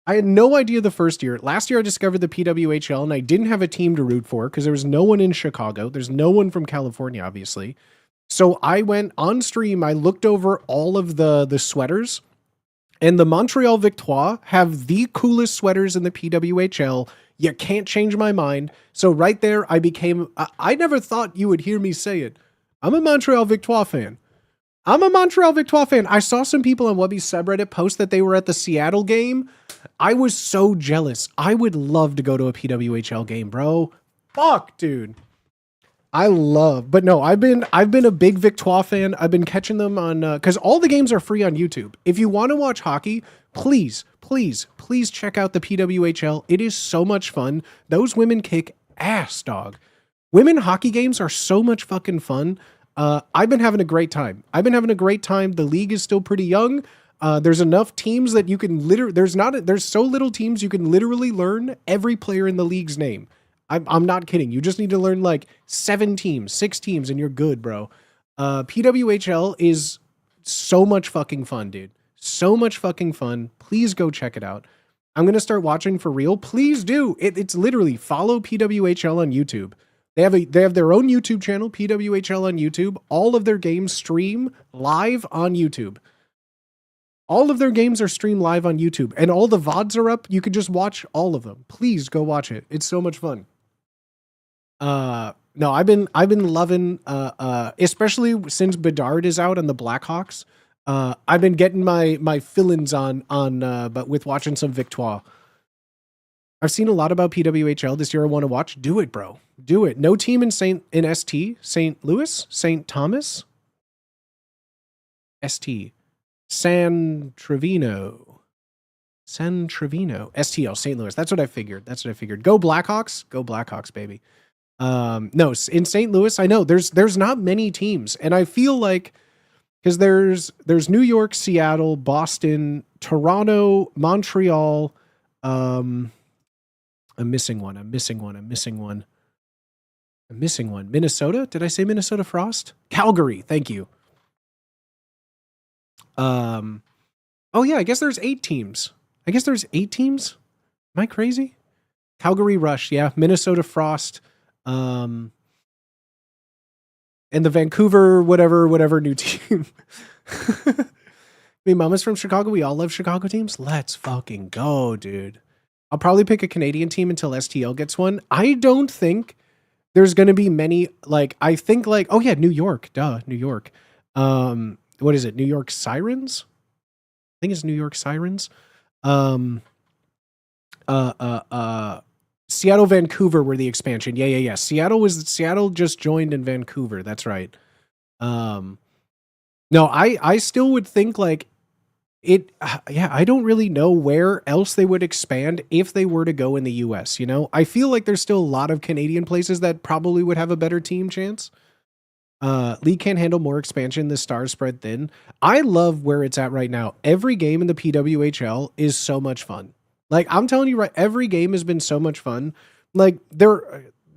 I had no idea the first year. Last year I discovered the PWHL and I didn't have a team to root for because there was no one in Chicago. There's no one from California, obviously. So I went on stream. I looked over all of the sweaters, and the Montreal Victoire have the coolest sweaters in the PWHL. You can't change my mind. So right there, I never thought you would hear me say it. I'm a Montreal Victoire fan. I saw some people on Webby's subreddit post that they were at the Seattle game. I was so jealous. I would love to go to a PWHL game, bro. Fuck, dude. But no, I've been a big Victoire fan. I've been catching them on, cause all the games are free on YouTube. If you want to watch hockey, please check out the PWHL. It is so much fun. Those women kick ass, dog. Women hockey games are so much fucking fun. I've been having a great time. The league is still pretty young. There's enough teams that you can there's so little teams you can literally learn every player in the league's name. I'm not kidding. You just need to learn like 6 teams, and you're good, bro. PWHL is so much fucking fun, dude. So much fucking fun. Please go check it out. I'm going to start watching for real. Please do. It's literally follow PWHL on YouTube. They have their own YouTube channel, PWHL on YouTube. All of their games stream live on YouTube. All of their games are streamed live on YouTube, and all the VODs are up. You can just watch all of them. Please go watch it. It's so much fun. No, I've been loving, especially since Bedard is out on the Blackhawks. I've been getting my fill-ins on, but with watching some Victoire. I've seen a lot about PWHL this year. I want to watch. Do it, bro. Do it. No team in St. Louis, St. Thomas, St. San Trevino, STL, St. Louis. That's what I figured. Go Blackhawks. Go Blackhawks, baby. No, in St. Louis, I know there's not many teams, and I feel like because there's New York, Seattle, Boston, Toronto, Montreal. I'm missing one. Minnesota? Did I say Minnesota Frost? Calgary. Thank you. Oh yeah, I guess there's 8 teams. Am I crazy? Calgary Rush, yeah. Minnesota Frost. And the Vancouver whatever new team. I mean, Mama's from Chicago. We all love Chicago teams. Let's fucking go, dude. I'll probably pick a Canadian team until STL gets one. I don't think there's going to be many, like, I think, like, oh yeah, New York. Duh, New York. What is it? New York Sirens? I think it's New York Sirens. Seattle, Vancouver were the expansion. Yeah. Seattle just joined in Vancouver. That's right. No, I still would think like it. Yeah, I don't really know where else they would expand if they were to go in the US. You know, I feel like there's still a lot of Canadian places that probably would have a better team chance. League can't handle more expansion. The stars spread thin. I love where it's at right now. Every game in the PWHL is so much fun. Like, I'm telling you, right, every game has been so much fun. Like, there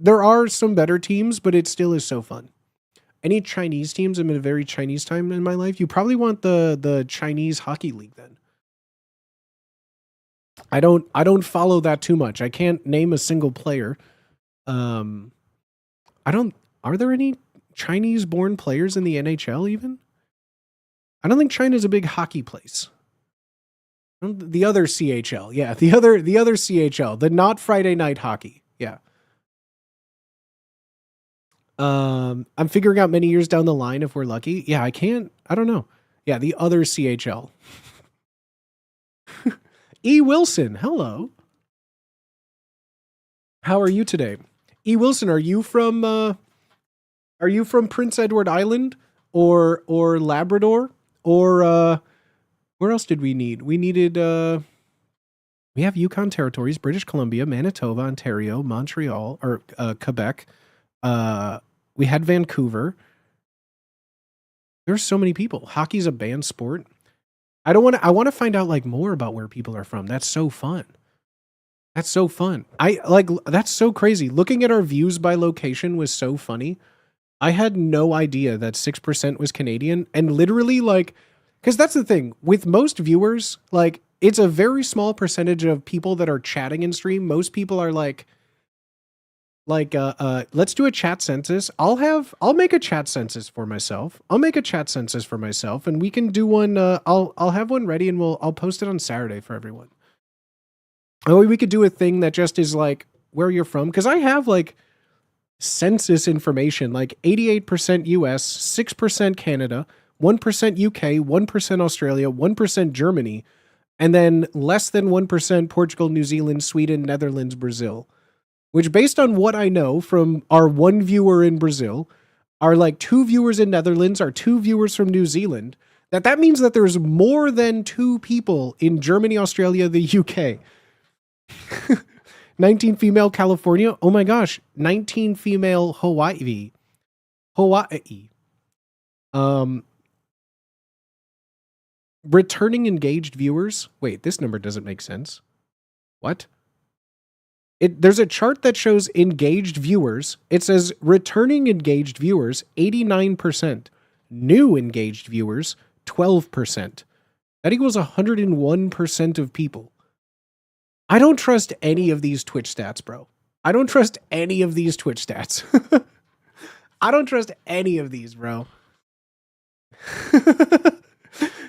are some better teams, but it still is so fun. Any Chinese teams? I'm in a very Chinese time in my life. You probably want the Chinese Hockey League then. I don't follow that too much. I can't name a single player. Are there any Chinese-born players in the NHL even? I don't think China's a big hockey place. The other CHL. Yeah, the other CHL, the not Friday night hockey. Yeah. I'm figuring out many years down the line if we're lucky. Yeah, I don't know. Yeah, the other CHL. E. Wilson, hello. How are you today? E. Wilson, are you from Prince Edward Island or Labrador or where else did we need? We needed we have Yukon territories, British Columbia, Manitoba, Ontario, Montreal, or Quebec. We had Vancouver. There's so many people. Hockey's a banned sport. I want to find out like more about where people are from. That's so fun. That's so crazy. Looking at our views by location was so funny. I had no idea that 6% was Canadian, and literally like, because that's the thing with most viewers, like it's a very small percentage of people that are chatting in stream. Most people are like let's do a chat census. I'll make a chat census for myself. And we can do one. I'll have one ready and I'll post it on Saturday for everyone. Or we could do a thing that just is like where you're from. Cause I have like census information, like 88% US, 6% Canada, 1% UK, 1% Australia, 1% Germany, and then less than 1% Portugal, New Zealand, Sweden, Netherlands, Brazil. Which, based on what I know from our one viewer in Brazil, our like 2 viewers in Netherlands, our 2 viewers from New Zealand, that means that there's more than 2 people in Germany, Australia, the UK. 19 female California. Oh my gosh. 19 female Hawaii. Returning engaged viewers. Wait, this number doesn't make sense. What? There's a chart that shows engaged viewers. It says returning engaged viewers, 89%. New engaged viewers, 12%. That equals 101% of people. I don't trust any of these Twitch stats, bro. I don't trust any of these, bro.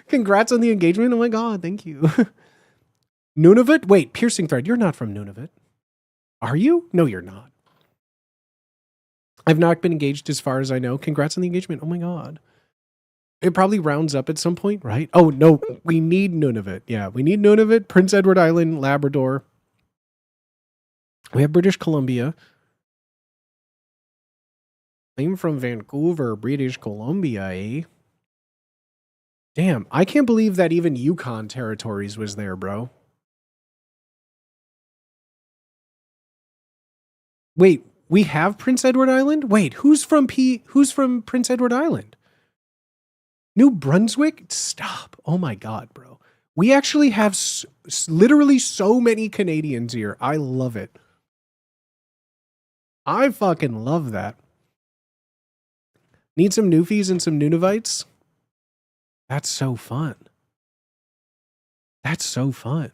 Congrats on the engagement. Oh my God, thank you. Nunavut? Wait, Piercing Thread, you're not from Nunavut. Are you? No, you're not. I've not been engaged as far as I know. Congrats on the engagement. Oh my God. It probably rounds up at some point, right? Oh no, we need Nunavut. Yeah, we need Nunavut, Prince Edward Island, Labrador. We have British Columbia. I'm from Vancouver, British Columbia, eh? Damn, I can't believe that even Yukon Territories was there, bro. Wait, we have Prince Edward Island? Wait, who's from Prince Edward Island? New Brunswick? Stop. Oh my god, bro. We actually have literally so many Canadians here. I love it. I fucking love that. Need some Newfies and some Nunavites? That's so fun. That's so fun.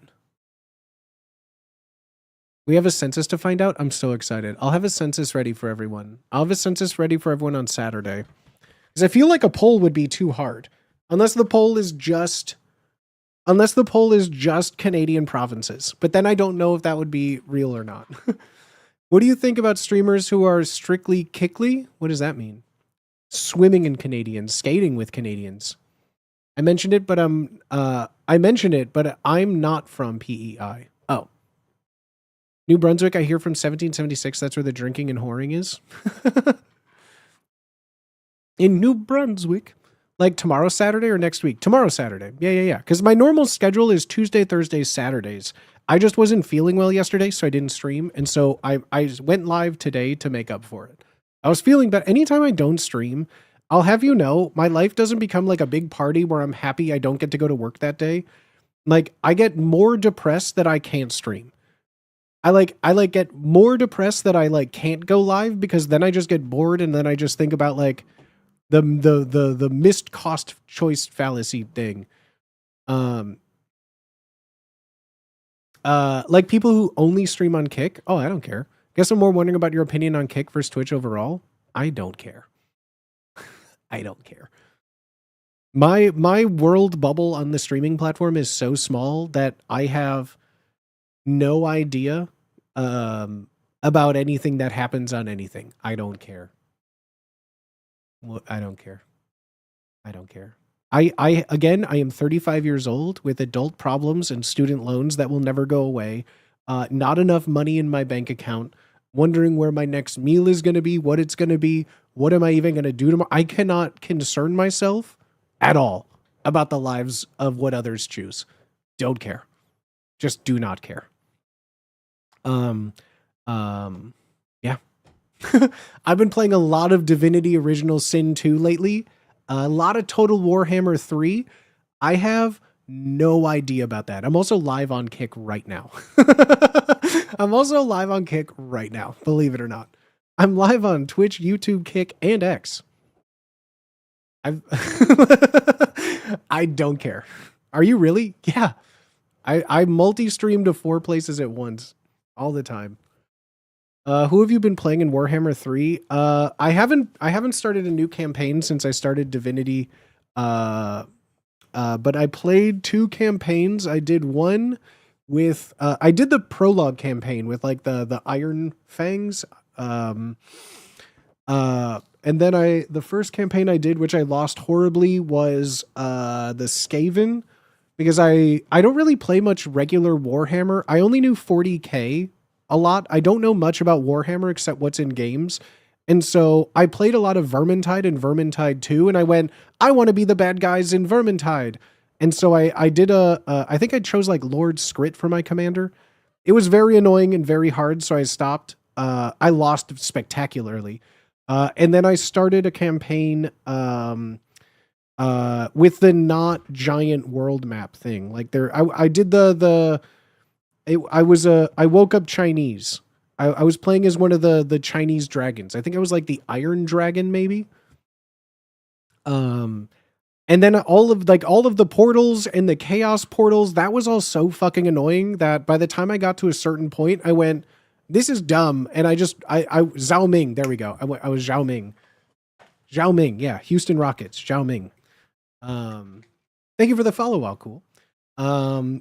We have a census to find out? I'm so excited. I'll have a census ready for everyone. I'll have a census ready for everyone on Saturday. Because I feel like a poll would be too hard. Unless the poll is just Canadian provinces. But then I don't know if that would be real or not. What do you think about streamers who are strictly kickly? What does that mean? Swimming in Canadians, skating with Canadians. I mentioned it, but I'm not from PEI. Oh. New Brunswick, I hear from 1776, that's where the drinking and whoring is. In New Brunswick. Like tomorrow Saturday or next week? Tomorrow Saturday. Yeah. Because my normal schedule is Tuesday, Thursdays, Saturdays. I just wasn't feeling well yesterday, so I didn't stream. And so I went live today to make up for it. I was feeling bad. Anytime I don't stream, I'll have you know, my life doesn't become like a big party where I'm happy I don't get to go to work that day. Like, I get more depressed that I can't stream. I get more depressed that I can't go live because then I just get bored and then I just think about like the missed cost choice fallacy thing. Like people who only stream on Kick. Oh, I don't care. Guess I'm more wondering about your opinion on Kick versus Twitch overall. I don't care. I don't care. My world bubble on the streaming platform is so small that I have no idea about anything that happens on anything. I don't care. I don't care. I don't care. I am 35 years old with adult problems and student loans that will never go away. Not enough money in my bank account. Wondering where my next meal is going to be, what it's going to be. What am I even going to do tomorrow? I cannot concern myself at all about the lives of what others choose. Don't care. Just do not care. Yeah. I've been playing a lot of Divinity Original Sin 2 lately. A lot of Total Warhammer 3. I have no idea about that. I'm also live on Kick right now. Believe it or not. I'm live on Twitch, YouTube, Kick, and X. I don't care. Are you really? Yeah. I multi-stream to 4 places at once all the time. Who have you been playing in Warhammer 3? I haven't started a new campaign since I started Divinity. But I played 2 campaigns. I did one with I did the prologue campaign with like the Iron Fangs. And then the first campaign I did, which I lost horribly, was the Skaven, because I don't really play much regular Warhammer. I only knew 40K a lot. I don't know much about Warhammer except what's in games. And so I played a lot of Vermintide and Vermintide 2, and I went, I want to be the bad guys in Vermintide. And so I did I think I chose like Lord Skrit for my commander. It was very annoying and very hard, so I stopped. I lost spectacularly. And then I started a campaign with the not giant world map thing. Like I did I woke up Chinese. I was playing as one of the Chinese dragons. I think I was like the Iron Dragon, maybe. And then all of the portals and the chaos portals, that was all so fucking annoying that by the time I got to a certain point, I went, this is dumb. And I Zhao Ming, there we go. I was Zhao Ming. Zhao Ming, yeah. Houston Rockets, Zhao Ming. Thank you for the follow, all cool. I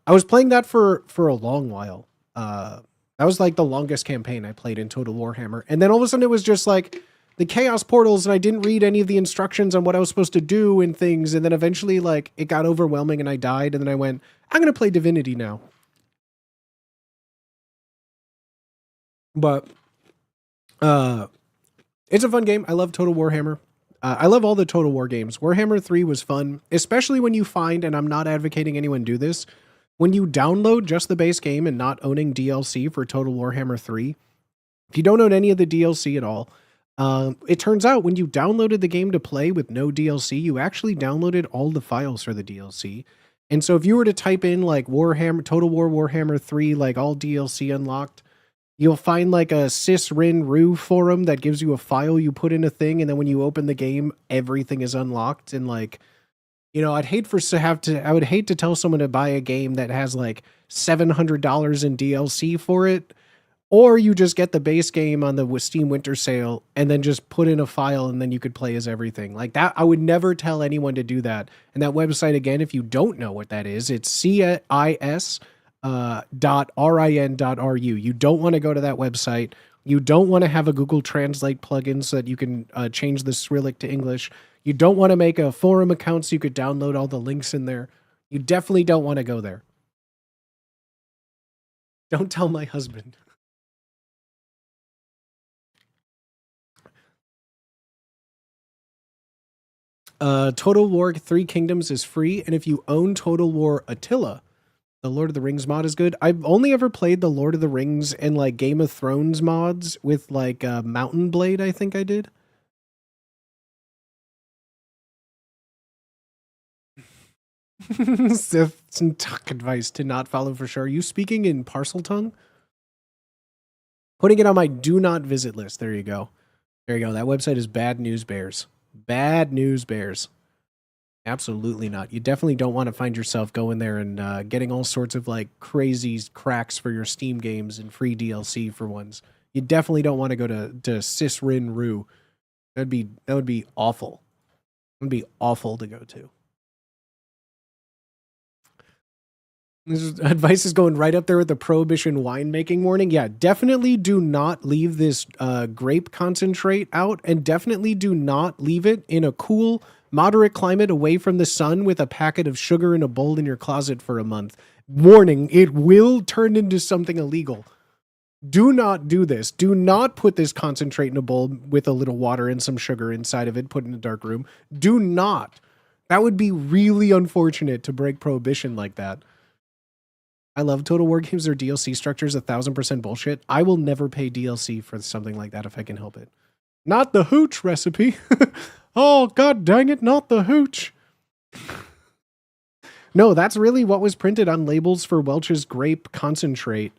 was playing that for a long while. That was like the longest campaign I played in Total Warhammer. And then all of a sudden it was just like the chaos portals, and I didn't read any of the instructions on what I was supposed to do and things. And then eventually like it got overwhelming and I died. And then I went, I'm going to play Divinity now. But it's a fun game. I love Total Warhammer. I love all the Total War games. Warhammer 3 was fun, especially when you find, and I'm not advocating anyone do this, when you download just the base game and not owning DLC for Total Warhammer 3, if you don't own any of the DLC at all, it turns out when you downloaded the game to play with no DLC, you actually downloaded all the files for the DLC. And so if you were to type in like Warhammer, Total War Warhammer 3, like all DLC unlocked, you'll find like a sysrinru forum that gives you a file, you put in a thing, and then when you open the game, everything is unlocked. And like, you know, I would hate to tell someone to buy a game that has like $700 in DLC for it, or you just get the base game on the Steam Winter Sale and then just put in a file and then you could play as everything. Like that, I would never tell anyone to do that. And that website, again, if you don't know what that is, it's CIS .rin.ru. You don't want to go to that website. You don't want to have a Google Translate plugin so that you can change the Cyrillic to English. You don't want to make a forum account so you could download all the links in there. You definitely don't want to go there. Don't tell my husband. Total War 3 Kingdoms is free, and if you own Total War Attila, the Lord of the Rings mod is good. I've only ever played the Lord of the Rings and like Game of Thrones mods with like Mountain Blade, I think I did. Some tuck advice to not follow for sure. Are you speaking in parcel tongue? Putting it on my do not visit list. There you go. There you go. That website is Bad News Bears. Bad News Bears. Absolutely not. You definitely don't want to find yourself going there and getting all sorts of like crazy cracks for your Steam games and free DLC for ones. You definitely don't want to go to sysrinru. That would be awful. It would be awful to go to. Advice is going right up there with the prohibition winemaking warning. Yeah, definitely do not leave this grape concentrate out, and definitely do not leave it in a cool, moderate climate away from the sun with a packet of sugar in a bowl in your closet for a month. Warning, it will turn into something illegal. Do not do this. Do not put this concentrate in a bowl with a little water and some sugar inside of it, put in a dark room. Do not. That would be really unfortunate to break prohibition like that. I love Total War games. Their DLC structure is 1000% bullshit. I will never pay DLC for something like that if I can help it. Not the hooch recipe. Oh, god dang it, not the hooch. No, that's really what was printed on labels for Welch's grape concentrate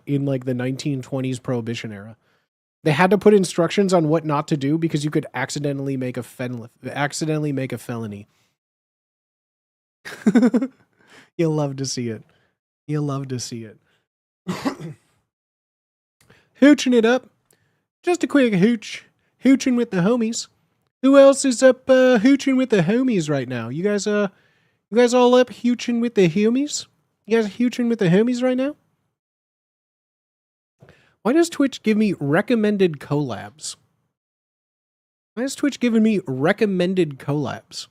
in like the 1920s Prohibition era. They had to put instructions on what not to do because you could accidentally make a felony. You'll love to see it. You'll love to see it. Hooching it up. Just a quick hooch. Hooching with the homies. Who else is up hooching with the homies right now? You guys all up hooching with the homies? You guys hooching with the homies right now? Why does Twitch give me recommended collabs? Why is Twitch giving me recommended collabs?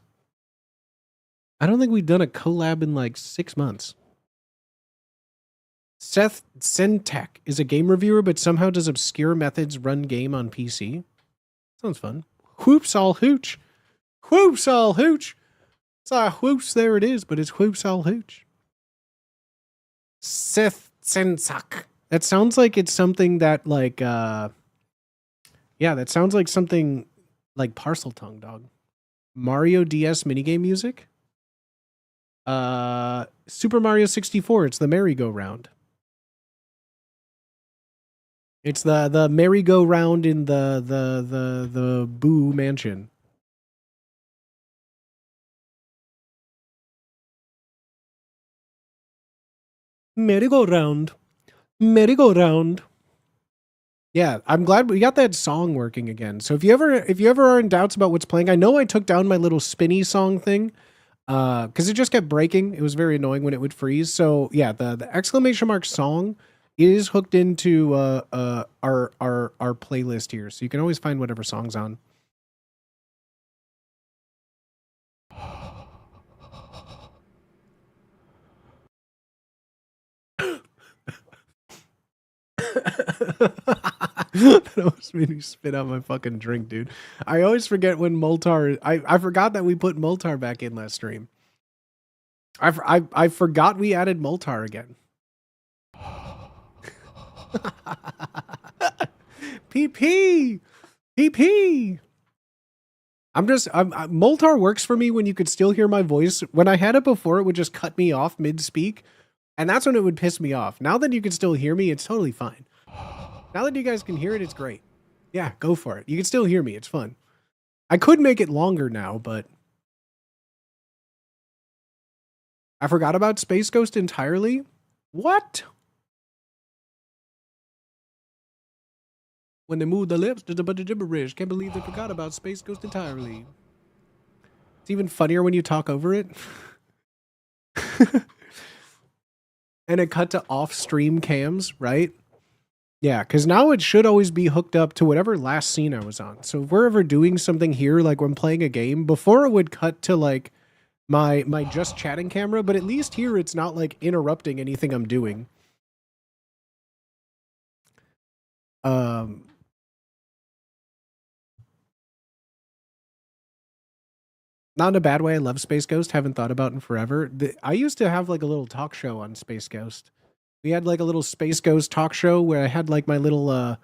I don't think we've done a collab in like 6 months. Seth Sentek is a game reviewer, but somehow does obscure methods run game on PC. Sounds fun. Whoops all hooch. Whoops all hooch. It's a whoops, there it is, but it's whoops all hooch. Seth Sensak. That sounds like it's something that like, yeah, that sounds like something like Parcel Tongue, dog. Mario DS minigame music? Super Mario 64, it's the merry-go-round. It's the merry-go-round in the Boo Mansion. Merry-go-round. Merry-go-round. Yeah, I'm glad we got that song working again. So if you ever are in doubts about what's playing, I know I took down my little spinny song thing because it just kept breaking. It was very annoying when it would freeze. So yeah, the exclamation mark song is hooked into our playlist here, so you can always find whatever song's on. That almost made me spit out my fucking drink, dude. I always forget when Moltar. I forgot that we put Moltar back in last stream. I forgot we added Moltar again. PP PP. Moltar works for me when you could still hear my voice. When I had it before, it would just cut me off mid speak, and that's when it would piss me off. Now that you can still hear me, it's totally fine. Now that you guys can hear it, it's great. Yeah, go for it. You can still hear me. It's fun. I could make it longer now, but I forgot about Space Ghost entirely. What? When they move the lips, there's a bunch of gibberish. Can't believe they forgot about Space Ghost entirely. It's even funnier when you talk over it. And it cut to off-stream cams, right? Yeah, because now it should always be hooked up to whatever last scene I was on. So if we're ever doing something here, like when playing a game, before it would cut to like my just chatting camera, but at least here it's not like interrupting anything I'm doing. Not in a bad way. I love Space Ghost. Haven't thought about it in forever. I used to have like a little talk show on Space Ghost. We had like a little Space Ghost talk show where I had like my little I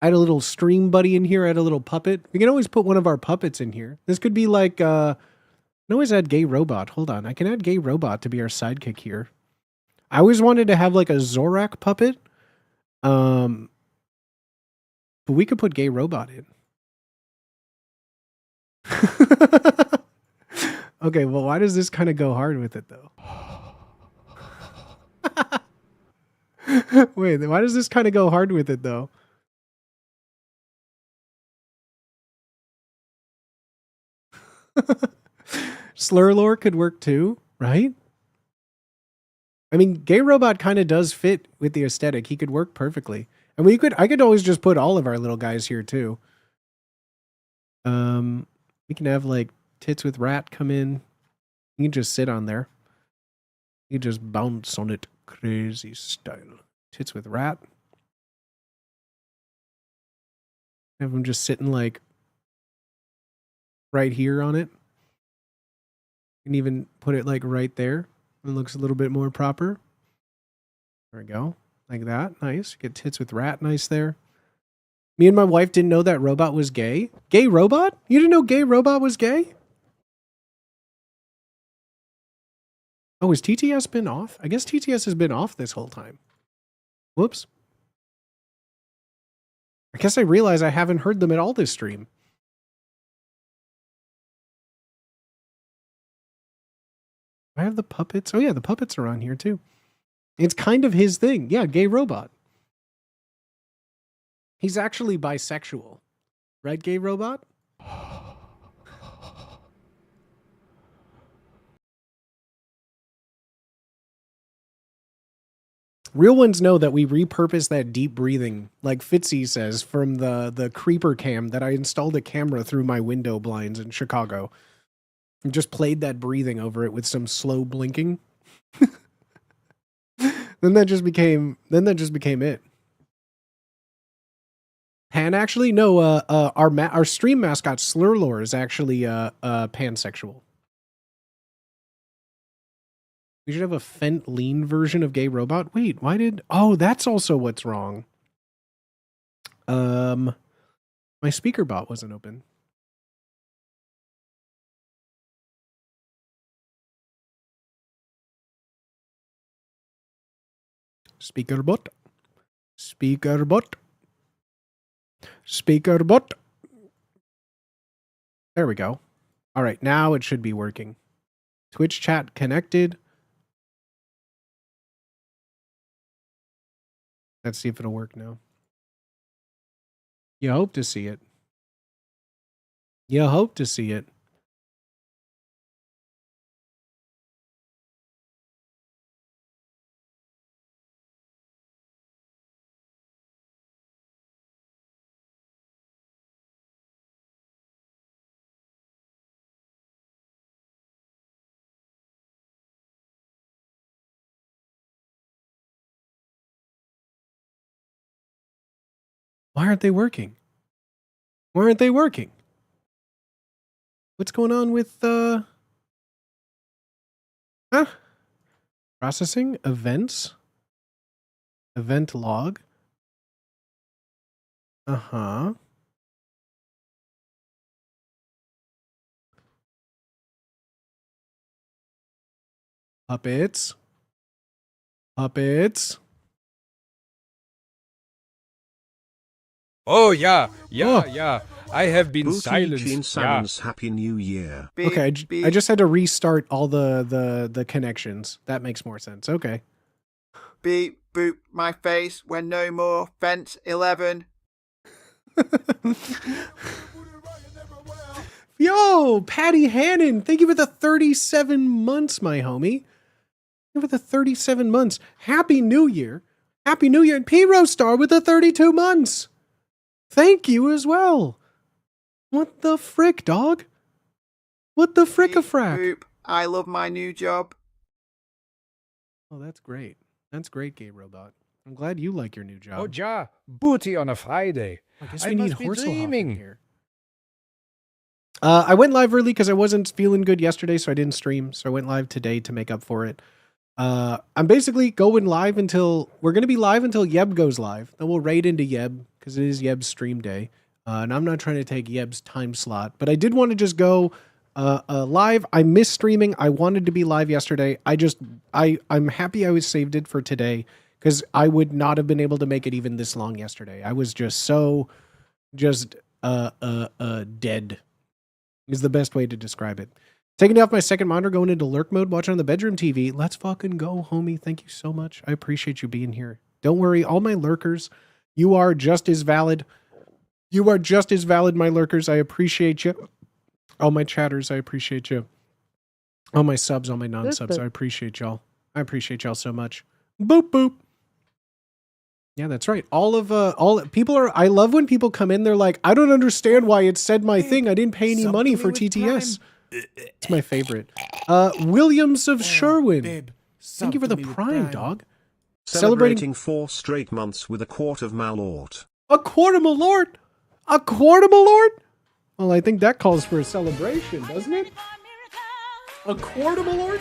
had a little stream buddy in here. I had a little puppet. We can always put one of our puppets in here. This could be like I can always add Gay Robot. Hold on. I can add Gay Robot to be our sidekick here. I always wanted to have like a Zorak puppet. But we could put Gay Robot in. Okay, well, why does this kind of go hard with it, though? Wait, why does this kind of go hard with it, though? Slurlore could work too, right? I mean, Gay Robot kind of does fit with the aesthetic. He could work perfectly. And I could always just put all of our little guys here too. We can have like Tits with Rat come in. You can just sit on there. You just bounce on it crazy style. Tits with Rat. Have him just sitting like right here on it. You can even put it like right there. It looks a little bit more proper. There we go. Like that. Nice. Get Tits with Rat nice there. Me and my wife didn't know that Robot was gay. Gay Robot? You didn't know Gay Robot was gay? Oh, has TTS been off? I guess TTS has been off this whole time. Whoops. I guess I realize I haven't heard them at all this stream. I have the puppets. Oh yeah, the puppets are on here too. It's kind of his thing. Yeah, Gay Robot. He's actually bisexual. Right, Gay Robot? Real ones know that we repurposed that deep breathing, like Fitzy says, from the creeper cam that I installed a camera through my window blinds in Chicago. And just played that breathing over it with some slow blinking. Then that just became it. Pan actually? No, our stream mascot Slurlore is actually pansexual. We should have a Fent lean version of Gay Robot. Wait, why did... Oh, that's also what's wrong. My speaker bot wasn't open. Speaker bot. Speaker bot. Speaker bot. There we go. All right, now it should be working. Twitch chat connected. Let's see if it'll work now. You hope to see it. You hope to see it. Why aren't they working? Why aren't they working? What's going on with processing events? Event log. Uh-huh. Puppets. Puppets. Oh, yeah, Oh. yeah. I have been Booty silenced. Gene Yeah. Salmon's Happy New Year. Beep, Okay, beep. I just had to restart all the connections. That makes more sense. Okay. Beep, boop, my face when no more. Fence 11. Yo, Patty Hannon, thank you for the 37 months, my homie. Thank you for the 37 months. Happy New Year. Happy New Year. And P-Rose Star with the 32 months. Thank you as well. What the frick, dog? What the frick-a-frack? Boop, I love my new job. Oh, that's great. That's great, Gay Robot. I'm glad you like your new job. Oh, ja. Booty on a Friday. I guess I we need must be Horselhoff in dreaming. here. I went live early because I wasn't feeling good yesterday, so I didn't stream. So I went live today to make up for it. I'm basically going live until we're going to be live until Yeb goes live. Then we'll raid into Yeb because it is Yeb's stream day. And I'm not trying to take Yeb's time slot, but I did want to just go live. I miss streaming. I wanted to be live yesterday. I'm happy I was saved it for today because I would not have been able to make it even this long yesterday. I was just so dead is the best way to describe it. Taking off my second monitor, going into lurk mode, watching on the bedroom TV. Let's fucking go, homie. Thank you so much. I appreciate you being here. Don't worry, all my lurkers, you are just as valid. You are just as valid, my lurkers. I appreciate you. All my chatters, I appreciate you. All my subs, all my non-subs, I appreciate y'all. I appreciate y'all so much. Boop, boop. Yeah, that's right. All people are, I love when people come in, they're like, I don't understand why it said my thing. I didn't pay any money for TTS. It's my favorite. Williams of Sherwin. Thank you for the prime, dog. Celebrating 4 straight months with a quart of Malort. A quart of Malort? A quart of Malort? Well, I think that calls for a celebration, doesn't it? A quart of Malort?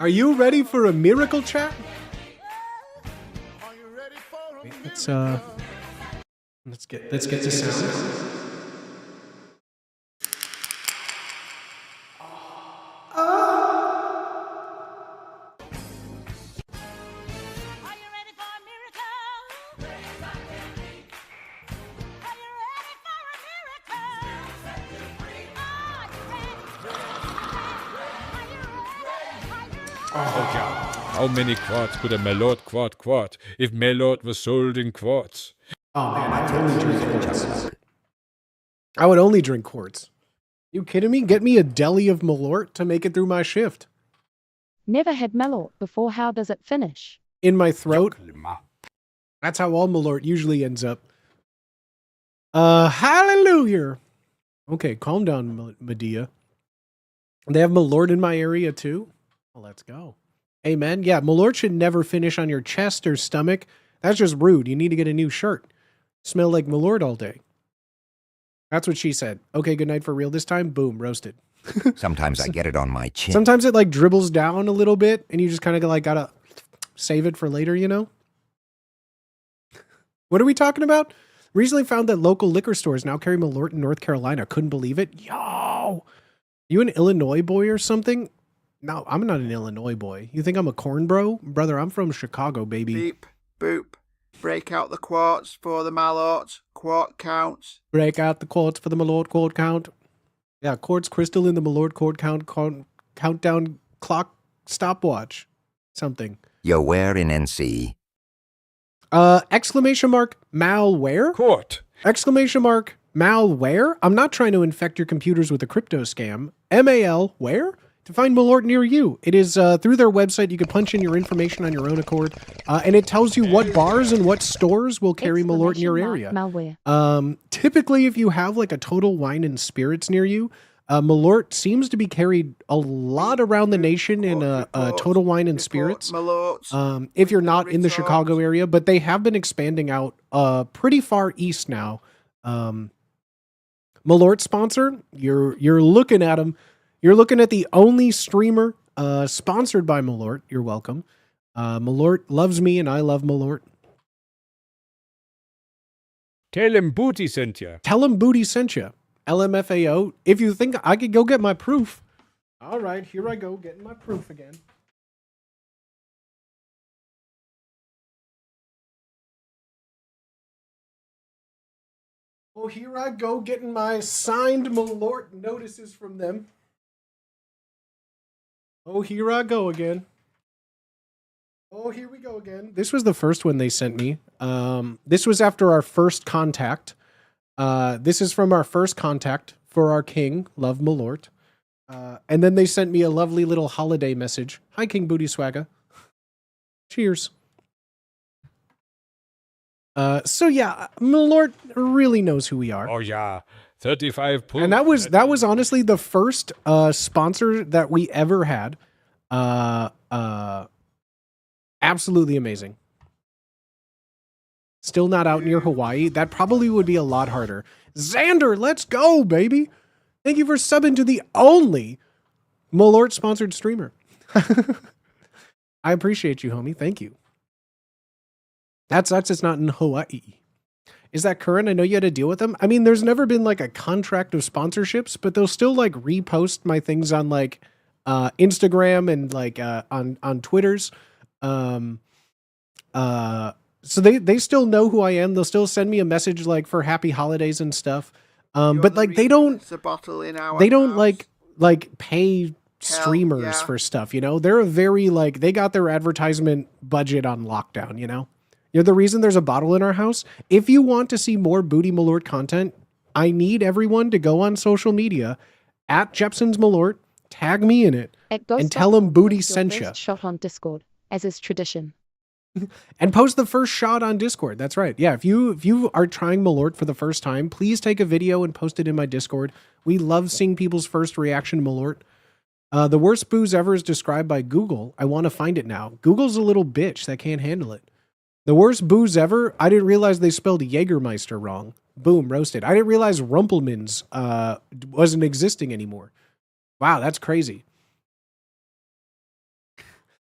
Are you ready for a miracle, chat? Wait, let's get the sound. Oh, ja. How many quarts could a Malort quart? If Malort was sold in quarts. Oh man, I would only drink quarts. I would only drink quarts. You kidding me? Get me a deli of Malort to make it through my shift. Never had Malort before. How does it finish? In my throat. That's how all Malort usually ends up. Hallelujah. Okay, calm down, Medea. They have Malort in my area too. Well, let's go. Amen. Yeah, Malort should never finish on your chest or stomach. That's just rude. You need to get a new shirt. Smell like Malort all day. That's what she said. Okay, good night for real this time. Boom, roasted. Sometimes I get it on my chin. Sometimes it like dribbles down a little bit and you just kind of like gotta save it for later, you know? What are we talking about? Recently found that local liquor stores now carry Malort in North Carolina. Couldn't believe it. Yo! You an Illinois boy or something? No, I'm not an Illinois boy. You think I'm a corn bro? Brother, I'm from Chicago, baby. Beep, boop. Break out the quarts for the Malort. Quart counts. Break out the quartz for the Malort quart count. Yeah, quartz crystal in the Malort quart countdown clock stopwatch. Something. You're where in NC? Exclamation mark malware? Quart. Exclamation mark malware? I'm not trying to infect your computers with a crypto scam. MAL where? to find Malort near you. It is through their website. You can punch in your information on your own accord, and it tells you what bars and what stores will carry Malort in your area. Malware. Typically, if you have like a Total Wine and Spirits near you, Malort seems to be carried a lot around the nation in Total Wine and Spirits. If you're not in the Chicago area, but they have been expanding out pretty far east now. Malort sponsor, you're looking at them. You're looking at the only streamer sponsored by Malort. You're welcome. Malort loves me and I love Malort. Tell him Booty sent ya. Tell him Booty sent you. LMFAO. If you think I could go get my proof. All right, here I go getting my proof again. Oh, here I go getting my signed Malort notices from them. Oh, here I go again. Oh, here we go again. This was the first one they sent me. This was after our first contact. This is from our first contact for our king, Love Malort. And then they sent me a lovely little holiday message. Hi, King Booty Swagga. Cheers. So yeah, Malort really knows who we are. Oh yeah, 35 proof. And that was honestly the first sponsor that we ever had. Absolutely amazing. Still not out near Hawaii. That probably would be a lot harder. Xander, let's go, baby. Thank you for subbing to the only Malort sponsored streamer. I appreciate you, homie. Thank you. That sucks it's not in Hawaii. Is that current? I know you had to deal with them. I mean, there's never been like a contract of sponsorships, but they'll still like repost my things on like Instagram and like on Twitters. So they still know who I am. They'll still send me a message like for happy holidays and stuff. But like they don't like pay streamers for stuff, you know? They're a very like they got their advertisement budget on lockdown, you know? You're the reason there's a bottle in our house. If you want to see more Booty Malort content, I need everyone to go on social media at Jepson's Malort, tag me in it, and tell them Booty sent you. Shot on Discord, as is tradition. And post the first shot on Discord. That's right. Yeah, if you are trying Malort for the first time, please take a video and post it in my Discord. We love seeing people's first reaction to Malort. The worst booze ever is described by Google. I want to find it now. Google's a little bitch that can't handle it. The worst booze ever, I didn't realize they spelled Jägermeister wrong. Boom, roasted. I didn't realize Rumpelmans wasn't existing anymore. Wow, that's crazy.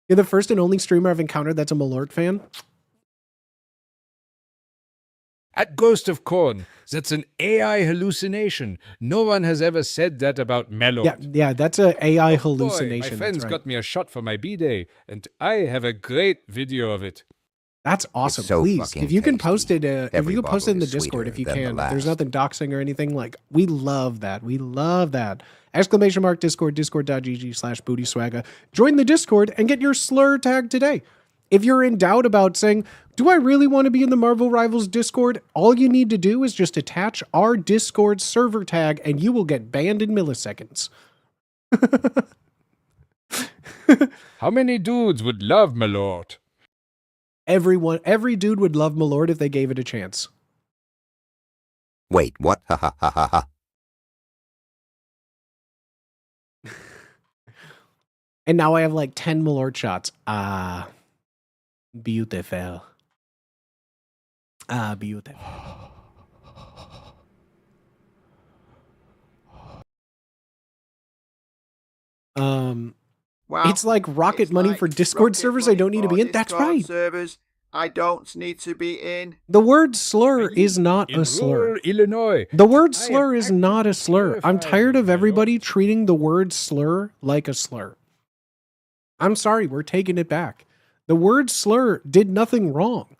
You're the first and only streamer I've encountered that's a Malort fan. At Ghost of Corn, that's an AI hallucination. No one has ever said that about Malort. Yeah, that's an AI Boy, hallucination. my friends got me a shot for my B-Day, and I have a great video of it. That's awesome. so Please, fucking if you can tasty. post it, if Every you can post it in the bottle is Discord, if you sweeter than can. the There's last. nothing doxing or anything. Like, we love that. We love that. Exclamation mark Discord, discord.gg/bootyswagga. Join the Discord and get your slur tag today. If you're in doubt about saying, do I really want to be in the Marvel Rivals Discord? All you need to do is just attach our Discord server tag and you will get banned in milliseconds. How many dudes would love Malort? Every dude would love Malort if they gave it a chance. Wait, what? Ha ha ha ha ha. And now I have like 10 Malort shots. Ah, beautiful. Ah, beautiful. Wow. It's like rocket money for Discord servers I don't need to be in. That's right. Servers I don't need to be in. The word slur is not a slur. rural Illinois. The word I slur am is not a slur. I'm terrified tired of of my everybody lord. treating the word slur like a slur. I'm sorry, we're taking it back. The word slur did nothing wrong.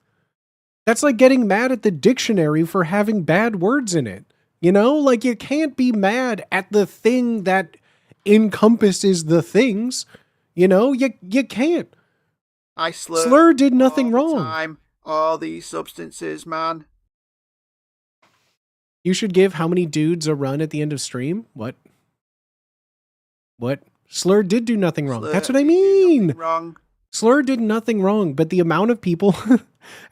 That's like getting mad at the dictionary for having bad words in it. You know, like you can't be mad at the thing that encompasses the things. You know, you can't. I slur. Slur did nothing all the wrong. time. All these substances, man. You should give how many dudes a run at the end of stream? What? Slur did do nothing wrong. Slur That's what I did do mean. nothing wrong. Slur did nothing wrong, but the amount of people,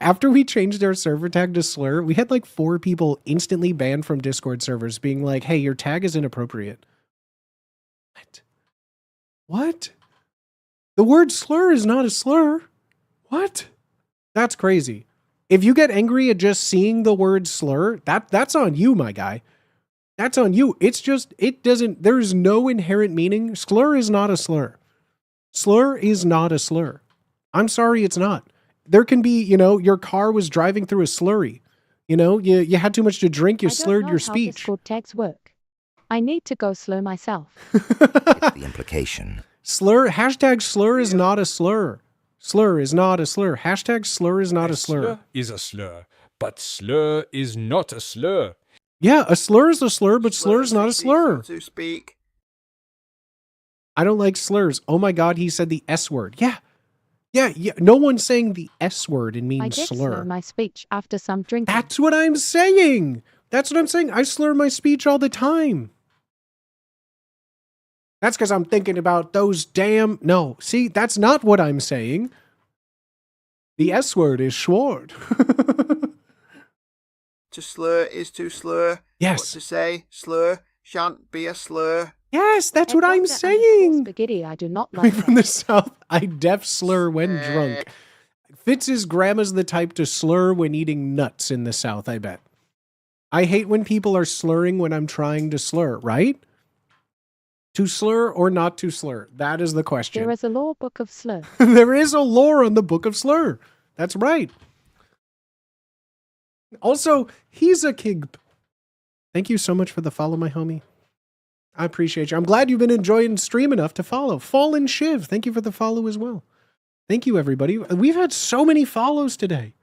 after we changed our server tag to Slur, we had like 4 people instantly banned from Discord servers being like, hey, your tag is inappropriate. What? What? The word slur is not a slur. What? That's crazy. If you get angry at just seeing the word slur, that's on you, my guy. That's on you. It's just, there's no inherent meaning. Slur is not a slur. Slur is not a slur. I'm sorry, it's not. There can be, your car was driving through a slurry. You had too much to drink, you slurred your speech. I don't know how Discord tags work. I need to go slur myself. It's the implication. Hashtag slur is not a slur. Slur is not a slur. Hashtag slur is not a slur. Slur is a slur, but slur is not a slur. Yeah, a slur is a slur, but slur is not a slur. To speak. I don't like slurs. Oh my God, he said the S word. Yeah. No one's saying the S word and means I did slur. slur my speech after some drinking. That's what I'm saying. I slur my speech all the time. That's because I'm thinking about those damn... No, see, that's not what I'm saying. The S word is Schward. To slur is to slur. Yes. What to say, slur, shan't be a slur. Yes, that's what I'm Head doctor underscore saying. Spaghetti, I do not I'm like from that. the South. I def slur when drunk. Fitz's grandma's the type to slur when eating nuts in the South, I bet. I hate when people are slurring when I'm trying to slur, right? To slur or not to slur? That is the question. There is a law book of slur. There is a lore on the Book of Slur. That's right. Also, he's a king. Thank you so much for the follow, my homie. I appreciate you. I'm glad you've been enjoying stream enough to follow. Fallen Shiv, thank you for the follow as well. Thank you, everybody. We've had so many follows today.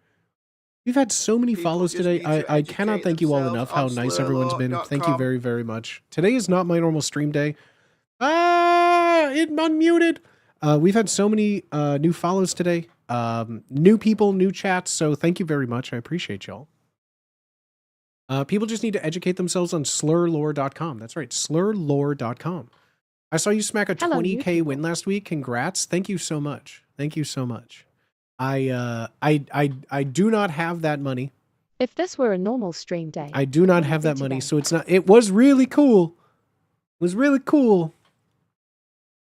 We've had so many People follows just today. need to I cannot educate thank you all themselves enough how on nice everyone's been. Thank you slurlaw.com. very, very much. Today is not my normal stream day. It unmuted. We've had so many new follows today. New people, new chats. So thank you very much. I appreciate y'all. People just need to educate themselves on slurlore.com. That's right, slurlore.com. I saw you smack a Hello, 20K you win last week. Congrats. Thank you so much. Thank you so much. I do not have that money. If this were a normal stream day, I do not what have is that it money, today? so it's not. It was really cool. It was really cool.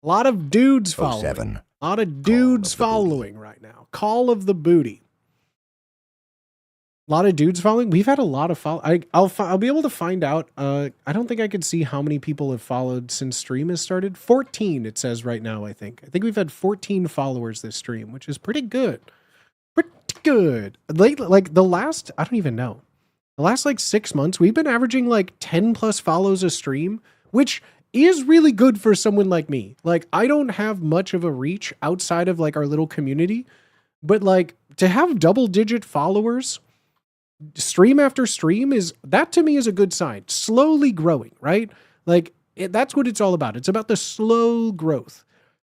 A lot of dudes following. 07. A lot of dudes of the booty. following right now. Call of the booty. A lot of dudes following. We've had a lot of follow. I'll be able to find out. I don't think I could see how many people have followed since stream has started. 14 it says right now. I think we've had 14 followers this stream, which is pretty good. Pretty good. Like the last, I don't even know. The last like 6 months, we've been averaging like 10 plus follows a stream, which is really good for someone like me. Like I don't have much of a reach outside of like our little community, but like to have double-digit followers stream after stream that to me is a good sign. Slowly growing, right? Like that's what it's all about. It's about the slow growth.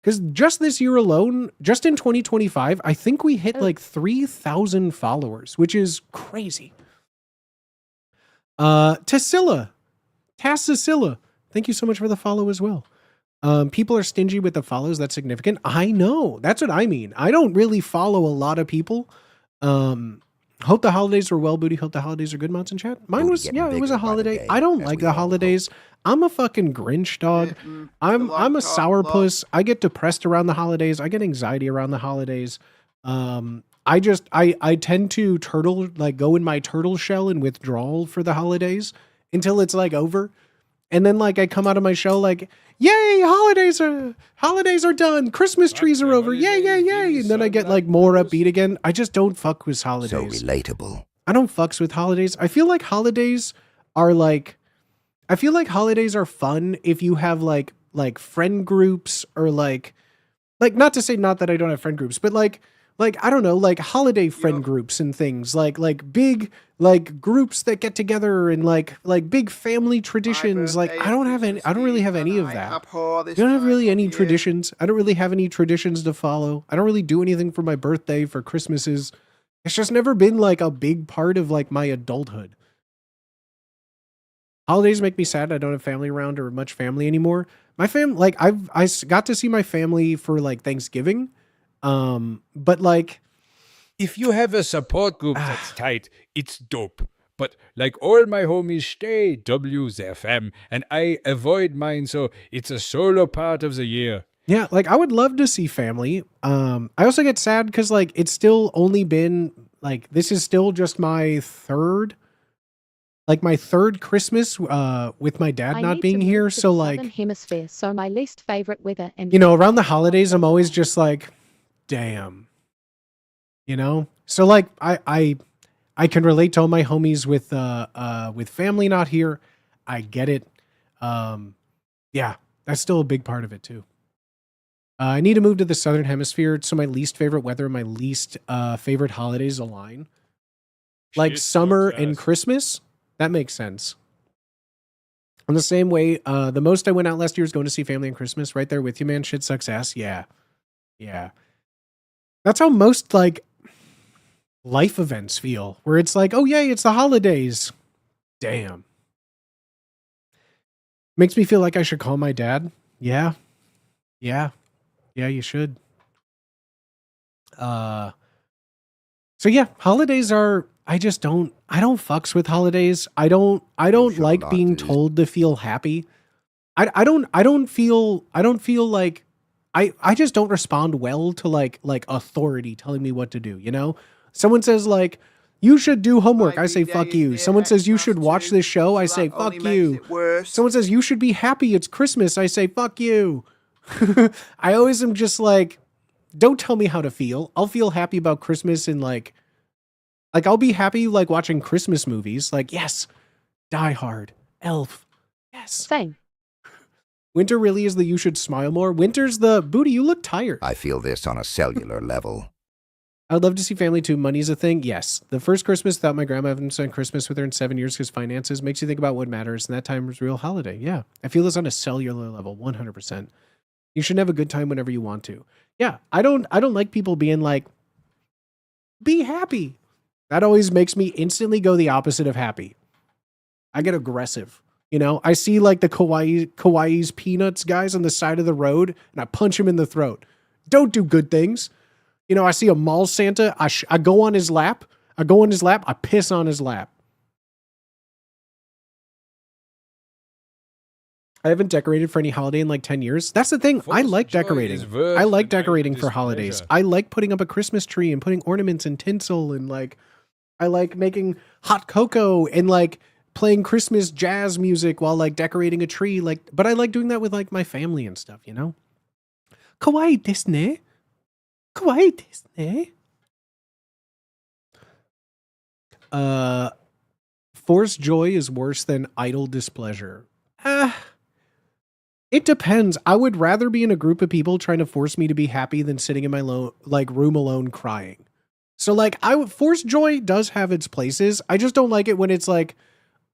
Because just this year alone, just in 2025, I think we hit like 3,000 followers, which is crazy. Tassila, thank you so much for the follow as well. People are stingy with the follows. That's significant. I know. That's what I mean. I don't really follow a lot of people. Hope the holidays were well, Booty. Hope the holidays are good, mods in chat. Mine Booty was, getting yeah, it was bigger a by the holiday. day, I don't as like we the all holidays. I'm a fucking Grinch dog. I'm a sourpuss. I get depressed around the holidays. I get anxiety around the holidays. I tend to go in my turtle shell and withdrawal for the holidays until it's like over. And then like I come out of my shell like, yay, holidays are done. Christmas trees are over. Yay, yay, yay. And then I get like more upbeat again. I just don't fuck with So holidays. relatable. I don't fucks with holidays. I feel like holidays are fun if you have like friend groups or like not to say not that I don't have friend groups, but like I don't know, like holiday friend groups and things like big like groups that get together and like big family traditions. Like I don't really have any of that. I don't have really any traditions. I don't really have any traditions to follow. I don't really do anything for my birthday, for Christmases. It's just never been like a big part of like my adulthood. Holidays make me sad. I don't have family around or much family anymore. My fam, like got to see my family for like Thanksgiving. But like, If you have a support group that's tight, it's dope. But like all my homies stay W their fam, and I avoid mine, so it's a solo part of the year. yeah, like I would love to see family. I also get sad because like it's still only been like this is still just my third Christmas with my dad I not need being to move here. to So the like, Southern Hemisphere, so my least favorite weather and you know, around the holidays, I'm always just like, damn, you know? So like I can relate to all my homies with family not here. I get it. Yeah, that's still a big part of it too. I need to move to the Southern Hemisphere, so my least favorite weather and my least favorite holidays align. Like Shit summer sucks and ass. Christmas, that makes sense. In the same way, the most I went out last year was going to see family on Christmas. Right there with you, man. Shit sucks ass. Yeah. Yeah. That's how most like life events feel, where it's like, oh yay, it's the holidays. Damn. Makes me feel like I should call my dad. Yeah. Yeah. Yeah, you should. So yeah, holidays are I don't fucks with holidays. I don't should like not being do. told to feel happy. I don't feel like I just don't respond well to like authority telling me what to do, you know? Someone says like you should do homework. I say Every day fuck is you. near Someone says you should Xmas watch too, this show. I so say that only fuck makes you. it worse. Someone says you should be happy. It's Christmas. I say fuck you. I always am just like, don't tell me how to feel. I'll feel happy about Christmas and like I'll be happy like watching Christmas movies. Like yes, Die Hard, Elf, yes. same. Winter really is the you should smile more. Winter's the booty. You look tired. I feel this on a cellular level. I'd love to see family too. Money's a thing. Yes. The first Christmas without my grandma, I haven't spent Christmas with her in 7 years because finances makes you think about what matters. And that time was a real holiday. Yeah. I feel this on a cellular level. 100%. You should have a good time whenever you want to. Yeah. I don't like people being like, be happy. That always makes me instantly go the opposite of happy. I get aggressive. You know, I see like the Kawaii's Peanuts guys on the side of the road and I punch him in the throat. Don't do good things. You know, I see a mall Santa. I go on his lap. I piss on his lap. I haven't decorated for any holiday in like 10 years. That's the thing. I False like joy decorating. is worse I like than decorating idle for holidays. displeasure. I like putting up a Christmas tree and putting ornaments and tinsel and like, I like making hot cocoa and like playing Christmas jazz music while like decorating a tree. Like, but I like doing that with like my family and stuff, you know? Kawaii desu ne? Kawaii desu ne? Forced joy is worse than idle displeasure. It depends. I would rather be in a group of people trying to force me to be happy than sitting in my room alone crying. So like forced joy does have its places. I just don't like it when it's like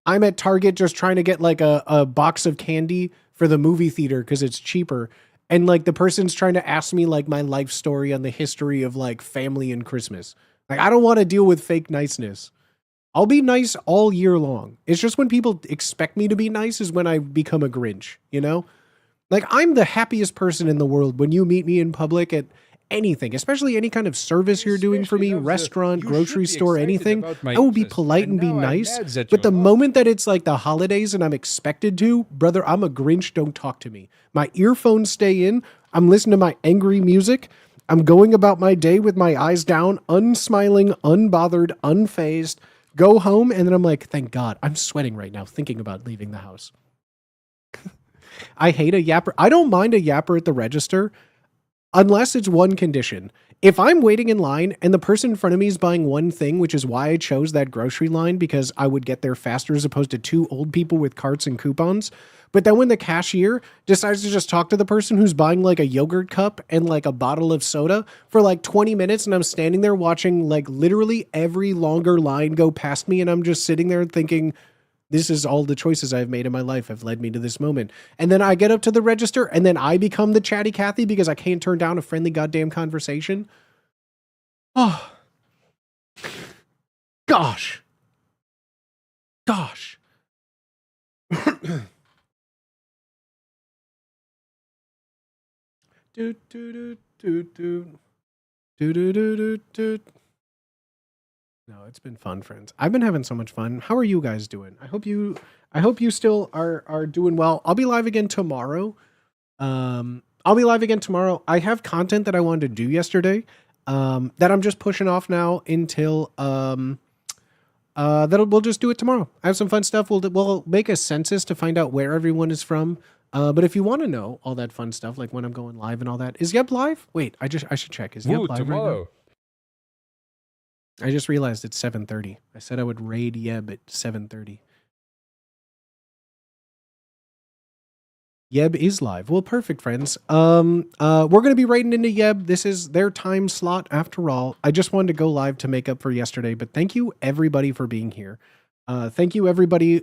I'm at Target just trying to get like a box of candy for the movie theater because it's cheaper. And like the person's trying to ask me like my life story on the history of like family and Christmas. Like I don't want to deal with fake niceness. I'll be nice all year long. It's just when people expect me to be nice is when I become a Grinch, you know? Like I'm the happiest person in the world when you meet me in public at anything, especially any kind of service you're doing for me, Especially love the, restaurant, "You grocery should be store, excited anything. about my I will be interest, polite and be now I'm nice. mad that But the you're not." moment that it's like the holidays and I'm expected to, brother, I'm a Grinch. Don't talk to me. My earphones stay in. I'm listening to my angry music. I'm going about my day with my eyes down, unsmiling, unbothered, unfazed. Go home, and then I'm like, thank God. I'm sweating right now thinking about leaving the house. I hate a yapper. I don't mind a yapper at the register unless it's one condition. If I'm waiting in line and the person in front of me is buying one thing, which is why I chose that grocery line because I would get there faster as opposed to two old people with carts and coupons. But then when the cashier decides to just talk to the person who's buying like a yogurt cup and like a bottle of soda for like 20 minutes and I'm standing there watching like literally every longer line go past me and I'm just sitting there thinking, this is all the choices I've made in my life have led me to this moment. And then I get up to the register and then I become the chatty Cathy because I can't turn down a friendly goddamn conversation. Oh, gosh. do, do, do, do, do, do, do, do. No, it's been fun, friends. I've been having so much fun. How are you guys doing? I hope you still are doing well. I'll be live again tomorrow. I have content that I wanted to do yesterday, that I'm just pushing off now until we'll just do it tomorrow. I have some fun stuff. We'll make a census to find out where everyone is from. But if you want to know all that fun stuff, like when I'm going live and all that, is Yeb live? Wait, I should check. Is Yeb live tomorrow. right now? I just realized it's 7:30. I said I would raid Yeb at 7:30. Yeb is live. Well, perfect, friends. We're going to be raiding into Yeb. This is their time slot after all. I just wanted to go live to make up for yesterday, but thank you everybody for being here. Thank you everybody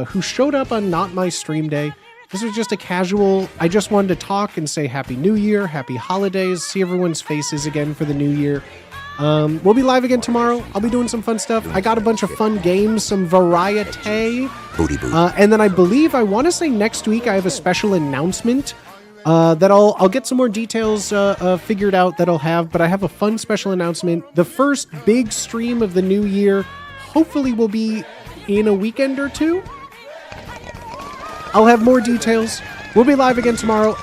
who showed up on not my stream day. This was just a casual, I just wanted to talk and say Happy New Year, Happy Holidays, see everyone's faces again for the new year. We'll be live again tomorrow. I'll be doing some fun stuff. I got a bunch of fun games, some variety. And then I want to say next week I have a special announcement that I'll get some more details figured out that I'll have, but I have a fun special announcement. The first big stream of the new year hopefully will be in a weekend or two. I'll have more details. We'll be live again tomorrow. !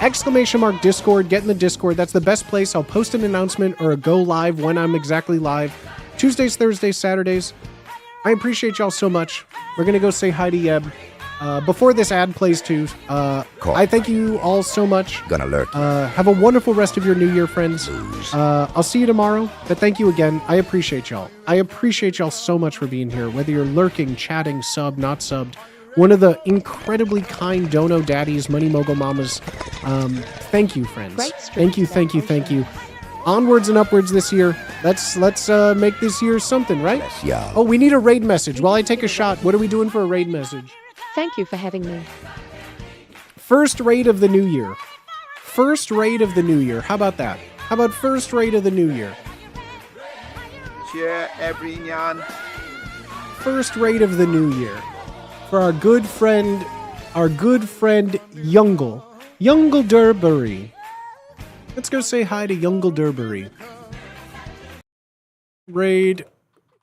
Discord. Get in the Discord. That's the best place. I'll post an announcement or a go live when I'm exactly live. Tuesdays, Thursdays, Saturdays. I appreciate y'all so much. We're going to go say hi to Yeb. Before this ad plays too, I thank you all so much. Gonna lurk. Have a wonderful rest of your new year, friends. I'll see you tomorrow. But thank you again. I appreciate y'all. I appreciate y'all so much for being here. Whether you're lurking, chatting, sub, not subbed. One of the incredibly kind Dono Daddies, Money Mogul Mamas. Thank you, friends. Thank you. Onwards and upwards this year. Let's make this year something, right? Yes, yeah. Oh, we need a raid message. While I take a shot, what are we doing for a raid message? Thank you for having me. First raid of the new year. First raid of the new year. How about that? How about first raid of the new year? Cheer everyone. First raid of the new year. For our good friend Youngle Durbury. Let's go say hi to Youngle Durbury. Raid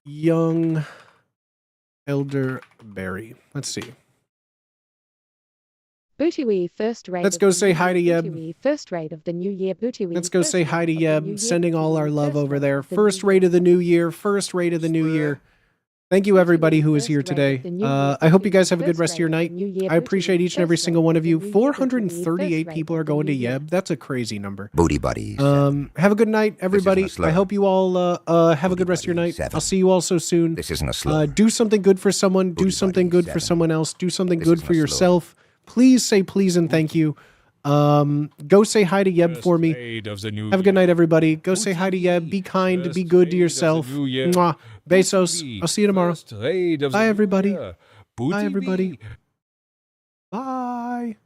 Young Elderberry. Let's see. Bootywee first raid. Let's go say hi to Yeb. Bootywee first raid of the new year. Bootywee. Let's go say hi to Yeb. Sending all our love over there. First raid of the new year. First raid of the new year. Thank you, everybody who is here today. I hope you guys have a good rest of your night. I appreciate each and every single one of you. 438 people are going to Yeb. That's a crazy number. Booty buddies. Have a good night, everybody. This isn't a slur. I hope you all have a good rest of your night. 7. I'll see you all so soon. This isn't a slur. Do something good for someone. Do Booty something buddies, good for 7. someone else. Do something This good isn't for a slur. yourself. Please say please and thank you. Go say hi to Yeb for me. Have a good night, everybody. Go say hi to Yeb. Be kind. Be good to yourself. Mwah. Besos. I'll see you tomorrow. Bye, everybody. Bye, everybody. Bye.